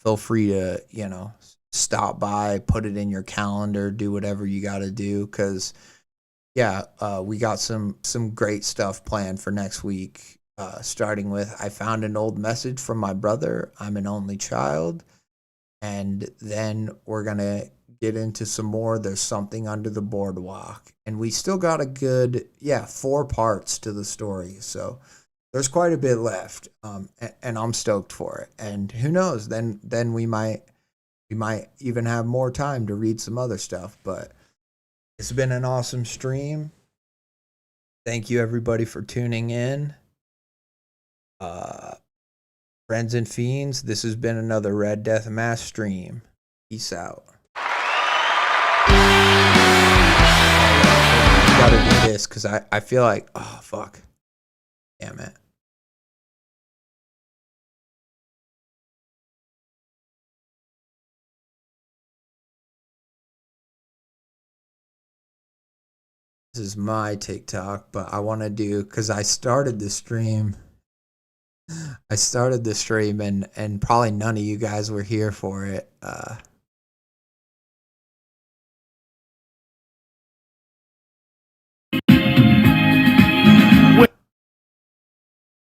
feel free to, stop by, put it in your calendar, do whatever you got to do. Because, yeah, we got some great stuff planned for next week. starting with, I found an old message from my brother. I'm an only child. And then we're going to get into some more. There's something under the boardwalk. And we still got a good, 4 parts to the story. So there's quite a bit left. And I'm stoked for it. And who knows, then we might even have more time to read some other stuff. But it's been an awesome stream. Thank you everybody for tuning in. Friends and fiends, this has been another Red Death Mask stream. Peace out. Gotta do this because I feel like, oh fuck. Damn it. This is my TikTok, but I want to do, because I started the stream and probably none of you guys were here for it.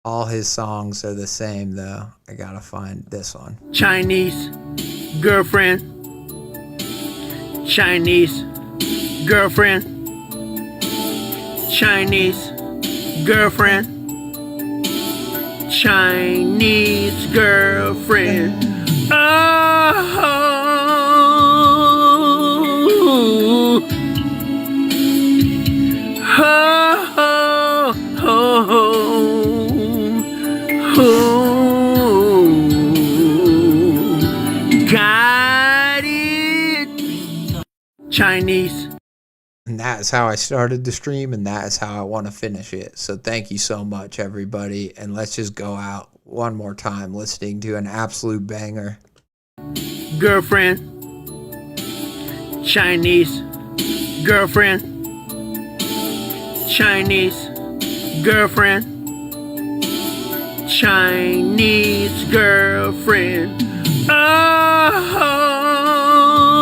All his songs are the same though. I gotta find this one. Chinese girlfriend. Chinese girlfriend. Chinese girlfriend. Chinese girlfriend. Oh. Oh. Oh. Got it. Chinese. And that's how I started the stream, and that is how I want to finish it. So thank you so much, everybody. And let's just go out one more time listening to an absolute banger. Girlfriend. Chinese girlfriend. Chinese girlfriend. Chinese girl.